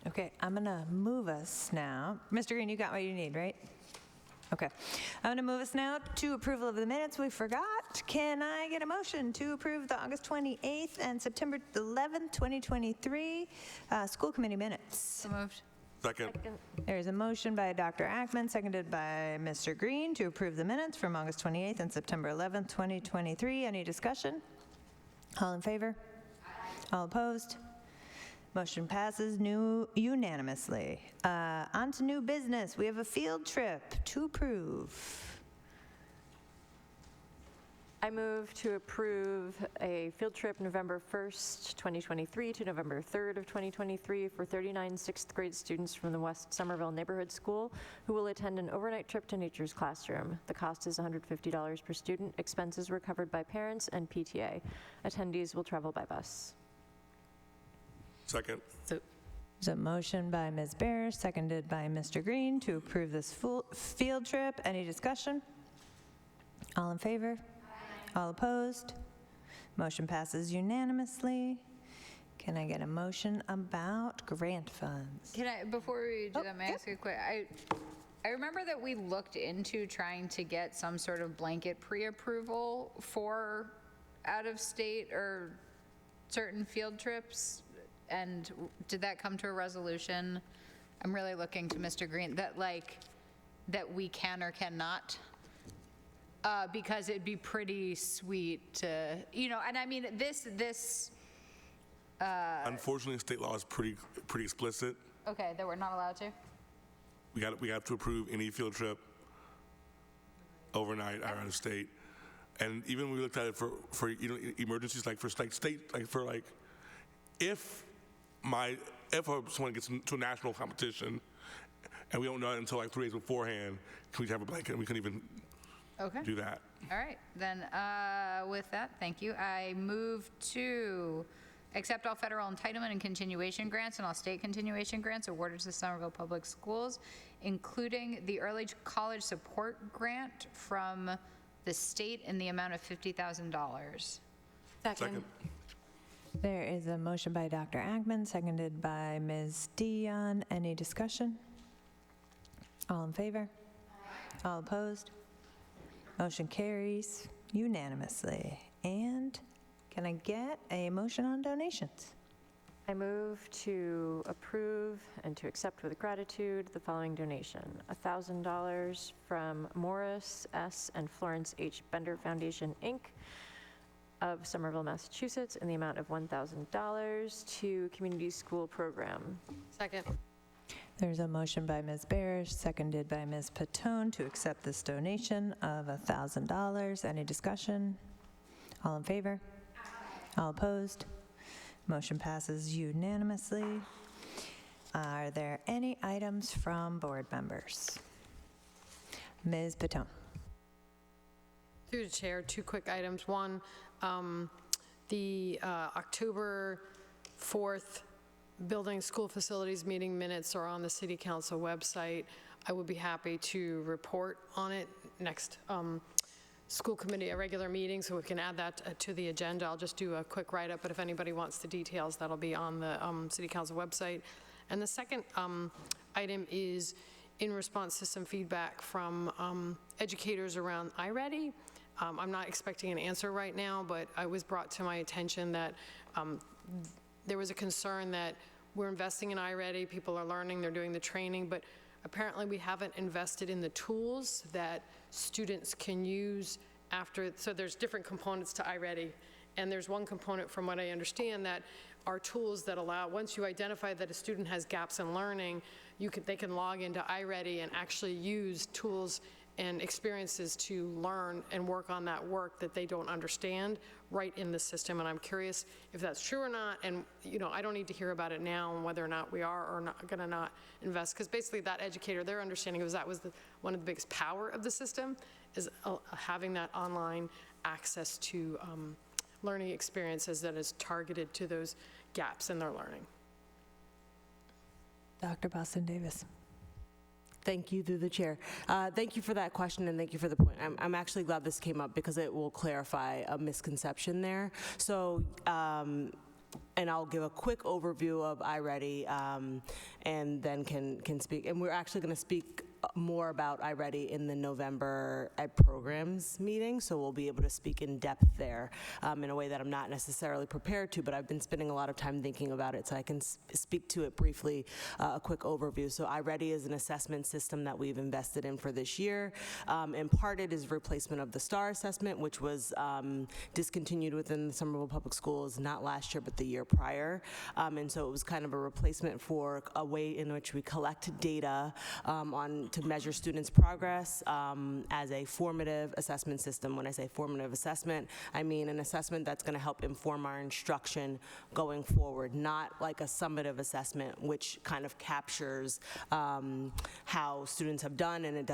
Okay, I'm gonna move us now. Mr. Green, you got what you need, right? Okay. I'm going to move us now to approval of the minutes we forgot. Can I get a motion to approve the August 28th and September 11th, 2023 school committee minutes? So moved. Second. There's a motion by Dr. Ackman, seconded by Mr. Green, to approve the minutes from August 28th and September 11th, 2023. Any discussion? All in favor? All opposed? Motion passes unanimously. On to new business. We have a field trip to approve. I move to approve a field trip November 1st, 2023 to November 3rd of 2023 for 39 sixth grade students from the West Somerville Neighborhood School who will attend an overnight trip to Nature's Classroom. The cost is $150 per student. Expenses were covered by parents and PTA. Attendees will travel by bus. Second. There's a motion by Ms. Bear, seconded by Mr. Green, to approve this field trip. Any discussion? All in favor? All opposed? Motion passes unanimously. Can I get a motion about grant funds? Can I, before we do that, may I ask a quick, I remember that we looked into trying to get some sort of blanket pre-approval for out-of-state or certain field trips, and did that come to a resolution? I'm really looking to Mr. Green, that we can or cannot, because it'd be pretty sweet to, and I mean, this. Unfortunately, state law is pretty explicit. Okay, that we're not allowed to? We have to approve any field trip overnight out of state. And even when we looked at it for emergencies, like for state, if someone gets to a national competition and we don't know it until 3 days beforehand, can we have a blanket? And we couldn't even do that. All right, then with that, thank you. I move to accept all federal entitlement and continuation grants and all state continuation grants awarded to the Somerville Public Schools, including the Early College Support Grant from the state in the amount of $50,000. Second. There is a motion by Dr. Ackman, seconded by Ms. Dion. Any discussion? All in favor? All opposed? Motion carries unanimously. And can I get a motion on donations? I move to approve and to accept with gratitude the following donation. $1,000 from Morris S. and Florence H. Bender Foundation, Inc. of Somerville, Massachusetts, in the amount of $1,000 to Community School Program. Second. There's a motion by Ms. Barish, seconded by Ms. Patone, to accept this donation of $1,000. Any discussion? All in favor? All opposed? Motion passes unanimously. Are there any items from board members? Ms. Patone. Through the chair, 2 quick items. One, the October 4th Building School Facilities meeting minutes are on the City Council website. I would be happy to report on it next school committee, a regular meeting, so we can add that to the agenda. I'll just do a quick write-up, but if anybody wants the details, that'll be on the City Council website. And the second item is in response to some feedback from educators around iReady. I'm not expecting an answer right now, but it was brought to my attention that there was a concern that we're investing in iReady, people are learning, they're doing the training, but apparently we haven't invested in the tools that students can use after, so there's different components to iReady, and there's one component, from what I understand, that are tools that allow, once you identify that a student has gaps in learning, they can log into iReady and actually use tools and experiences to learn and work on that work that they don't understand right in the system. And I'm curious if that's true or not. And I don't need to hear about it now and whether or not we are or not going to not invest, because basically that educator, their understanding was that was one of the biggest power of the system is having that online access to learning experiences that is targeted to those gaps in their learning. Dr. Boston Davis. Thank you, through the chair. Thank you for that question, and thank you for the point. I'm actually glad this came up because it will clarify a misconception there. So, and I'll give a quick overview of iReady, and then can speak. And we're actually going to speak more about iReady in the November Ed Programs meeting, so we'll be able to speak in depth there in a way that I'm not necessarily prepared to, but I've been spending a lot of time thinking about it, so I can speak to it briefly, a quick overview. So iReady is an assessment system that we've invested in for this year. In part, it is replacement of the STAR assessment, which was discontinued within the Somerville Public Schools, not last year, but the year prior. And so it was kind of a replacement for a way in which we collect data to measure students' progress as a formative assessment system. When I say formative assessment, I mean an assessment that's going to help inform our instruction going forward, not like a summative assessment, which kind of captures how students have done, and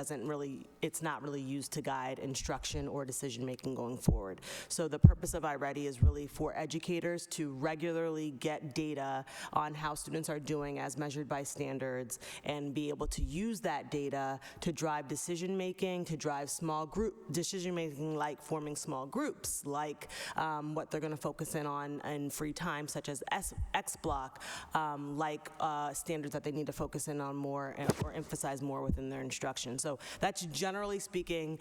it's not really used to guide instruction or decision-making going forward. So the purpose of iReady is really for educators to regularly get data on how students are doing as measured by standards and be able to use that data to drive decision-making, to drive small group decision-making, like forming small groups, like what they're going to focus in on in free time, such as XBlock, like standards that they need to focus in on more or emphasize more within their instruction. So that's generally speaking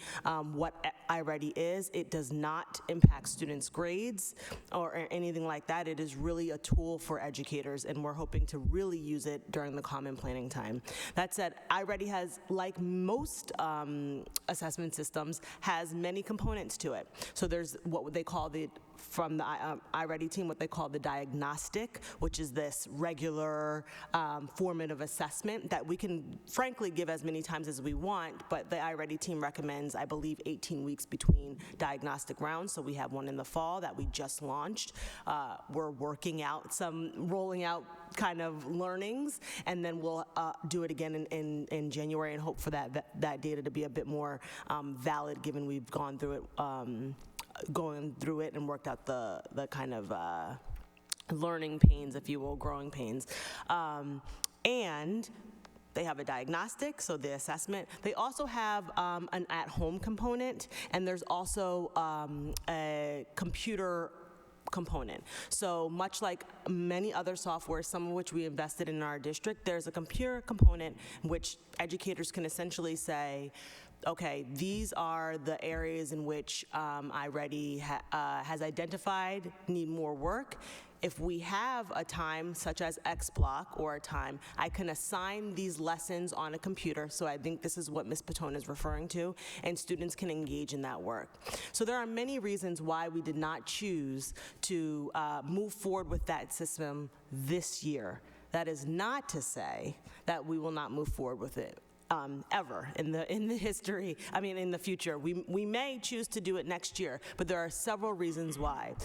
what iReady is. It does not impact students' grades or anything like that. It is really a tool for educators, and we're hoping to really use it during the common planning time. That said, iReady has, like most assessment systems, has many components to it. So there's what they call from the iReady team, what they call the diagnostic, which is this regular formative assessment that we can frankly give as many times as we want, but the iReady team recommends, I believe, 18 weeks between diagnostic rounds. So we have one in the fall that we just launched. We're rolling out kind of learnings, and then we'll do it again in January and hope for that data to be a bit more valid, given we've gone through it and worked out the kind of learning pains, if you will, growing pains. And they have a diagnostic, so the assessment. They also have an at-home component, and there's also a computer component. So much like many other software, some of which we invested in our district, there's a computer component in which educators can essentially say, okay, these are the areas in which iReady has identified need more work. If we have a time such as XBlock or a time, I can assign these lessons on a computer. So I think this is what Ms. Patone is referring to, and students can engage in that work. So there are many reasons why we did not choose to move forward with that system this year. That is not to say that we will not move forward with it. Ever in the history, in the future. We may choose to do it next year, but there are several reasons why.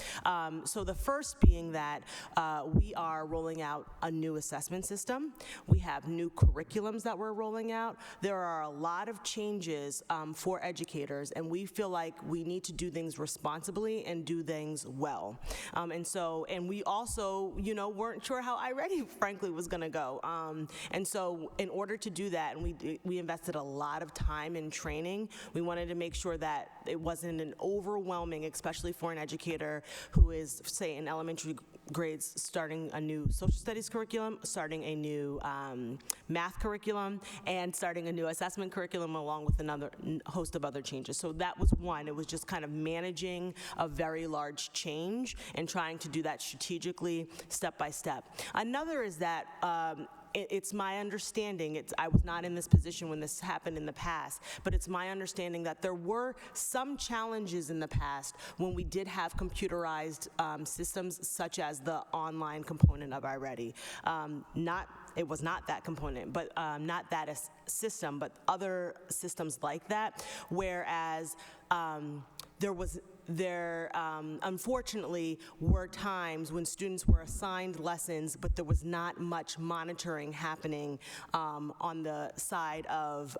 So the first being that we are rolling out a new assessment system. We have new curriculums that we're rolling out. There are a lot of changes for educators, and we feel like we need to do things responsibly and do things well. And we also, weren't sure how iReady, frankly, was going to go. And so in order to do that, and we invested a lot of time in training. We wanted to make sure that it wasn't an overwhelming, especially for an educator who is, say, in elementary grades, starting a new social studies curriculum, starting a new math curriculum, and starting a new assessment curriculum, along with another host of other changes. So that was one. It was just kind of managing a very large change and trying to do that strategically, step by step. Another is that it's my understanding, I was not in this position when this happened in the past, but it's my understanding that there were some challenges in the past when we did have computerized systems, such as the online component of iReady. It was not that component, but not that system, but other systems like that, whereas there unfortunately were times when students were assigned lessons, but there was not much monitoring happening on the side of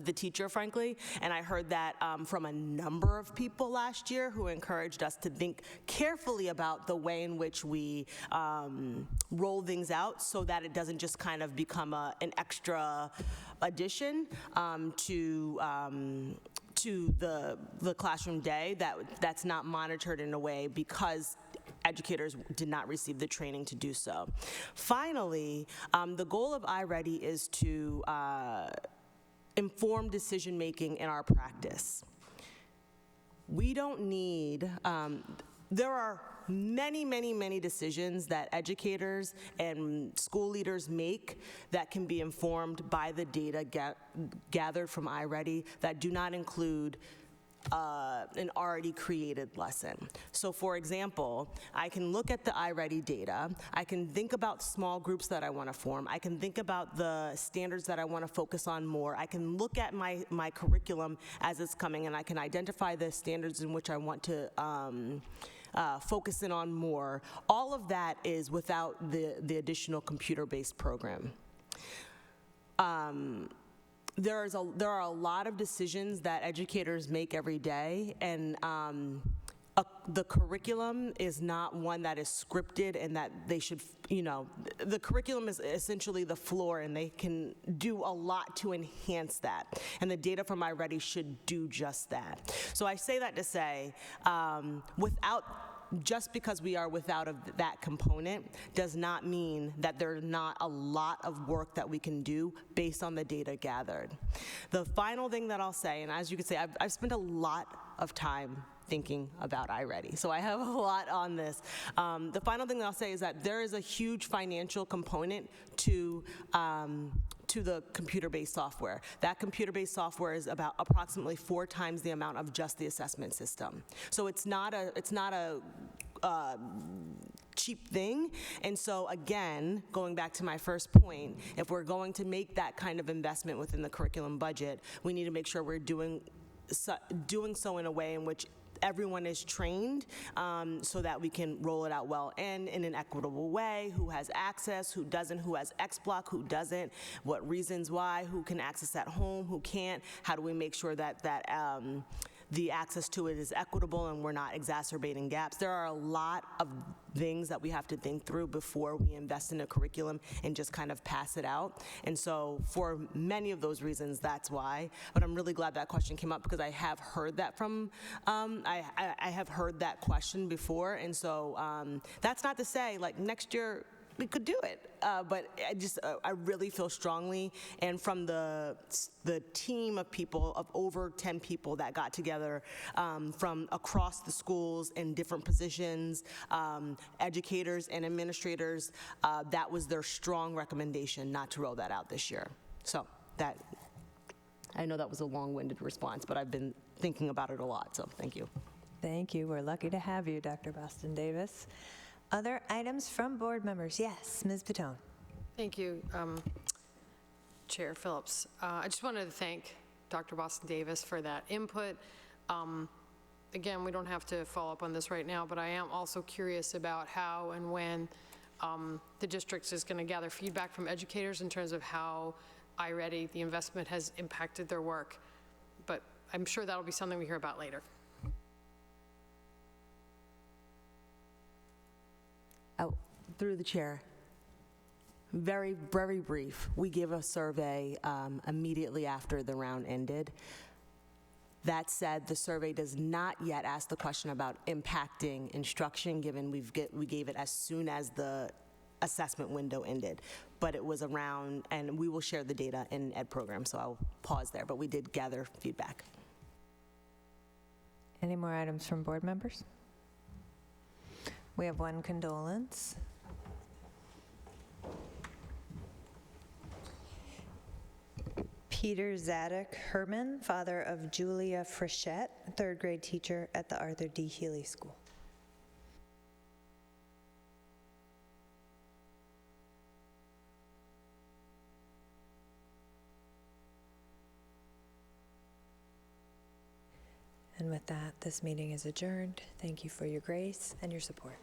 the teacher, frankly. And I heard that from a number of people last year who encouraged us to think carefully about the way in which we roll things out, so that it doesn't just kind of become an extra addition to the classroom day that's not monitored in a way because educators did not receive the training to do so. Finally, the goal of iReady is to inform decision-making in our practice. We don't need, there are many decisions that educators and school leaders make that can be informed by the data gathered from iReady that do not include an already created lesson. So for example, I can look at the iReady data, I can think about small groups that I want to form, I can think about the standards that I want to focus on more, I can look at my curriculum as it's coming, and I can identify the standards in which I want to focus in on more. All of that is without the additional computer-based program. There are a lot of decisions that educators make every day, and the curriculum is not one that is scripted and that they should, the curriculum is essentially the floor, and they can do a lot to enhance that. And the data from iReady should do just that. So I say that to say, just because we are without that component does not mean that there's not a lot of work that we can do based on the data gathered. The final thing that I'll say, and as you can see, I've spent a lot of time thinking about iReady, so I have a lot on this. The final thing that I'll say is that there is a huge financial component to the computer-based software. That computer-based software is about approximately 4 times the amount of just the assessment system. So it's not a cheap thing. And so again, going back to my first point, if we're going to make that kind of investment within the curriculum budget, we need to make sure we're doing so in a way in which everyone is trained, so that we can roll it out well and in an equitable way, who has access, who doesn't, who has XBlock, who doesn't, what reasons why, who can access at home, who can't, how do we make sure that the access to it is equitable and we're not exacerbating gaps. There are a lot of things that we have to think through before we invest in a curriculum and just kind of pass it out. And so for many of those reasons, that's why. But I'm really glad that question came up, because I have heard that from, I have heard that question before. And so that's not to say, like, next year we could do it, but I really feel strongly, and from the team of people, of over 10 people that got together from across the schools in different positions, educators and administrators, that was their strong recommendation not to roll that out this year. So that, I know that was a long-winded response, but I've been thinking about it a lot, so thank you. Thank you. We're lucky to have you, Dr. Boston Davis. Other items from board members? Yes, Ms. Patone. Thank you, Chair Phillips. I just wanted to thank Dr. Boston Davis for that input. Again, we don't have to follow up on this right now, but I am also curious about how and when the district is going to gather feedback from educators in terms of how iReady, the investment, has impacted their work. But I'm sure that'll be something we hear about later. Oh, through the chair. Very, very brief. We gave a survey immediately after the round ended. That said, the survey does not yet ask the question about impacting instruction, given we gave it as soon as the assessment window ended. But it was around, and we will share the data in Ed program, so I'll pause there, but we did gather feedback. Any more items from board members? We have one condolence. Peter Zadok Herman, father of Julia Frischette, third grade teacher at the Arthur D. Healy School. And with that, this meeting is adjourned. Thank you for your grace and your support.